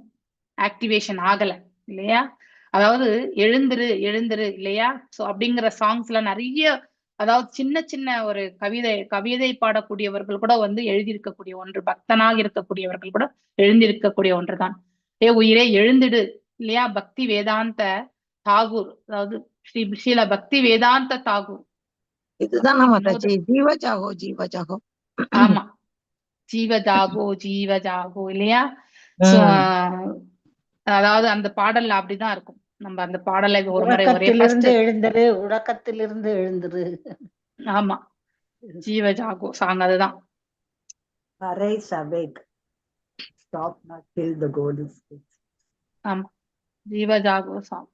ஆக்டிவேஷன் ஆகல இல்லையா? அதாவது எழுந்திரு எழுந்திரு இல்லையா? சோ அப்படிங்கிற சாங்ஸ்ல நிறைய, அதாவது சின்ன சின்ன ஒரு கவிதை பாடக்கூடியவர்கள் கூட எழுதியிருக்கக்கூடிய ஒன்று, பக்தனாக இருக்கக்கூடியவர்கள் கூட எழுந்திருக்கக்கூடிய ஒன்றுதான். உயிரே எழுந்திடு இல்லையா? பக்தி வேதாந்த தாகூர், அதாவது ஸ்ரீல பக்தி வேதாந்த தாகூர். இதுதான் ஜீவஜாகோ. ஆமா, ஜீவஜாகோ ஜீவஜாகோ இல்லையா? அதாவது அந்த பாடல்ல அப்படிதான் இருக்கும். நம்ம அந்த பாடலை ஒரு முறை எழுந்துரு, உறக்கத்திலிருந்து எழுந்துரு. ஆமா, ஜீவஜாகோ சாங் அதுதான். ஆமா, ஜீவஜாகோ சாங்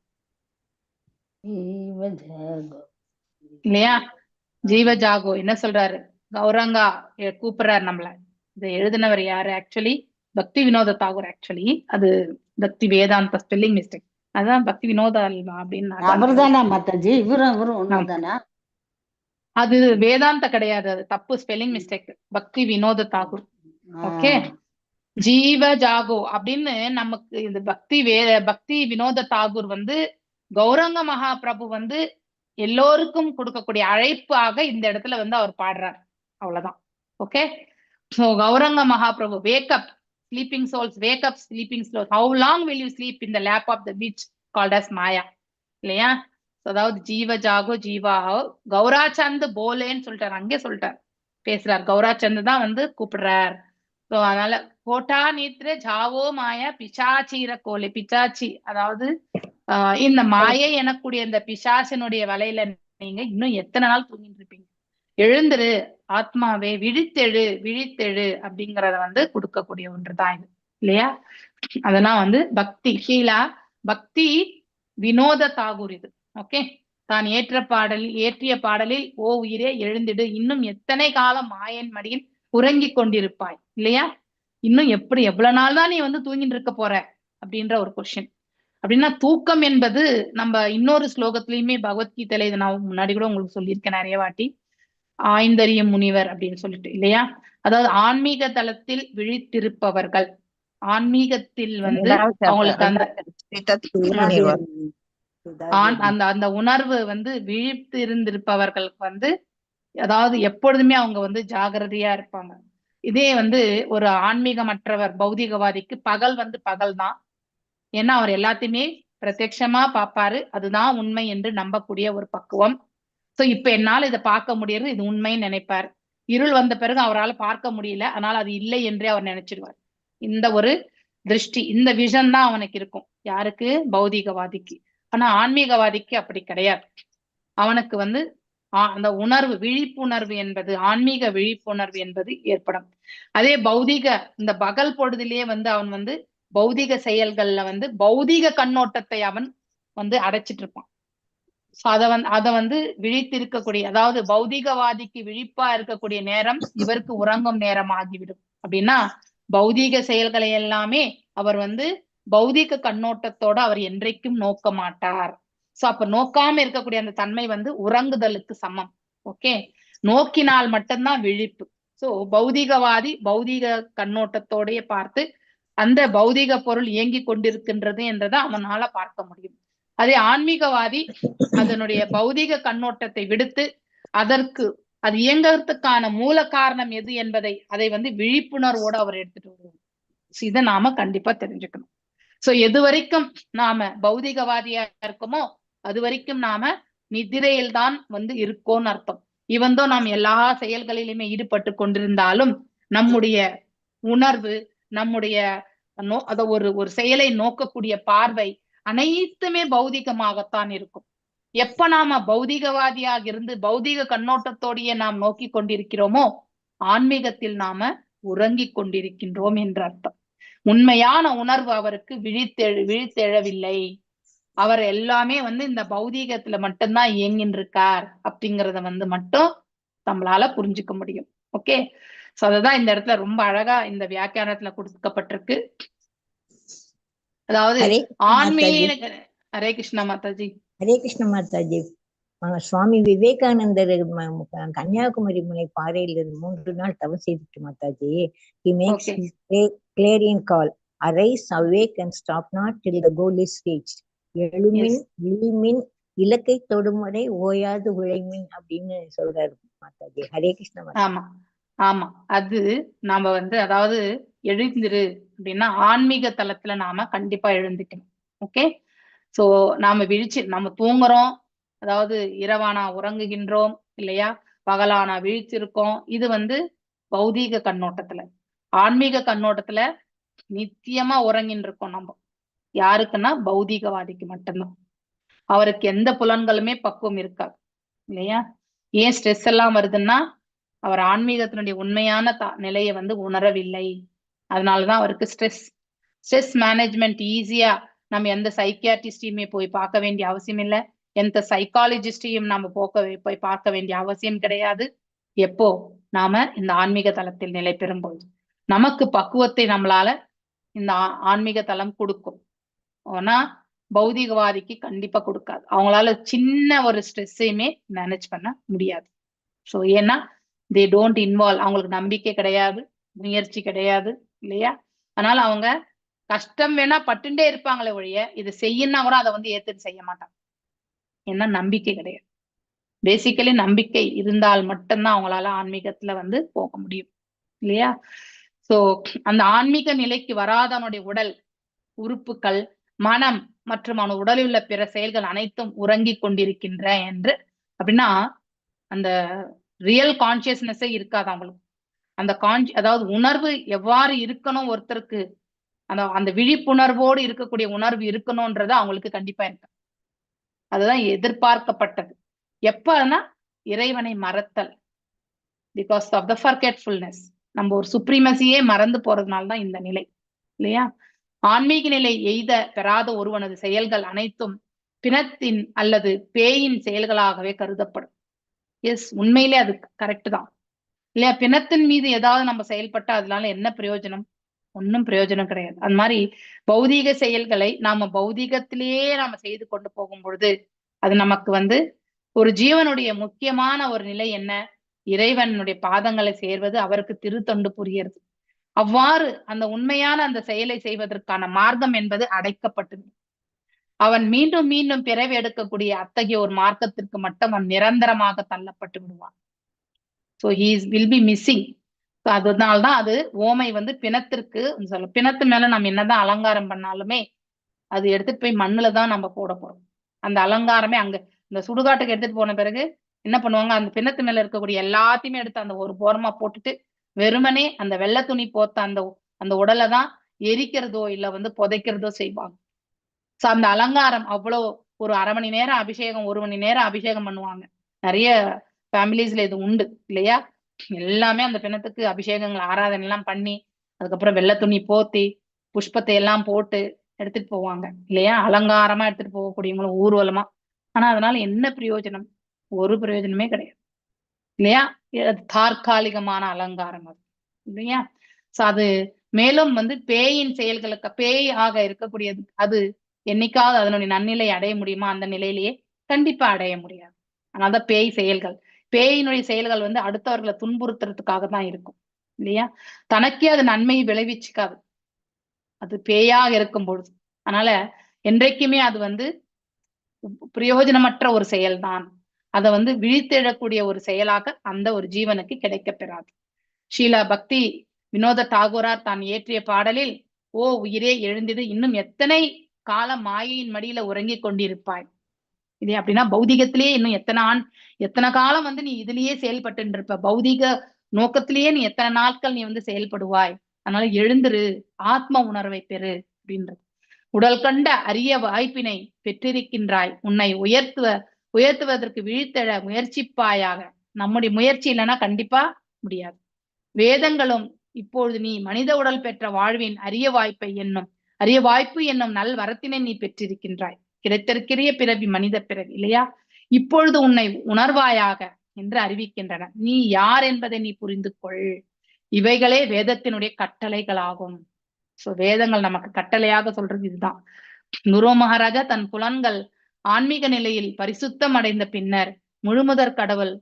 இல்லையா? ஜீவஜாகோ என்ன சொல்றாரு? கௌரங்கா கூப்பிடுறாரு நம்மள. இதை எழுதினவர் யாரு? ஆக்சுவலி பக்தி வினோத தாகூர். ஆக்சுவலி அது பக்தி வேதாந்த ஸ்பெல்லிங் மிஸ்டேக். அதான் பக்தி வினோத அப்படின்னு. அது வேதாந்த கிடையாது, அது தப்பு ஸ்பெல்லிங் மிஸ்டேக். பக்தி வினோத தாகூர். ஓகே, ஜீவ ஜாகோ அப்படின்னு நமக்கு இந்த பக்தி வினோத தாகூர் கௌரங்க மகாபிரபு எல்லோருக்கும் கொடுக்கக்கூடிய அழைப்பாக இந்த இடத்துல அவர் பாடுறார். அவ்வளவுதான். Okay, so Gauranga Mahaprabhu, wake up sleeping souls, wake up sleeping souls, how long will you sleep in the lap of the witch called as maya இல்லையா? அதாவது ஜீவ ஜாகோ ஜீவாஹோ, கௌராச்சந்த் போலேன்னு சொல்லிட்டாரு, அங்கே சொல்லிட்டார், பேசுறார். கௌராச்சந்த் தான் கூப்பிடுறார். சோ அதனால கோட்டா நீத்ரே ஜாவோ மாயா பிசாச்சீர கோலை, பிசாச்சி அதாவது இந்த மாயை எனக்கூடிய இந்த பிசாசனுடைய வலையில நீங்க இன்னும் எத்தனை நாள் தூங்கிட்டு இருப்பீங்க? எழுந்துரு ஆத்மாவே, விழித்தெழு விழித்தெழு அப்படிங்கறத கொடுக்கக்கூடிய ஒன்றுதான் இது இல்லையா? அதெல்லாம் பக்தி ஷீலா பக்தி வினோத தாகூர் இது. ஓகே, தான் ஏற்றிய பாடலில் ஓ உயிரே எழுந்திடு, இன்னும் எத்தனை காலம் மாயன் மடியில் உறங்கி கொண்டிருப்பாய் இல்லையா? இன்னும் எவ்வளவு நாள் தான் நீ தூங்கிட்டு இருக்க போற அப்படின்ற ஒரு கொஸ்டின். அப்படின்னா தூக்கம் என்பது நம்ம இன்னொரு ஸ்லோகத்திலயுமே பகவத்கீதையில இதை நான் முன்னாடி கூட உங்களுக்கு சொல்லியிருக்கேன் நிறைய வாட்டி, ஆய்ந்தறியும் முனிவர் அப்படின்னு சொல்லிட்டு இல்லையா? அதாவது ஆன்மீக தளத்தில் விழித்திருப்பவர்கள், ஆன்மீகத்தில் அவங்களுக்கு அந்த உணர்வு விழித்து இருந்திருப்பவர்களுக்கு அதாவது எப்பொழுதுமே அவங்க ஜாகிரதையா இருப்பாங்க. இதே ஒரு ஆன்மீகமற்றவர் பௌதிகவாதிக்கு பகல் பகல் தான். ஏன்னா அவர் எல்லாத்தையுமே பிரத்யட்சமா பார்ப்பாரு, அதுதான் உண்மை என்று நம்பக்கூடிய ஒரு பக்குவம். சோ இப்ப என்னால இதை பார்க்க முடியறது, இது உண்மைன்னு நினைப்பார். இருள் வந்த பிறகு அவரால் பார்க்க முடியல, அதனால அது இல்லை என்றே அவர் நினைச்சிருவார். இந்த ஒரு திருஷ்டி, இந்த விஷன் தான் அவனுக்கு இருக்கும். யாருக்கு? பௌதிகவாதிக்கு. ஆனா ஆன்மீகவாதிக்கு அப்படி கிடையாது. அவனுக்கு வந்து அந்த உணர்வு, விழிப்புணர்வு என்பது, ஆன்மீக விழிப்புணர்வு என்பது ஏற்படும். அதே பௌதிக இந்த பகல் பொழுதிலேயே வந்து அவன் வந்து பௌதிக செயல்கள்ல வந்து பௌதிக கண்ணோட்டத்தை அவன் வந்து அடைச்சிட்டு இருப்பான். அத வந்து விழித்திருக்கக்கூடிய, அதாவது பௌதிகவாதிக்கு விழிப்பா இருக்கக்கூடிய நேரம் இவருக்கு உறங்கும் நேரம் ஆகிவிடும். அப்படின்னா பௌதீக செயல்களை எல்லாமே அவர் வந்து பௌதிக கண்ணோட்டத்தோட அவர் என்றைக்கும் நோக்க மாட்டார். சோ அப்ப நோக்காம இருக்கக்கூடிய அந்த தன்மை வந்து உறங்குதலுக்கு சமம். ஓகே, நோக்கினால் மட்டும்தான் விழிப்பு. சோ பௌதிகவாதி பௌதிக கண்ணோட்டத்தோடய பார்த்து அந்த பௌதிக பொருள் இயங்கி கொண்டிருக்கின்றது என்றதை அவனால பார்க்க முடியும். அதே ஆன்மீகவாதி அதனுடைய பௌதிக கண்ணோட்டத்தை விடுத்து அதற்கு அது இயங்குறதுக்கான மூல காரணம் எது என்பதை அதை வந்து விழிப்புணர்வோட அவர் எடுத்துட்டு வருவார். இதை நாம கண்டிப்பா தெரிஞ்சுக்கணும். சோ எது வரைக்கும் நாம பௌதிகவாதியா இருக்கோமோ அது வரைக்கும் நாம நிதிரையில் தான் வந்து இருக்கோம்னு அர்த்தம். இவந்தோ நாம் எல்லா செயல்களிலுமே ஈடுபட்டு கொண்டிருந்தாலும் நம்முடைய உணர்வு, நம்முடைய அத ஒரு செயலை நோக்கக்கூடிய பார்வை அனைத்துமே பௌதிகமாகத்தான் இருக்கும். எப்ப நாம பௌதிகவாதியாக இருந்து பௌதிக கண்ணோட்டத்தோடையே நாம் நோக்கி கொண்டிருக்கிறோமோ ஆன்மீகத்தில் நாம உறங்கிக் கொண்டிருக்கின்றோம் என்ற அர்த்தம். உண்மையான உணர்வு அவருக்கு விழித்தெழவில்லை. அவர் எல்லாமே வந்து இந்த பௌதீகத்துல மட்டும்தான் இயங்கின்னு இருக்கார் அப்படிங்கறத வந்து மட்டும் நம்மளால புரிஞ்சுக்க முடியும். ஓகே, சோ அதுதான் இந்த இடத்துல ரொம்ப அழகா இந்த வியாக்கியானத்துல கொடுக்கப்பட்டிருக்கு. அதாவது ஆன்மீக. ஹரே கிருஷ்ணா மாதாஜி. ஹரே கிருஷ்ண மாதாஜி. சுவாமி விவேகானந்தர் கன்னியாகுமரி முனை பாறையில் 3 நாள் தவம் செய்துட்டு Mataji. He makes his clarion call, arise, awake and stop not till the goal is reached. எழுமின் விழிமின் இலக்கை தொடும் வரை ஓயாது உழைமின் அப்படின்னு சொல்றாரு மாதாஜி. ஹரே கிருஷ்ண மாதாஜி. ஆமா ஆமா, அது நாம வந்து அதாவது எழுந்திரு அப்படின்னா ஆன்மீக தளத்துல நாம கண்டிப்பா எழுந்துக்கணும். ஓகே, சோ நாம நம்ம தூங்குறோம், அதாவது இரவானா உறங்குகின்றோம் இல்லையா, பகலானா விழிச்சிருக்கோம். இது வந்து பௌதீக கண்ணோட்டத்துல. ஆன்மீக கண்ணோட்டத்துல நித்தியமா உறங்கின்னு இருக்கோம் நம்ம. யாருக்குன்னா பௌதீகவாதிக்கு மட்டும்தான். அவருக்கு எந்த புலன்களுமே பக்குவம் இருக்காது இல்லையா. ஏன் ஸ்ட்ரெஸ் எல்லாம் வருதுன்னா அவர் ஆன்மீகத்தினுடைய உண்மையான நிலையை வந்து உணரவில்லை. அதனாலதான் அவருக்கு ஸ்ட்ரெஸ் மேனேஜ்மெண்ட் ஈஸியா நம்ம எந்த சைக்கியாட்ரிஸ்டையுமே போய் பார்க்க வேண்டிய அவசியம் இல்லை, எந்த சைக்காலஜிஸ்டையும் நம்ம போய் பார்க்க வேண்டிய அவசியம் கிடையாது. எப்போ நாம இந்த ஆன்மீக தளத்தில் நிலை பெறும்போது நமக்கு பக்குவத்தை நம்மளால இந்த ஆன்மீக தளம் கொடுக்கும். ஆனா பௌதிகவாதிக்கு கண்டிப்பா கொடுக்காது. அவங்களால சின்ன ஒரு ஸ்ட்ரெஸ்ஸையுமே மேனேஜ் பண்ண முடியாது. ஸோ ஏன்னா தே டோன்ட் இன்வால்வ், அவங்களுக்கு நம்பிக்கை கிடையாது, முயற்சி கிடையாது இல்லையா. அதனால அவங்க கஷ்டம் வேணா பட்டுண்டே இருப்பாங்களே ஒழிய இது செய்யணும்னா கூட அதை வந்து ஏத்துட்டு செய்ய மாட்டாங்க. ஏன்னா நம்பிக்கை கிடையாது. பேசிக்கலி நம்பிக்கை இருந்தால் மட்டும்தான் அவங்களால ஆன்மீகத்துல வந்து போக முடியும் இல்லையா. சோ அந்த ஆன்மீக நிலைக்கு வராதவனுடைய உடல் உறுப்புகள், மனம் மற்றும் அவன் உடலில் உள்ள பிற செயல்கள் அனைத்தும் உறங்கி கொண்டிருக்கின்ற என்று அப்படின்னா அந்த ரியல் கான்சியஸ்னஸே இருக்காது அவங்களுக்கு. அந்த அதாவது உணர்வு எவ்வாறு இருக்கணும் ஒருத்தருக்கு, அந்த விழிப்புணர்வோடு இருக்கக்கூடிய உணர்வு இருக்கணும்ன்றது அவங்களுக்கு கண்டிப்பா இருக்கு. அதுதான் எதிர்பார்க்கப்பட்டது. எப்பன்னா இறைவனை மறத்தல், பிகாஸ் ஆஃப் த ஃபர்கெட்ஃபுல்னஸ். நம்ம ஒரு சுப்ரீமசியே மறந்து போறதுனால்தான் இந்த நிலை இல்லையா. ஆன்மீக நிலை எய்த பெறாத ஒருவனது செயல்கள் அனைத்தும் பிணத்தின் அல்லது பேயின் செயல்களாகவே கருதப்படும். எஸ், உண்மையிலே அது கரெக்ட் தான் இல்லையா. பிணத்தின் மீது ஏதாவது நம்ம செயல்பட்டா அதனால என்ன பிரயோஜனம்? ஒன்னும் பிரயோஜனம் கிடையாது. அது மாதிரி பௌதீக செயல்களை நாம பௌதீகத்திலேயே நாம செய்து கொண்டு போகும் பொழுது அது நமக்கு வந்து ஒரு ஜீவனுடைய முக்கியமான ஒரு நிலை என்ன, இறைவனுடைய பாதங்களை சேர்வது, அவருக்கு திருத்தொண்டு புரியறது. அவ்வாறு அந்த உண்மையான அந்த செயலை செய்வதற்கான மார்க்கம் என்பது அடைக்கப்பட்டது. அவன் மீண்டும் மீண்டும் பிறவி எடுக்கக்கூடிய அத்தகைய ஒரு மார்க்கத்திற்கு மட்டும் அவன் நிரந்தரமாக தள்ளப்பட்டு விடுவான். So he will be missing. So அதனால்தான் அது ஓமை வந்து பிணத்திற்கு சொல்ல. பிணத்து மேல நம்ம என்னதான் அலங்காரம் பண்ணாலுமே அது எடுத்துட்டு போய் மண்ணுல தான் நம்ம போட போறோம். அந்த அலங்காரமே அங்க இந்த சுடுகாட்டுக்கு எடுத்துட்டு போன பிறகு என்ன பண்ணுவாங்க, அந்த பிணத்து மேல இருக்கக்கூடிய எல்லாத்தையுமே எடுத்து அந்த ஒரு போரமா போட்டுட்டு வெறுமனே அந்த வெள்ளை துணி போத்த அந்த உடலை தான் எரிக்கிறதோ இல்ல வந்து புதைக்கிறதோ செய்வாங்க. சோ அந்த அலங்காரம் அவ்வளவு ஒரு 1/2 மணி நேரம் அபிஷேகம் 1 மணி நேரம் அபிஷேகம் பண்ணுவாங்க. நிறைய ஃபேமிலிஸ்ல இது உண்டு இல்லையா? எல்லாமே அந்த பிணத்துக்கு அபிஷேகங்கள் ஆராதனை எல்லாம் பண்ணி அதுக்கப்புறம் வெள்ளை துணி போத்தி புஷ்பத்தை எல்லாம் போட்டு எடுத்துட்டு போவாங்க இல்லையா? அலங்காரமா எடுத்துட்டு போகக்கூடியவங்களும் ஊர்வலமா. ஆனா அதனால என்ன பிரயோஜனம்? ஒரு பிரயோஜனமே கிடையாது இல்லையா? தற்காலிகமான அலங்காரம் அது இல்லையா? சோ அது மேலும் வந்து பேயின் செயல்களுக்கு பேய் ஆக இருக்கக்கூடியது அது என்னைக்காவது அதனுடைய நன்னிலை அடைய முடியுமா? அந்த நிலையிலேயே கண்டிப்பா அடைய முடியாது. அதனாலதான் பேய் செயல்கள், பேயினுடைய செயல்கள் வந்து அடுத்தவர்களை துன்புறுத்துறதுக்காக தான் இருக்கும் இல்லையா? தனக்கே அது நன்மையை விளைவிச்சுக்காது அது பேயாக இருக்கும் பொழுது. அதனால என்றைக்குமே அது வந்து பிரயோஜனமற்ற ஒரு செயல்தான். அதை வந்து விழித்தெழக்கூடிய ஒரு செயலாக அந்த ஒரு ஜீவனுக்கு கிடைக்க பெறாது. ஷீலா பக்தி வினோத டாகூரார் தான் இயற்றிய பாடலில், ஓ உயிரே எழுந்திடு, இன்னும் எத்தனை காலம் மாயையின் மடியில உறங்கிக் கொண்டிருப்பாய். இது அப்படின்னா பௌதிகத்திலேயே இன்னும் எத்தனை காலம் வந்து நீ இதுலயே செயல்பட்டு இருப்ப, பௌதிக நோக்கத்திலேயே நீ எத்தனை நாட்கள் நீ வந்து செயல்படுவாய். அதனால எழுந்துரு, ஆத்ம உணர்வை பெறு அப்படின்றது. உடல் கண்ட அரிய வாய்ப்பினை பெற்றிருக்கின்றாய், உன்னை உயர்த்துவதற்கு விழித்தெழ முயற்சிப்பாயாக. நம்முடைய முயற்சி இல்லைன்னா கண்டிப்பா முடியாது. வேதங்களும் இப்பொழுது நீ மனித உடல் பெற்ற வாழ்வின் அரிய வாய்ப்பு என்னும் நல் வரத்தினை நீ பெற்றிருக்கின்றாய். கிடைத்திருக்கிற பிறவி மனித பிறவி இல்லையா? இப்பொழுது உன்னை உணர்வாயாக என்று அறிவிக்கின்றன. நீ யார் என்பதை நீ புரிந்து கொள். இவைகளே வேதத்தினுடைய கட்டளைகளாகும். சோ வேதங்கள் நமக்கு கட்டளையாக சொல்றது இதுதான். துருவ மகாராஜா தன் புலன்கள் ஆன்மீக நிலையில் பரிசுத்தம் அடைந்த பின்னர் முழுமுதற் கடவுள்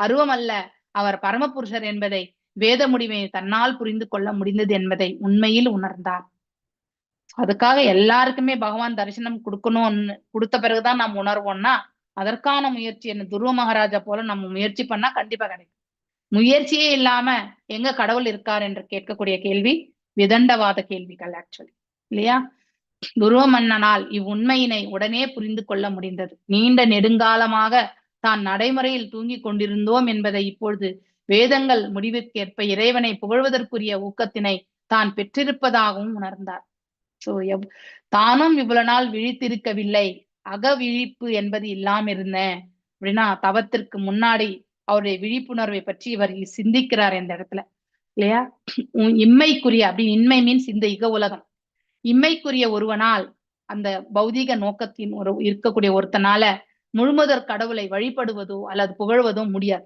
அருவமல்ல அவர் பரமபுருஷர் என்பதை வேத முடிவை தன்னால் புரிந்து கொள்ள முடிந்தது என்பதை உண்மையில் உணர்ந்தார். அதுக்காக எல்லாருக்குமே பகவான் தரிசனம் கொடுத்த பிறகுதான் நாம் உணர்வோம்னா அதற்கான முயற்சி என்ன? துருவ மகாராஜா போல நம்ம முயற்சி பண்ணா கண்டிப்பா கிடைக்கும். முயற்சியே இல்லாம எங்க கடவுள் இருக்கார் என்று கேட்கக்கூடிய கேள்வி விதண்டவாத கேள்விகள் ஆக்சுவலி இல்லையா? துருவ மன்னனால் இவ்வுண்மையினை உடனே புரிந்து கொள்ள முடிந்தது. நீண்ட நெடுங்காலமாக தான் நடைமுறையில் தூங்கிக் கொண்டிருந்தோம் என்பதை இப்பொழுது வேதங்கள் முடிவுக்கேற்ப இறைவனை புகழ்வதற்குரிய ஊக்கத்தினை தான் பெற்றிருப்பதாகவும் உணர்ந்தார். சோ தானும் இவ்வளவு நாள் விழித்திருக்கவில்லை, அக விழிப்பு என்பது இல்லாம இருந்தேன் அப்படின்னா தவத்திற்கு முன்னாடி அவருடைய விழிப்புணர்வை பற்றி இவர் சிந்திக்கிறார் இந்த இடத்துல இல்லையா? இம்மைக்குரிய அப்படின்னு இன்மை மீன்ஸ் இந்த இக உலகம். இம்மைக்குரிய ஒருவனால் அந்த பௌதீக நோக்கத்தின் இருக்கக்கூடிய ஒருத்தனால முழுமுதற் கடவுளை வழிபடுவதோ அல்லது புகழ்வதோ முடியாது.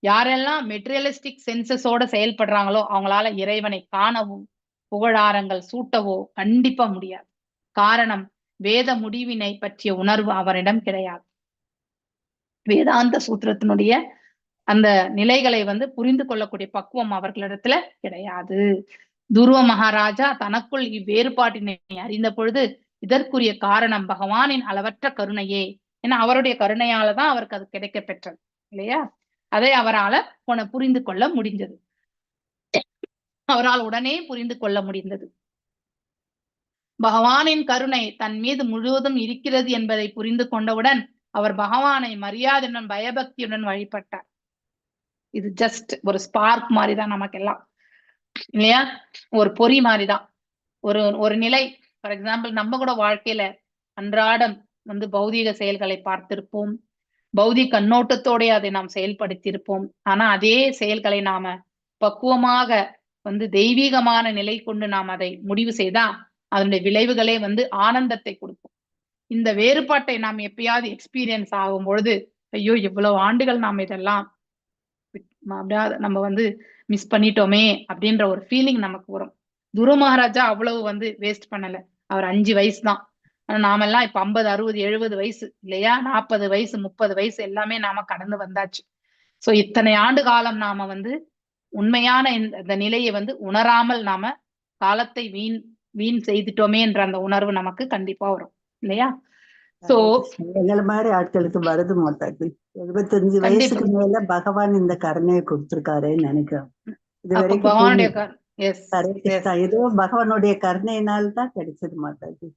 யாரெல்லாம் மெட்டீரியலிஸ்டிக் சென்சஸோட செயல்படுறாங்களோ அவங்களால இறைவனை காணவும் புகழாரங்கள் சூட்டவோ கண்டிப்பா முடியாது. காரணம், வேத முடிவினை பற்றிய உணர்வு அவரிடம் கிடையாது. வேதாந்த சூத்திரத்தினுடைய அந்த நிலைகளை வந்து புரிந்து கொள்ளக்கூடிய பக்குவம் அவர்களிடத்துல கிடையாது. துருவ மகாராஜா தனக்குள் இவ்வேறுபாட்டினை அறிந்த பொழுது இதற்குரிய காரணம் பகவானின் அளவற்ற கருணையே. ஏன்னா அவருடைய கருணையாலதான் அவருக்கு அது கிடைக்க பெற்றது இல்லையா? அதை அவரால் புரிந்து கொள்ள முடிந்தது. அவரால் உடனே புரிந்து கொள்ள முடிந்தது. பகவானின் கருணை தன் மீது முழுவதும் இருக்கிறது என்பதை புரிந்து கொண்டவுடன் அவர் பகவானை மரியாதையுடன் பயபக்தியுடன் வழிபட்டார். இது ஜஸ்ட் ஒரு ஸ்பார்க் மாதிரிதான் நமக்கெல்லாம் இல்லையா? ஒரு பொறி மாதிரிதான் ஒரு நிலை. ஃபார் எக்ஸாம்பிள் நம்ம கூட வாழ்க்கையில அன்றாடம் வந்து பௌதீக செயல்களை பார்த்திருப்போம், பௌதிக கண்ணோட்டத்தோட அதை நாம் செயல்படுத்தியிருப்போம். ஆனா அதே செயல்களை நாம பக்குவமாக வந்து தெய்வீகமான நிலை கொண்டு நாம் அதை முடிவு செய்தா அதனுடைய விளைவுகளே வந்து ஆனந்தத்தை கொடுக்கும். இந்த வேறுபாட்டை நாம் எப்பயாவது எக்ஸ்பீரியன்ஸ் ஆகும் பொழுது ஐயோ இவ்வளவு ஆண்டுகள் நாம் இதெல்லாம் நம்ம வந்து மிஸ் பண்ணிட்டோமே அப்படின்ற ஒரு ஃபீலிங் நமக்கு வரும். துருவ மகாராஜா அவ்வளவு வந்து வேஸ்ட் பண்ணல. அவர் 5 வயசு தான். நாமெல்லாம் இப்ப 50, 60, 70 வயசு இல்லையா? 40 வயசு 30 வயசு எல்லாமே நாம கடந்து வந்தாச்சு. சோ இத்தனை ஆண்டு காலம் நாம வந்து உண்மையான இந்த நிலையை வந்து உணராமல் நாம காலத்தை வீண் செய்துட்டோமே என்ற அந்த உணர்வு நமக்கு கண்டிப்பா வரும் இல்லையா? சோ எங்களை மாதிரி ஆட்களுக்கு வருது மாட்டாது. 75 வயசுக்கு மேல பகவான் இந்த கருணையை கொடுத்திருக்காருன்னு நினைக்கிறேன். பகவானுடைய எஸ் ஹரே கிருஷ்ணா. இதுவும் பகவானுடைய கருணையினால் தான் கிடைச்சது மாதாஜி.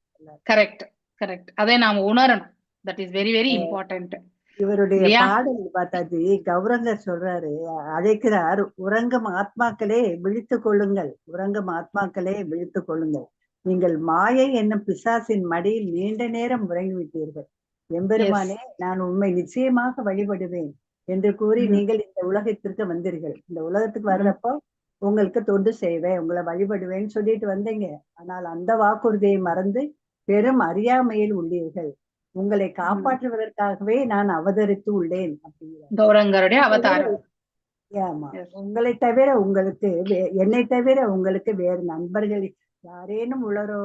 Correct correct. அதை நாம உணரணும். That is very very important. இவருடைய இல்லையா? பாடல் மாதாஜி கௌரங்கர் சொல்றாரு, அழைக்கிறார், உறங்கும் ஆத்மாக்களே விழித்துக் கொள்ளுங்கள், உறங்கும் ஆத்மாக்களே விழித்துக் கொள்ளுங்கள், நீங்கள் மாயை என்னும் பிசாசின் மடியில் நீண்ட நேரம் உறங்கிவிட்டீர்கள். எம்பெருமானே, நான் உண்மை நிச்சயமாக வழிபடுவேன் என்று கூறி நீங்கள் இந்த உலகத்திற்கு வந்தீர்கள். இந்த உலகத்துக்கு வர்றப்போ உங்களுக்கு தொண்டு செய்வேன், உங்களை வழிபடுவேன்னு சொல்லிட்டு வந்தீங்க. ஆனால் அந்த வாக்குறுதியை மறந்து பெரும் அறியாமையில் உள்ளீர்கள். உங்களை காப்பாற்றுவதற்காகவே நான் அவதரித்து உள்ளேன் அப்படிங்கிறார் கௌரங்கருடைய அவதாரம். ஆமா, உங்களை தவிர உங்களுக்கு என்னை தவிர உங்களுக்கு வேறு நண்பர்கள் யாரேனும் உள்ளரோ?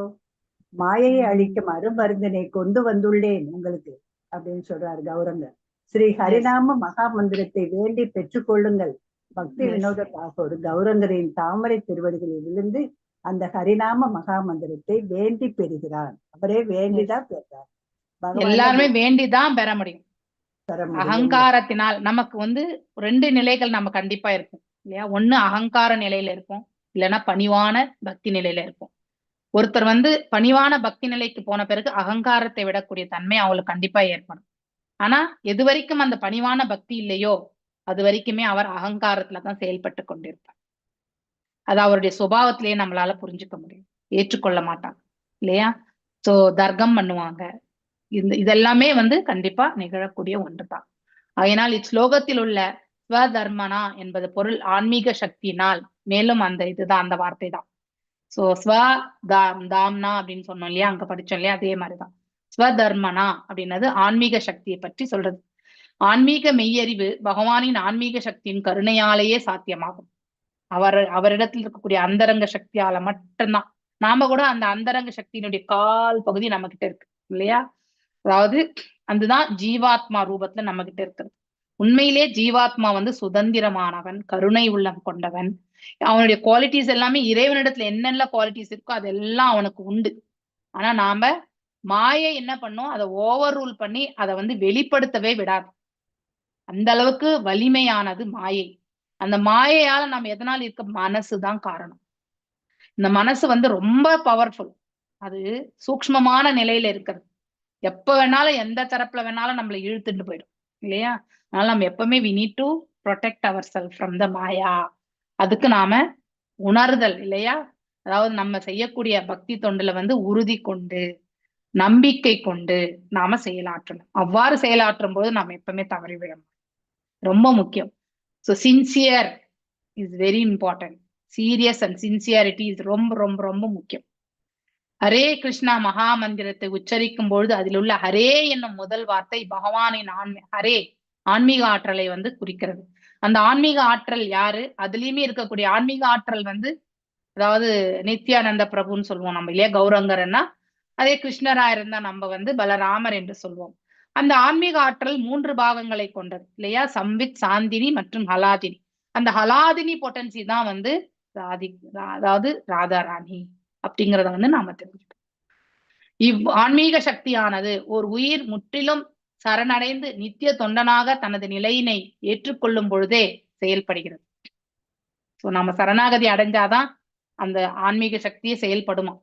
மாயையை அழிக்கும் அருமருந்தினை கொண்டு வந்துள்ளேன் உங்களுக்கு அப்படின்னு சொல்றாரு கௌரங்கர். ஸ்ரீ ஹரிநாம மகா மந்திரத்தை வேண்டி பெற்றுக்கொள்ளுங்கள். பக்தி வினோத தாகூர் கௌரங்கரின் தாமரை திருவடிகளில் விழுந்து அந்த ஹரிநாம மகா மந்திரத்தை வேண்டி பெறுகிறார். அவரே வேண்டிதான் பெறுறார். எல்லாருமே வேண்டிதான் பெற முடியும். அகங்காரத்தினால் நமக்கு வந்து 2 நிலைகள் நம்ம கண்டிப்பா இருக்கும் இல்லையா? ஒண்ணு அகங்கார நிலையில இருக்கும், இல்லைன்னா பணிவான பக்தி நிலையில இருக்கும். ஒருத்தர் வந்து பணிவான பக்தி நிலைக்கு போன பிறகு அகங்காரத்தை விடக்கூடிய தன்மை அவங்களுக்கு கண்டிப்பா ஏற்படும். ஆனா எது வரைக்கும் அந்த பணிவான பக்தி இல்லையோ அது வரைக்குமே அவர் அகங்காரத்துலதான் செயல்பட்டு கொண்டிருப்பார். அது அவருடைய சுபாவத்திலேயே நம்மளால புரிஞ்சுக்க முடியும். ஏற்றுக்கொள்ள மாட்டாங்க இல்லையா? சோ தர்க்கம் பண்ணுவாங்க. இதெல்லாமே வந்து கண்டிப்பா நிகழக்கூடிய ஒன்றுதான். அதனால் இஸ்லோகத்தில் உள்ள ஸ்வதர்மனா என்பது பொருள் ஆன்மீக சக்தியினால். மேலும் அந்த இதுதான், அந்த வார்த்தை தான். சோ ஸ்வ தாம்னா அப்படின்னு சொன்னோம் இல்லையா, அங்க படிச்சோம் இல்லையா, அதே மாதிரிதான். ஸ்வதர்மனா அப்படின்னது ஆன்மீக சக்தியை பற்றி சொல்றது. ஆன்மீக மெய்யறிவு பகவானின் ஆன்மீக சக்தியின் கருணையாலேயே சாத்தியமாகும். அவரிடத்தில் இருக்கக்கூடிய அந்தரங்க சக்தியால மட்டும்தான். நாம கூட அந்த அந்தரங்க சக்தியினுடைய கால் பகுதி நம்ம கிட்ட இருக்கு இல்லையா? அதாவது அதுதான் ஜீவாத்மா ரூபத்துல நம்ம கிட்ட இருக்கிறது. உண்மையிலே ஜீவாத்மா வந்து சுதந்திரமானவன், கருணை உள்ளம் கொண்டவன். அவனுடைய குவாலிட்டிஸ் எல்லாமே இறைவனிடத்துல என்னென்ன குவாலிட்டிஸ் இருக்கோ அதெல்லாம் அவனுக்கு உண்டு. ஆனா நாம மாயை என்ன பண்ணோம், அதை ஓவர் ரூல் பண்ணி அதை வந்து வெளிப்படுத்தவே விடாது. அந்த அளவுக்கு வலிமையானது மாயை. அந்த மாயையால நம்ம எதனால இருக்க, மனசுதான் காரணம். இந்த மனசு வந்து ரொம்ப பவர்ஃபுல். அது சூக்ஷ்மமான நிலையில இருக்கிறது. எப்ப வேணாலும் எந்த தரப்புல வேணாலும் நம்மளை இழுத்துட்டு போயிடும் இல்லையா? அதனால நம்ம எப்பவுமே we need to protect ourselves from the மாயா. அதுக்கு நாம உணர்தல் இல்லையா? அதாவது நம்ம செய்யக்கூடிய பக்தி தொண்டுல வந்து உறுதி கொண்டு நம்பிக்கை கொண்டு நாம செயலாற்றணும். அவ்வாறு செயலாற்றும் போது நாம எப்பவுமே தவறிவிடணும். ரொம்ப முக்கியம். So sincere is very important. Serious and sincerity is ரொம்ப ரொம்ப ரொம்ப முக்கியம். ஹரே கிருஷ்ணா மகா மந்திரத்தை உச்சரிக்கும் பொழுது அதில் உள்ள ஹரே என்னும் முதல் வார்த்தை பகவானின் ஹரே ஆன்மீக ஆற்றலை வந்து குறிக்கிறது. அந்த ஆன்மீக ஆற்றல் யாரு? அதுலயுமே இருக்கக்கூடிய ஆன்மீக ஆற்றல் வந்து, அதாவது நித்யானந்த பிரபுன்னு சொல்லுவோம் நம்ம இல்லையா, கௌரங்கர்னா. அதே கிருஷ்ணரா இருந்தா நம்ம வந்து பலராமர் என்று சொல்வோம். அந்த ஆன்மீக ஆற்றல் 3 பாகங்களை கொண்டது இல்லையா? சம்வித், சாந்தினி மற்றும் ஹலாதினி. அந்த ஹலாதினி பொட்டன்சி தான் வந்து அதாவது ராதாராணி அப்படிங்கிறத வந்து நாம தெரிஞ்சுக்கணும். ஆன்மீக சக்தியானது ஒரு உயிர் முற்றிலும் சரணடைந்து நித்திய தொண்டனாக தனது நிலையினை ஏற்றுக்கொள்ளும் பொழுதே செயல்படுகிறது. சோ நாம சரணாகதி அடைஞ்சாதான் அந்த ஆன்மீக சக்தியே செயல்படுமா.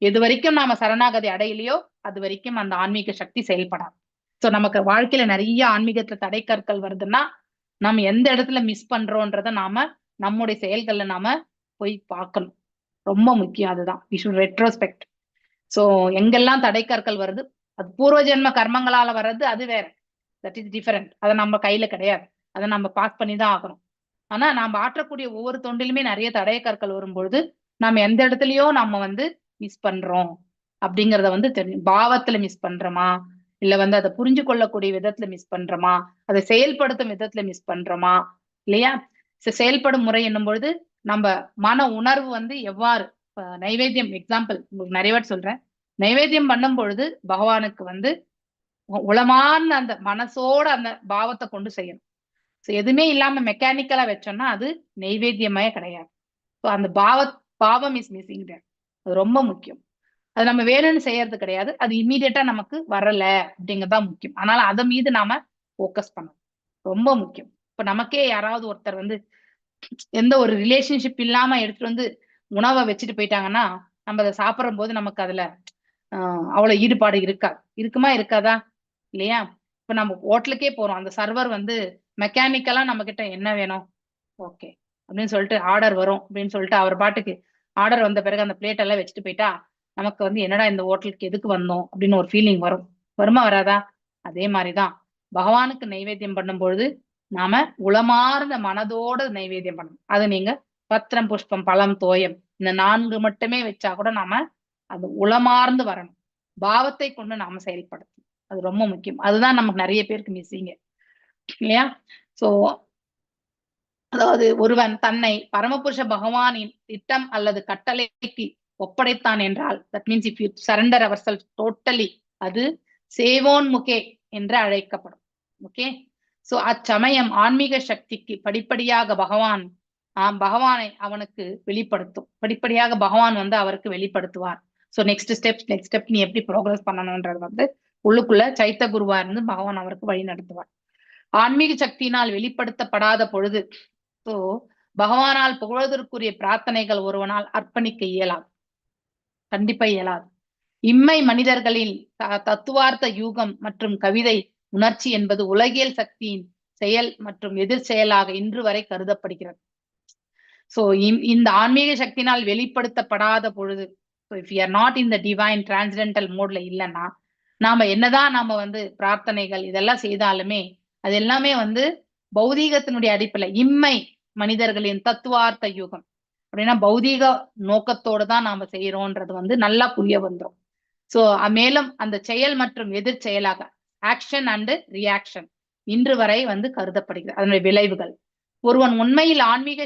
எது வரைக்கும் நாம சரணாகதி அடையலையோ அது வரைக்கும் அந்த ஆன்மீக சக்தி செயல்படாது. சோ நமக்கு வாழ்க்கையில நிறைய ஆன்மீகத்துல தடை கற்கள் வருதுன்னா நம்ம எந்த இடத்துல மிஸ் பண்றோன்றத நாம நம்முடைய செயல்கள்ல நாம போய் பார்க்கணும். ரொம்ப முக்கியம். அதுதான் we should retrospect. சோ எங்கெல்லாம் தடை கற்கள் வருது, அது பூர்வ ஜென்ம கர்மங்களால வர்றது, அது வேற, தட் இஸ் டிஃபரெண்ட். அதை நம்ம கையில கிடையாது, அதை நம்ம பாஸ் பண்ணி தான் ஆகணும். ஆனா நாம ஆற்றக்கூடிய ஒவ்வொரு தொண்டிலுமே நிறைய தடை கற்கள் வரும்பொழுது நம்ம எந்த இடத்துலயோ நம்ம வந்து மிஸ் பண்றோம் அப்படிங்கிறத வந்து தெரியும். பாவத்துல மிஸ் பண்றோமா, இல்ல வந்து அதை புரிஞ்சு கொள்ளக்கூடிய விதத்துல மிஸ் பண்றோமா, அதை செயல்படுத்தும் விதத்துல மிஸ் பண்றோமா இல்லையா? செயல்படும் முறை என்னும் பொழுது நம்ம மன உணர்வு வந்து எவ்வாறு, நைவேத்தியம் எக்ஸாம்பிள் உங்களுக்கு நிறைய வாட்டி சொல்றேன். நைவேத்தியம் பண்ணும் பொழுது பகவானுக்கு வந்து உளமான அந்த மனசோட அந்த பாவத்தை கொண்டு செய்யணும். எதுவுமே இல்லாம மெக்கானிக்கலா வச்சோம்னா அது நைவேத்தியமே கிடையாது. அந்த பாவம் இஸ் மிஸ்ஸிங் தேர். அது ரொம்ப முக்கியம். அது நம்ம வேணும்னு செய்யறது கிடையாது, அது இம்மீடியட்டா நமக்கு வரல அப்படிங்கறதுதான் முக்கியம். அதனால அதை மீது நாம போக்கஸ் பண்ணணும், ரொம்ப முக்கியம். இப்ப நமக்கே யாராவது ஒருத்தர் வந்து எந்த ஒரு ரிலேஷன்ஷிப் இல்லாம எடுத்துட்டு வந்து உணவை வச்சுட்டு போயிட்டாங்கன்னா நம்ம அதை சாப்பிடும் போது நமக்கு அதுல அவ்வளவு ஈடுபாடு இருக்குமா இருக்காதா இல்லையா? இப்ப நம்ம ஹோட்டலுக்கே போறோம், அந்த சர்வர் வந்து மெக்கானிக்கலா நம்ம கிட்ட என்ன வேணும் ஓகே அப்படின்னு சொல்லிட்டு ஆர்டர் வரும் அப்படின்னு சொல்லிட்டு அவர் பாட்டுக்கு ஆர்டர் வந்த பிறகு அந்த பிளேட் எல்லாம் வச்சுட்டு போயிட்டா நமக்கு வந்து என்னடா இந்த ஹோட்டலுக்கு எதுக்கு வந்தோம் அப்படின்னு ஒரு ஃபீலிங் வருமா வராதா? அதே மாதிரிதான் பகவானுக்கு நைவேத்தியம் பண்ணும்பொழுது நாம உளமார்ந்த மனதோட நைவேத்தியம் பண்ணணும். அது நீங்க பத்திரம், புஷ்பம், பழம், தோயம் இந்த 4 மட்டுமே வச்சா கூட நாம அது உளமார்ந்து வரணும். பாவத்தை கொண்டு நாம செயல்படுத்தணும். அது ரொம்ப முக்கியம். அதுதான் நமக்கு நிறைய பேருக்கு மிஸ்ஸிங்க இல்லையா? சோ அதாவது ஒருவன் தன்னை பரமபுருஷ பகவானின் திட்டம் அல்லது கட்டளைக்கு ஒப்படைத்தான் என்றால், that means if you surrender yourself totally, அது சேவோன்முகே என்று அழைக்கப்படும். ஓகே, சோ அச்சமயம் ஆன்மீக சக்திக்கு படிப்படியாக பகவானை அவனுக்கு வெளிப்படுத்தும். படிப்படியாக பகவான் வந்து அவருக்கு வெளிப்படுத்துவார். சோ நெக்ஸ்ட் ஸ்டெப் நீ எப்படி ப்ரோக்ரஸ் பண்ணணும்ன்றது வந்து உள்ளுக்குள்ள சைத்த குருவா இருந்து பகவான் அவருக்கு வழி நடத்துவார். ஆன்மீக சக்தியினால் வெளிப்படுத்தப்படாத பொழுது சோ பகவானால் புகழ்வதற்குரிய பிரார்த்தனைகள் ஒருவனால் அர்ப்பணிக்க இயலாது, கண்டிப்பா இயலாது. இம்மை மனிதர்களின் தத்துவார்த்த யூகம் மற்றும் கவிதை உணர்ச்சி என்பது உலகியல் சக்தியின் செயல் மற்றும் எதிர் செயலாக இன்று வரை கருதப்படுகிறது. சோ இந்த ஆன்மீக சக்தியினால் வெளிப்படுத்தப்படாத பொழுது, if you are not in the divine transcendental modeல இல்லைன்னா நாம என்னதான் நாம வந்து பிரார்த்தனைகள் இதெல்லாம் செய்தாலுமே அது எல்லாமே வந்து பௌதீகத்தினுடைய அடிப்படையில, இம்மை மனிதர்களின் தத்துவார்த்த யுகம் அப்படின்னா பௌதீக நோக்கத்தோடு தான் நாம செய்யறோம்ன்றது வந்து நல்லா புரிய வந்துடும். சோ மேலும் அந்த செயல் மற்றும் எதிர் செயலாக ஆக்ஷன் அண்ட் ரியாக்ஷன் இன்று வரை வந்து கருதப்படுகிறது. அதனுடைய விளைவுகள் ஒருவன் உண்மையில் ஆன்மீக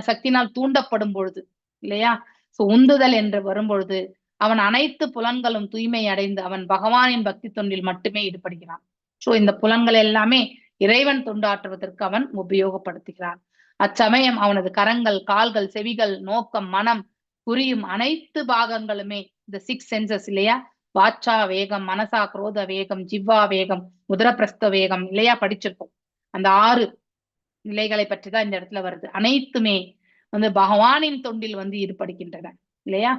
சக்தியினால் தூண்டப்படும் பொழுது இல்லையா, சோ உந்துதல் என்று வரும்பொழுது அவன் அனைத்து புலன்களும் தூய்மை அடைந்து அவன் பகவானின் பக்தி தொண்டில் மட்டுமே ஈடுபடுகிறான். சோ இந்த புலன்கள் எல்லாமே இறைவன் தொண்டாற்றுவதற்கு அவன் உபயோகப்படுத்துகிறான். அச்சமயம் அவனது கரங்கள், கால்கள், செவிகள், நோக்கம், மனம், புரியும் அனைத்து பாகங்களுமே இந்த 6 சென்சஸ் இல்லையா, வாச்சா வேகம், மனசா குரோத வேகம், ஜிவ்வா வேகம், உதரப்பிரஸ்த வேகம் இல்லையா, படிச்சிருக்கோம். அந்த 6 நிலைகளை பற்றி தான் இந்த இடத்துல வருது. அனைத்துமே வந்து பகவானின் தொண்டில் வந்து ஈடுபடுகின்றன இல்லையா.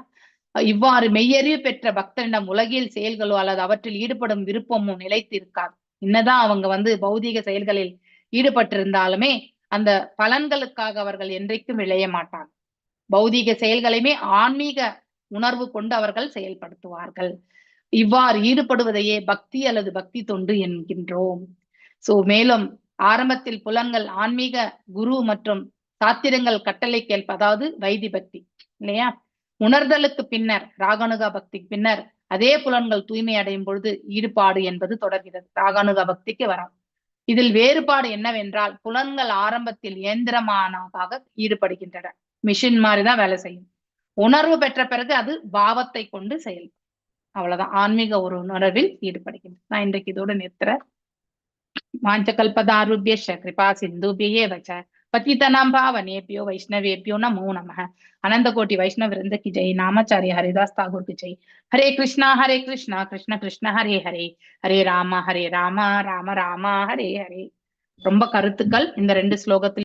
இவ்வாறு மெய்யறிவு பெற்ற பக்தரிடம் உலகியல் செயல்களோ அல்லது அவற்றில் ஈடுபடும் விருப்பமோ நிலைத்து இருக்காது. என்னதான் அவங்க வந்து பௌதீக செயல்களில் ஈடுபட்டிருந்தாலுமே அந்த பலன்களுக்காக அவர்கள் என்றைக்கும் விளைய மாட்டாங்க. பௌதீக செயல்களையுமே ஆன்மீக உணர்வு கொண்டு அவர்கள் செயல்படுத்துவார்கள். இவ்வாறு ஈடுபடுவதையே பக்தி அல்லது பக்தி தொண்டு என்கின்றோம். சோ மேலும் ஆரம்பத்தில் புலன்கள் ஆன்மீக குரு மற்றும் சாத்திரங்கள் கட்டளை கேள்ப, அதாவது வைதி பக்தி இல்லையா. உணர்தலுக்கு பின்னர் ராகானுகா பக்திக்கு பின்னர் அதே புலன்கள் தூய்மை அடையும் பொழுது ஈடுபாடு என்பது தொடர்கிறது. ராகானுகா பக்திக்கு வரும். இதில் வேறுபாடு என்னவென்றால் புலன்கள் ஆரம்பத்தில் இயந்திரமானதாக ஈடுபடுகின்றன, மிஷின் மாதிரிதான் வேலை செய்யும். உணர்வு பெற்ற பிறகு அது பாவத்தை கொண்டு செயல்படும். அவ்வளவுதான், ஆன்மீக ஒரு உணர்வில் ஈடுபடுகின்றன. நான் இன்றைக்கு இதோட நிறுத்துறேன். வாஞ்சகல்பதாருभ्यश्च कृपा सिन्धुभ्यः एव च पतितानां पावनेभ्यो वैष्णवेभ्यो नमो नमः। अनंत कोटि वैष्णव वृंद की जय। नामाचार्य हरिदास ठाकुर की जय। हरे कृष्णा कृष्ण कृष्ण हरे हरे, हरे राम राम राम हरे हरे. ரொம்ப கருத்துக்கள் இந்த 2 ஸ்லோகத்தில்